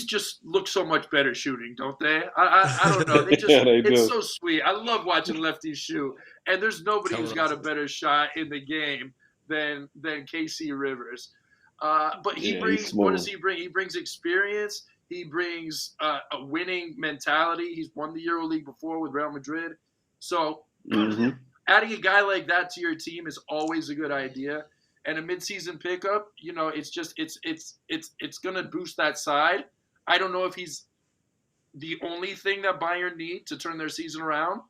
just look so much better shooting, don't they? I don't know. They just it's so sweet. I love watching lefties shoot, and there's nobody who's got a better shot in the game than Casey Rivers. But he brings, what does he bring? He brings experience. He brings a winning mentality. He's won the EuroLeague before with Real Madrid. So adding a guy like that to your team is always a good idea. And a midseason pickup, it's going to boost that side. I don't know if he's the only thing that Bayern need to turn their season around,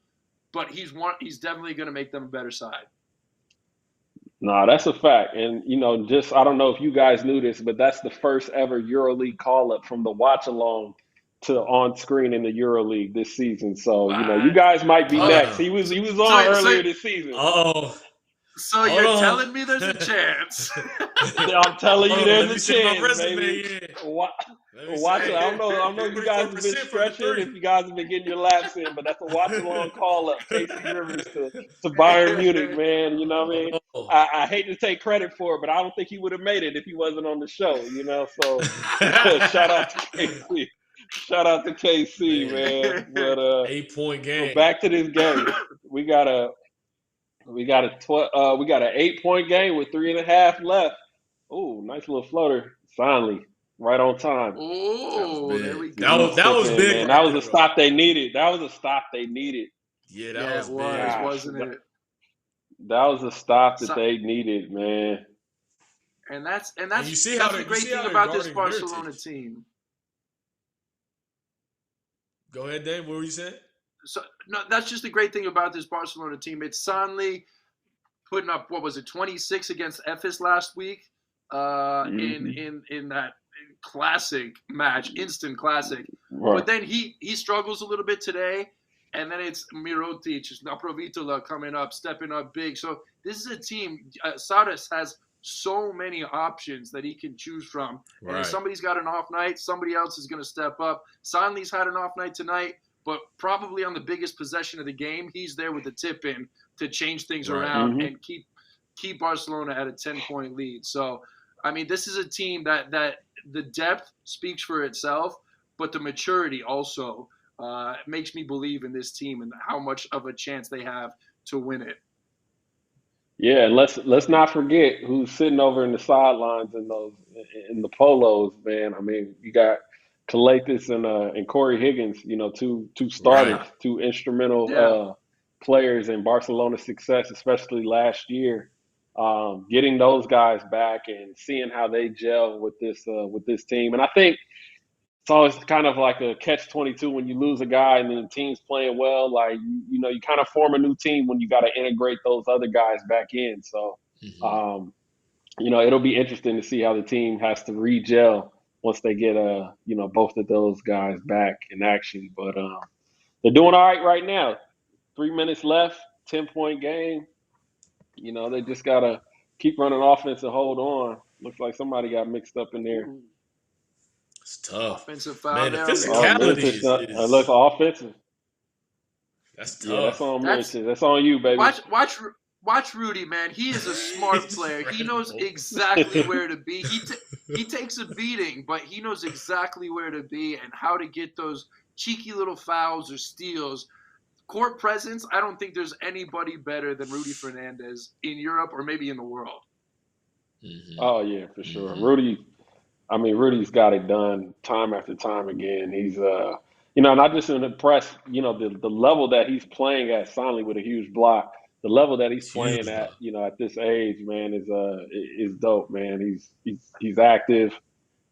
but he's definitely going to make them a better side. No, that's a fact. And, I don't know if you guys knew this, but that's the first ever EuroLeague call-up from the Watchalong to on screen in the EuroLeague this season. So, you guys might be next. He was on earlier this season. So you're telling me there's a chance? I'm telling you there's a chance, baby. Watch it. I don't know if you guys have been stretching, if you guys have been getting your laps in, but that's a watch-along call-up. Casey Rivers to Bayern Munich, man. You know what I mean? I hate to take credit for it, but I don't think he would have made it if he wasn't on the show, So shout out to KC. Shout out to KC, man. But 8-point game. So back to this game. We got an 8-point game with 3.5 left. Oh, nice little floater. Finally, right on time. Oh, there we go. That was big. Man. That was a stop they needed. Yeah, that was big. Wasn't it? That was a stop that they needed, man. And that's you see the great thing about this Barcelona team. Go ahead, Dave. What were you saying? So no, that's just the great thing about this Barcelona team. It's Sanli putting up 26 against Efes last week in that classic match, instant classic. Right. But then he struggles a little bit today, and then it's Mirotic, Naprovitola coming up, stepping up big. So this is a team. Saras has so many options that he can choose from. Right. And if somebody's got an off night, somebody else is going to step up. Sanli's had an off night tonight. But probably on the biggest possession of the game, he's there with the tip in to change things around and keep Barcelona at a 10-point lead. So, I mean, this is a team that the depth speaks for itself, but the maturity also makes me believe in this team and how much of a chance they have to win it. Yeah, and let's not forget who's sitting over in the sidelines in the polos, man. I mean, you got Kalathis and Corey Higgins, two starters, Right. two instrumental Yeah. players in Barcelona's success, especially last year. Getting those guys back and seeing how they gel with this team, and I think it's always kind of like a catch-22 when you lose a guy and then the team's playing well. Like, you kind of form a new team when you got to integrate those other guys back in. So, it'll be interesting to see how the team has to re-gel once they get, both of those guys back in action. But they're doing all right now. 3 minutes left, 10-point game. They just got to keep running offense and hold on. Looks like somebody got mixed up in there. It's tough. Offensive foul Man, the there. physicality is look offensive. That's tough. Yeah, that's on Mirotic. That's on you, baby. Watch Rudy, man. He is a smart player. He knows exactly where to be. He takes a beating, but he knows exactly where to be and how to get those cheeky little fouls or steals. Court presence, I don't think there's anybody better than Rudy Fernandez in Europe or maybe in the world. Oh, yeah, for sure. Rudy's got it done time after time again. He's, and I just impressed, the level that he's playing at finally with a huge block. The level that he's playing at, at this age, man, is dope, man. He's active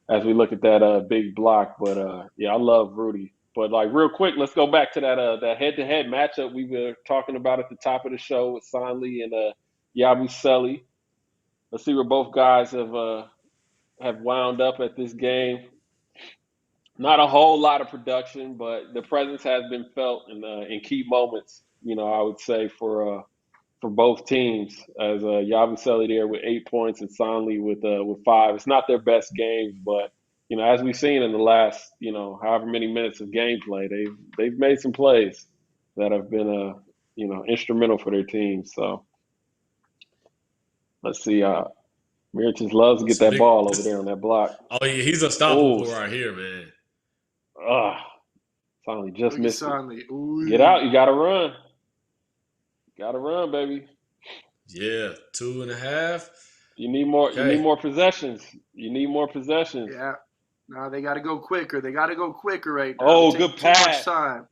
as we look at that big block. But, I love Rudy. But, real quick, let's go back to that head-to-head matchup we were talking about at the top of the show with Sonley and Yabusely. Let's see where both guys have wound up at this game. Not a whole lot of production, but the presence has been felt in key moments, I would say, for both teams, as Yabusely there with 8 points and Sonley with 5. It's not their best games, but as we've seen in the last however many minutes of gameplay, they've made some plays that have been instrumental for their team. So let's see. Mirotic loves to get that ball over there on that block. Oh yeah, he's unstoppable right here, man. Sonley just missed it. Ooh. Get out! You gotta run. Gotta run, baby. Yeah, 2.5. You need more. You need more possessions. You need more possessions. Yeah. No, they got to go quicker. They got to go quicker right now. Oh, good pass. Too much time.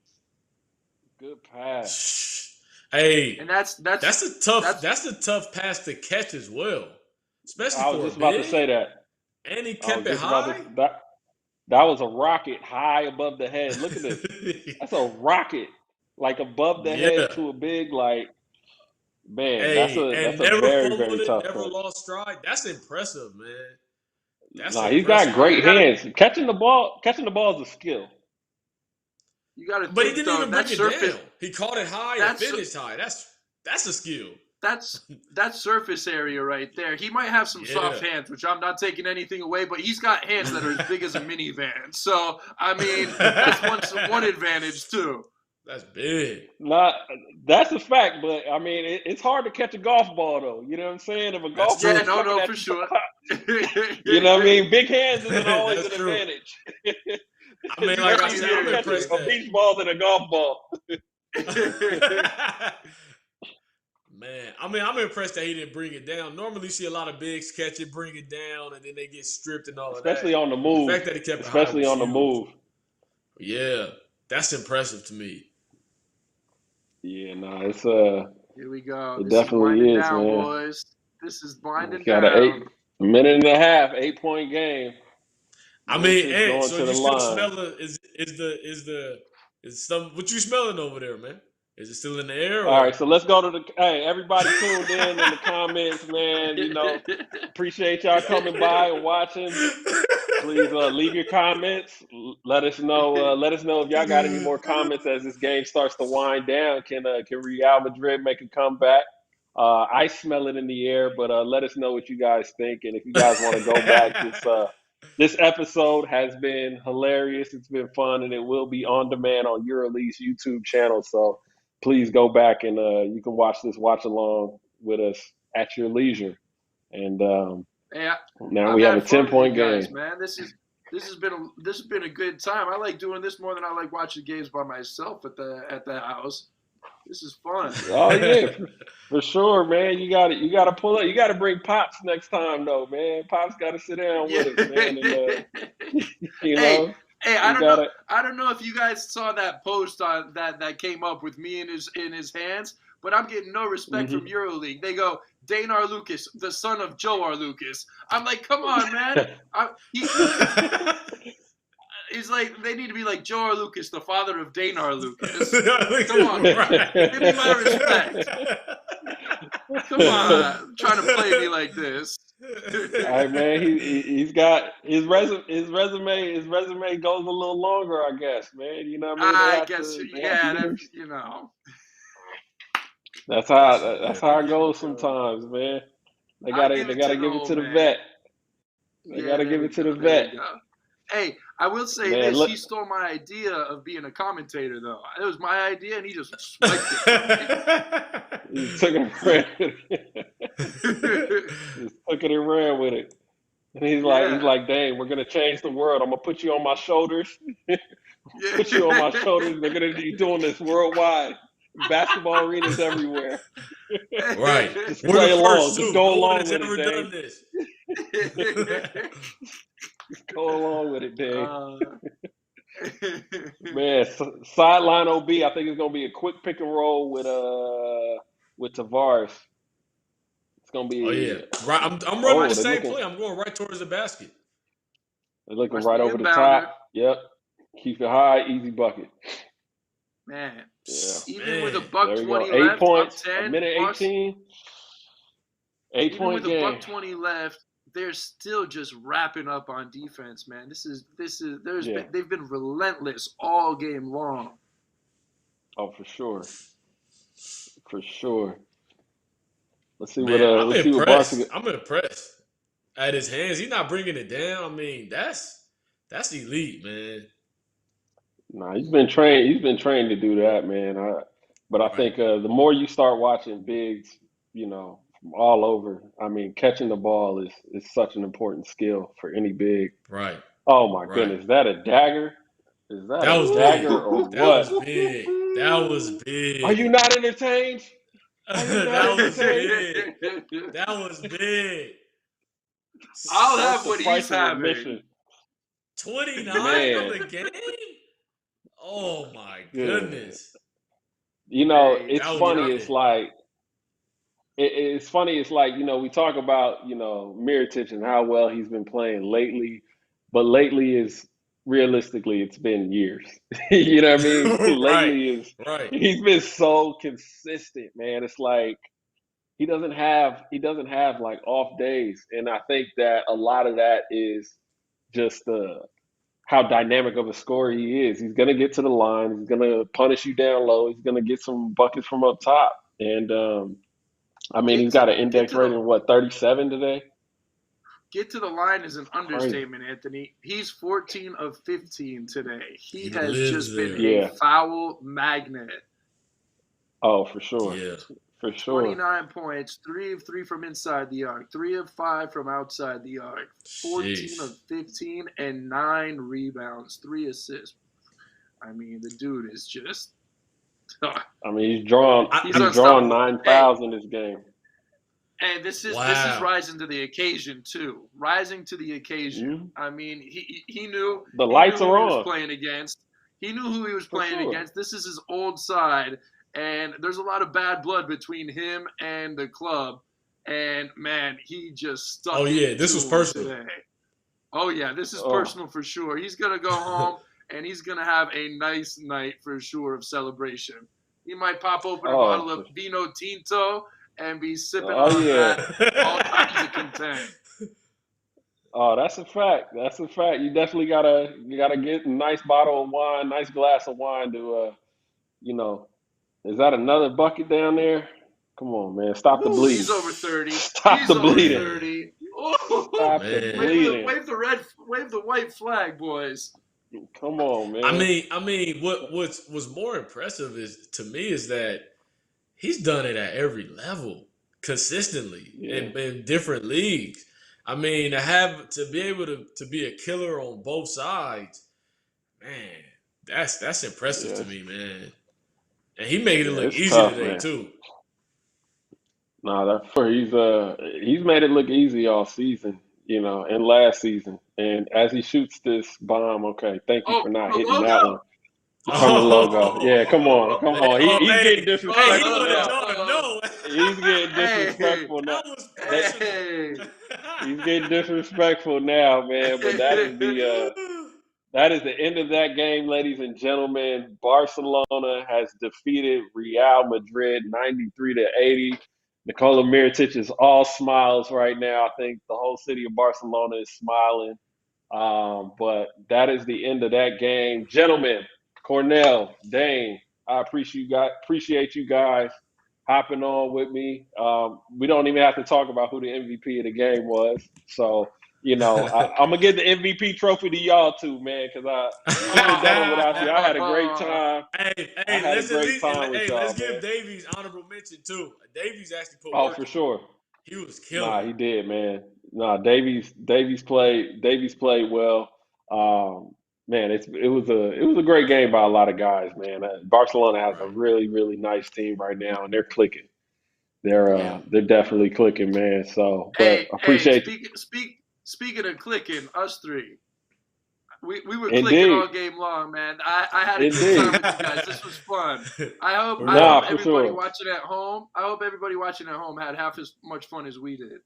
Good pass. Hey, and that's a tough pass to catch as well, especially I was just about to say that. And he kept it high. That was a rocket high above the head. Look at this. That's a rocket, above the head to a big man. Hey, that's a very, very tough. Never lost stride. That's impressive, man. He's got great hands. Catching the ball is a skill. You got to. But he didn't even bring it down. He caught it high and finished high. That's a skill. That's surface area right there. He might have some soft hands, which I'm not taking anything away, but he's got hands that are as big as a minivan. So that's one advantage too. That's big. That's a fact, but it's hard to catch a golf ball though. You know what I'm saying? If a golf ball, for sure. You know what I mean? Big hands isn't always an advantage. Like I said, I'm impressed. A beach ball than a golf ball. Man, I'm impressed that he didn't bring it down. Normally, you see a lot of bigs catch it, bring it down, and then they get stripped and all of that. Especially on the move. The fact that he kept Especially on the move. Yeah, that's impressive to me. Yeah, it's Here we go. It definitely is, down, man. Boys. This is winding down. Got a minute and a half, 8-point game. So you still smell what you smelling over there, man? Is it still in the air? All right, so let's go to everybody tuned in the comments, man. Appreciate y'all coming by and watching. Please leave your comments. Let us know. If y'all got any more comments as this game starts to wind down. Can Real Madrid make a comeback? I smell it in the air, but let us know what you guys think, and if you guys want to go back, this episode has been hilarious. It's been fun, and it will be on demand on EuroLeague's YouTube channel. So please go back and you can watch this watch along with us at your leisure. And now we have a 10-point game. Man, this has been a good time. I like doing this more than I like watching games by myself at the house. This is fun. Oh yeah, for sure, man. You got to pull up. You got to bring Pops next time, though, man. Pops got to sit down with us, man. And, you know, hey, I don't know if you guys saw that post on that came up with me in his hands, but I'm getting no respect from EuroLeague. They go, Dane Arlauckas, the son of Joe Arlauckas. I'm like, come on, man. He's like, they need to be like Joe Arlauckas, the father of Dane Arlauckas. Come on, give me my respect. Come on, trying to play me like this. All right, man. He's got his resume. His resume goes a little longer, I guess, man. You know what I mean? I guess, you know. That's how it goes sometimes, man. They gotta give it to the vet. They gotta give it to the vet. Hey, I will say this. He stole my idea of being a commentator, though. It was my idea, and he just swiped it. He took it and ran with it. Just took it and ran with it. And he's like, dang, we're gonna change the world. I'm gonna put you on my shoulders. Put you on my shoulders. They're gonna be doing this worldwide. Basketball arenas everywhere. Right. Just play along. Just go along with ever it, done this. Go along with it, Dave. Man, sideline OB, I think it's gonna be a quick pick and roll with Tavares. It's gonna be. Oh yeah, right. I'm running the same play. I'm going right towards the basket. They're looking right over the top. Yep. Keep it high, easy bucket. Man, even with a $1:20 8 left, points, up 10, a minute 18, 8 point game. Even with a $1:20 left, they're still just wrapping up on defense, man. They've been relentless all game long. Oh, for sure. For sure. Let's see I'm impressed. I'm impressed at his hands. He's not bringing it down. I mean, that's elite, man. Nah, he's been trained to do that, man. But I think the more you start watching bigs, you know, from all over, I mean, catching the ball is such an important skill for any big. Right. Oh my goodness, is that a dagger? Is that a dagger or what? That was big. That was big. Are you not entertained? That was big. That was big. I'll have what he's having. 29 of the game? Oh my goodness. You know, it's funny. It's like, you know, we talk about, you know, Mirotic and how well he's been playing lately, but lately is realistically, it's been years. You know what I mean? Lately he's been so consistent, man. It's like he doesn't have like off days. And I think that a lot of that is just how dynamic of a scorer he is. He's going to get to the line. He's going to punish you down low. He's going to get some buckets from up top. And, I mean, he's got an index rating of, 37 today? Get to the line is an understatement, Anthony. He's 14 of 15 today. He has just been a foul magnet. Oh, for sure. Yeah. For sure. 29 points, 3 of 3 from inside the arc, 3 of 5 from outside the arc, 14 of 15, and 9 rebounds, 3 assists. I mean, the dude is just. I mean, he's drawn 9 fouls in this game. And this is rising to the occasion too. Rising to the occasion. I mean, he knew the lights are on. He was playing against. He knew who he was playing against. This is his old side. And there's a lot of bad blood between him and the club. And, man, he just stuck. Oh, yeah, this was personal. Today. Oh, yeah, this is personal for sure. He's going to go home, and he's going to have a nice night for sure of celebration. He might pop open a bottle of Vino Tinto and be sipping on that all kinds of content. Oh, that's a fact. That's a fact. You definitely gotta get a nice bottle of wine, nice glass of wine to, you know. Is that another bucket down there? Come on, man. Stop the bleeding. He's over 30. Stop the bleeding. Over 30. Stop the bleeding. Wave the white flag, boys. Come on, man. I mean, what's more impressive to me is that he's done it at every level consistently in different leagues. I mean, to be able to be a killer on both sides, man, that's impressive to me, man. And he made it look it's easy tough, today man. too. No, that's for he's made it look easy all season, and last season. And as he shoots this bomb, okay, thank you for not hitting that one. From the logo. Yeah, come on. He's getting disrespectful he now. wanted y'all to know. He's getting disrespectful now. That was personal. He's getting disrespectful now, man. But that is the end of that game, ladies and gentlemen. Barcelona has defeated Real Madrid 93-80. Nikola Mirotic is all smiles right now. I think the whole city of Barcelona is smiling. But that is the end of that game. Gentlemen, Cornell, Dane, I appreciate you guys hopping on with me. We don't even have to talk about who the MVP of the game was. So, I'm going to give the MVP trophy to y'all too, man, because I couldn't have done it without you. I had a great time. Let's give Davies honorable mention too. Davies actually put work. Oh, for sure. He was killing. Nah, he did, man. Nah, Davies played well. Man, it was a great game by a lot of guys, man. Barcelona has a really, really nice team right now, and they're clicking. They're definitely clicking, man. So, but appreciate. Speaking of clicking, us three, we were clicking all game long, man. I had a good time with you guys. This was fun. I hope everybody watching at home. I hope everybody watching at home had half as much fun as we did.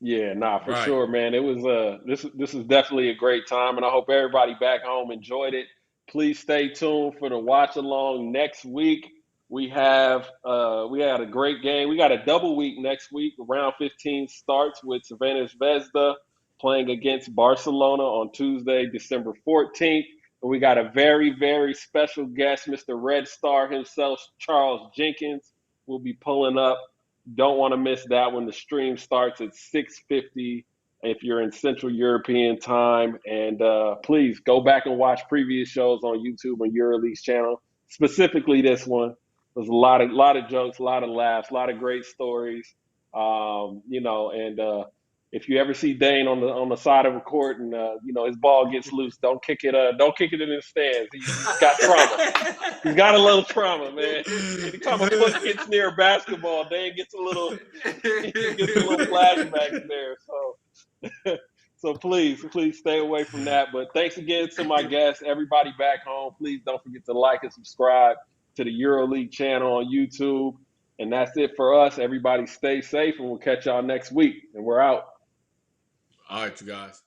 Yeah, for sure, man. It was this is definitely a great time, and I hope everybody back home enjoyed it. Please stay tuned for the watch along next week. We had a great game. We got a double week next week. Round 15 starts with Savannah Zvezda playing against Barcelona on Tuesday, December 14th. And we got a very, very special guest, Mr. Red Star himself, Charles Jenkins, will be pulling up. Don't want to miss that one. The stream starts at 6:50 if you're in Central European time. And please go back and watch previous shows on YouTube and EuroLeague's channel, specifically this one. There's a lot of jokes, a lot of laughs, a lot of great stories. If you ever see Dane on the side of a court and his ball gets loose, don't kick it in the stands. He's got trauma. He's got a little trauma, man. Anytime a foot gets near a basketball, Dane gets a little flashback there. So please stay away from that. But thanks again to my guests, everybody back home. Please don't forget to like and subscribe to the EuroLeague channel on YouTube. And that's it for us. Everybody stay safe, and we'll catch y'all next week. And we're out. All right, you guys.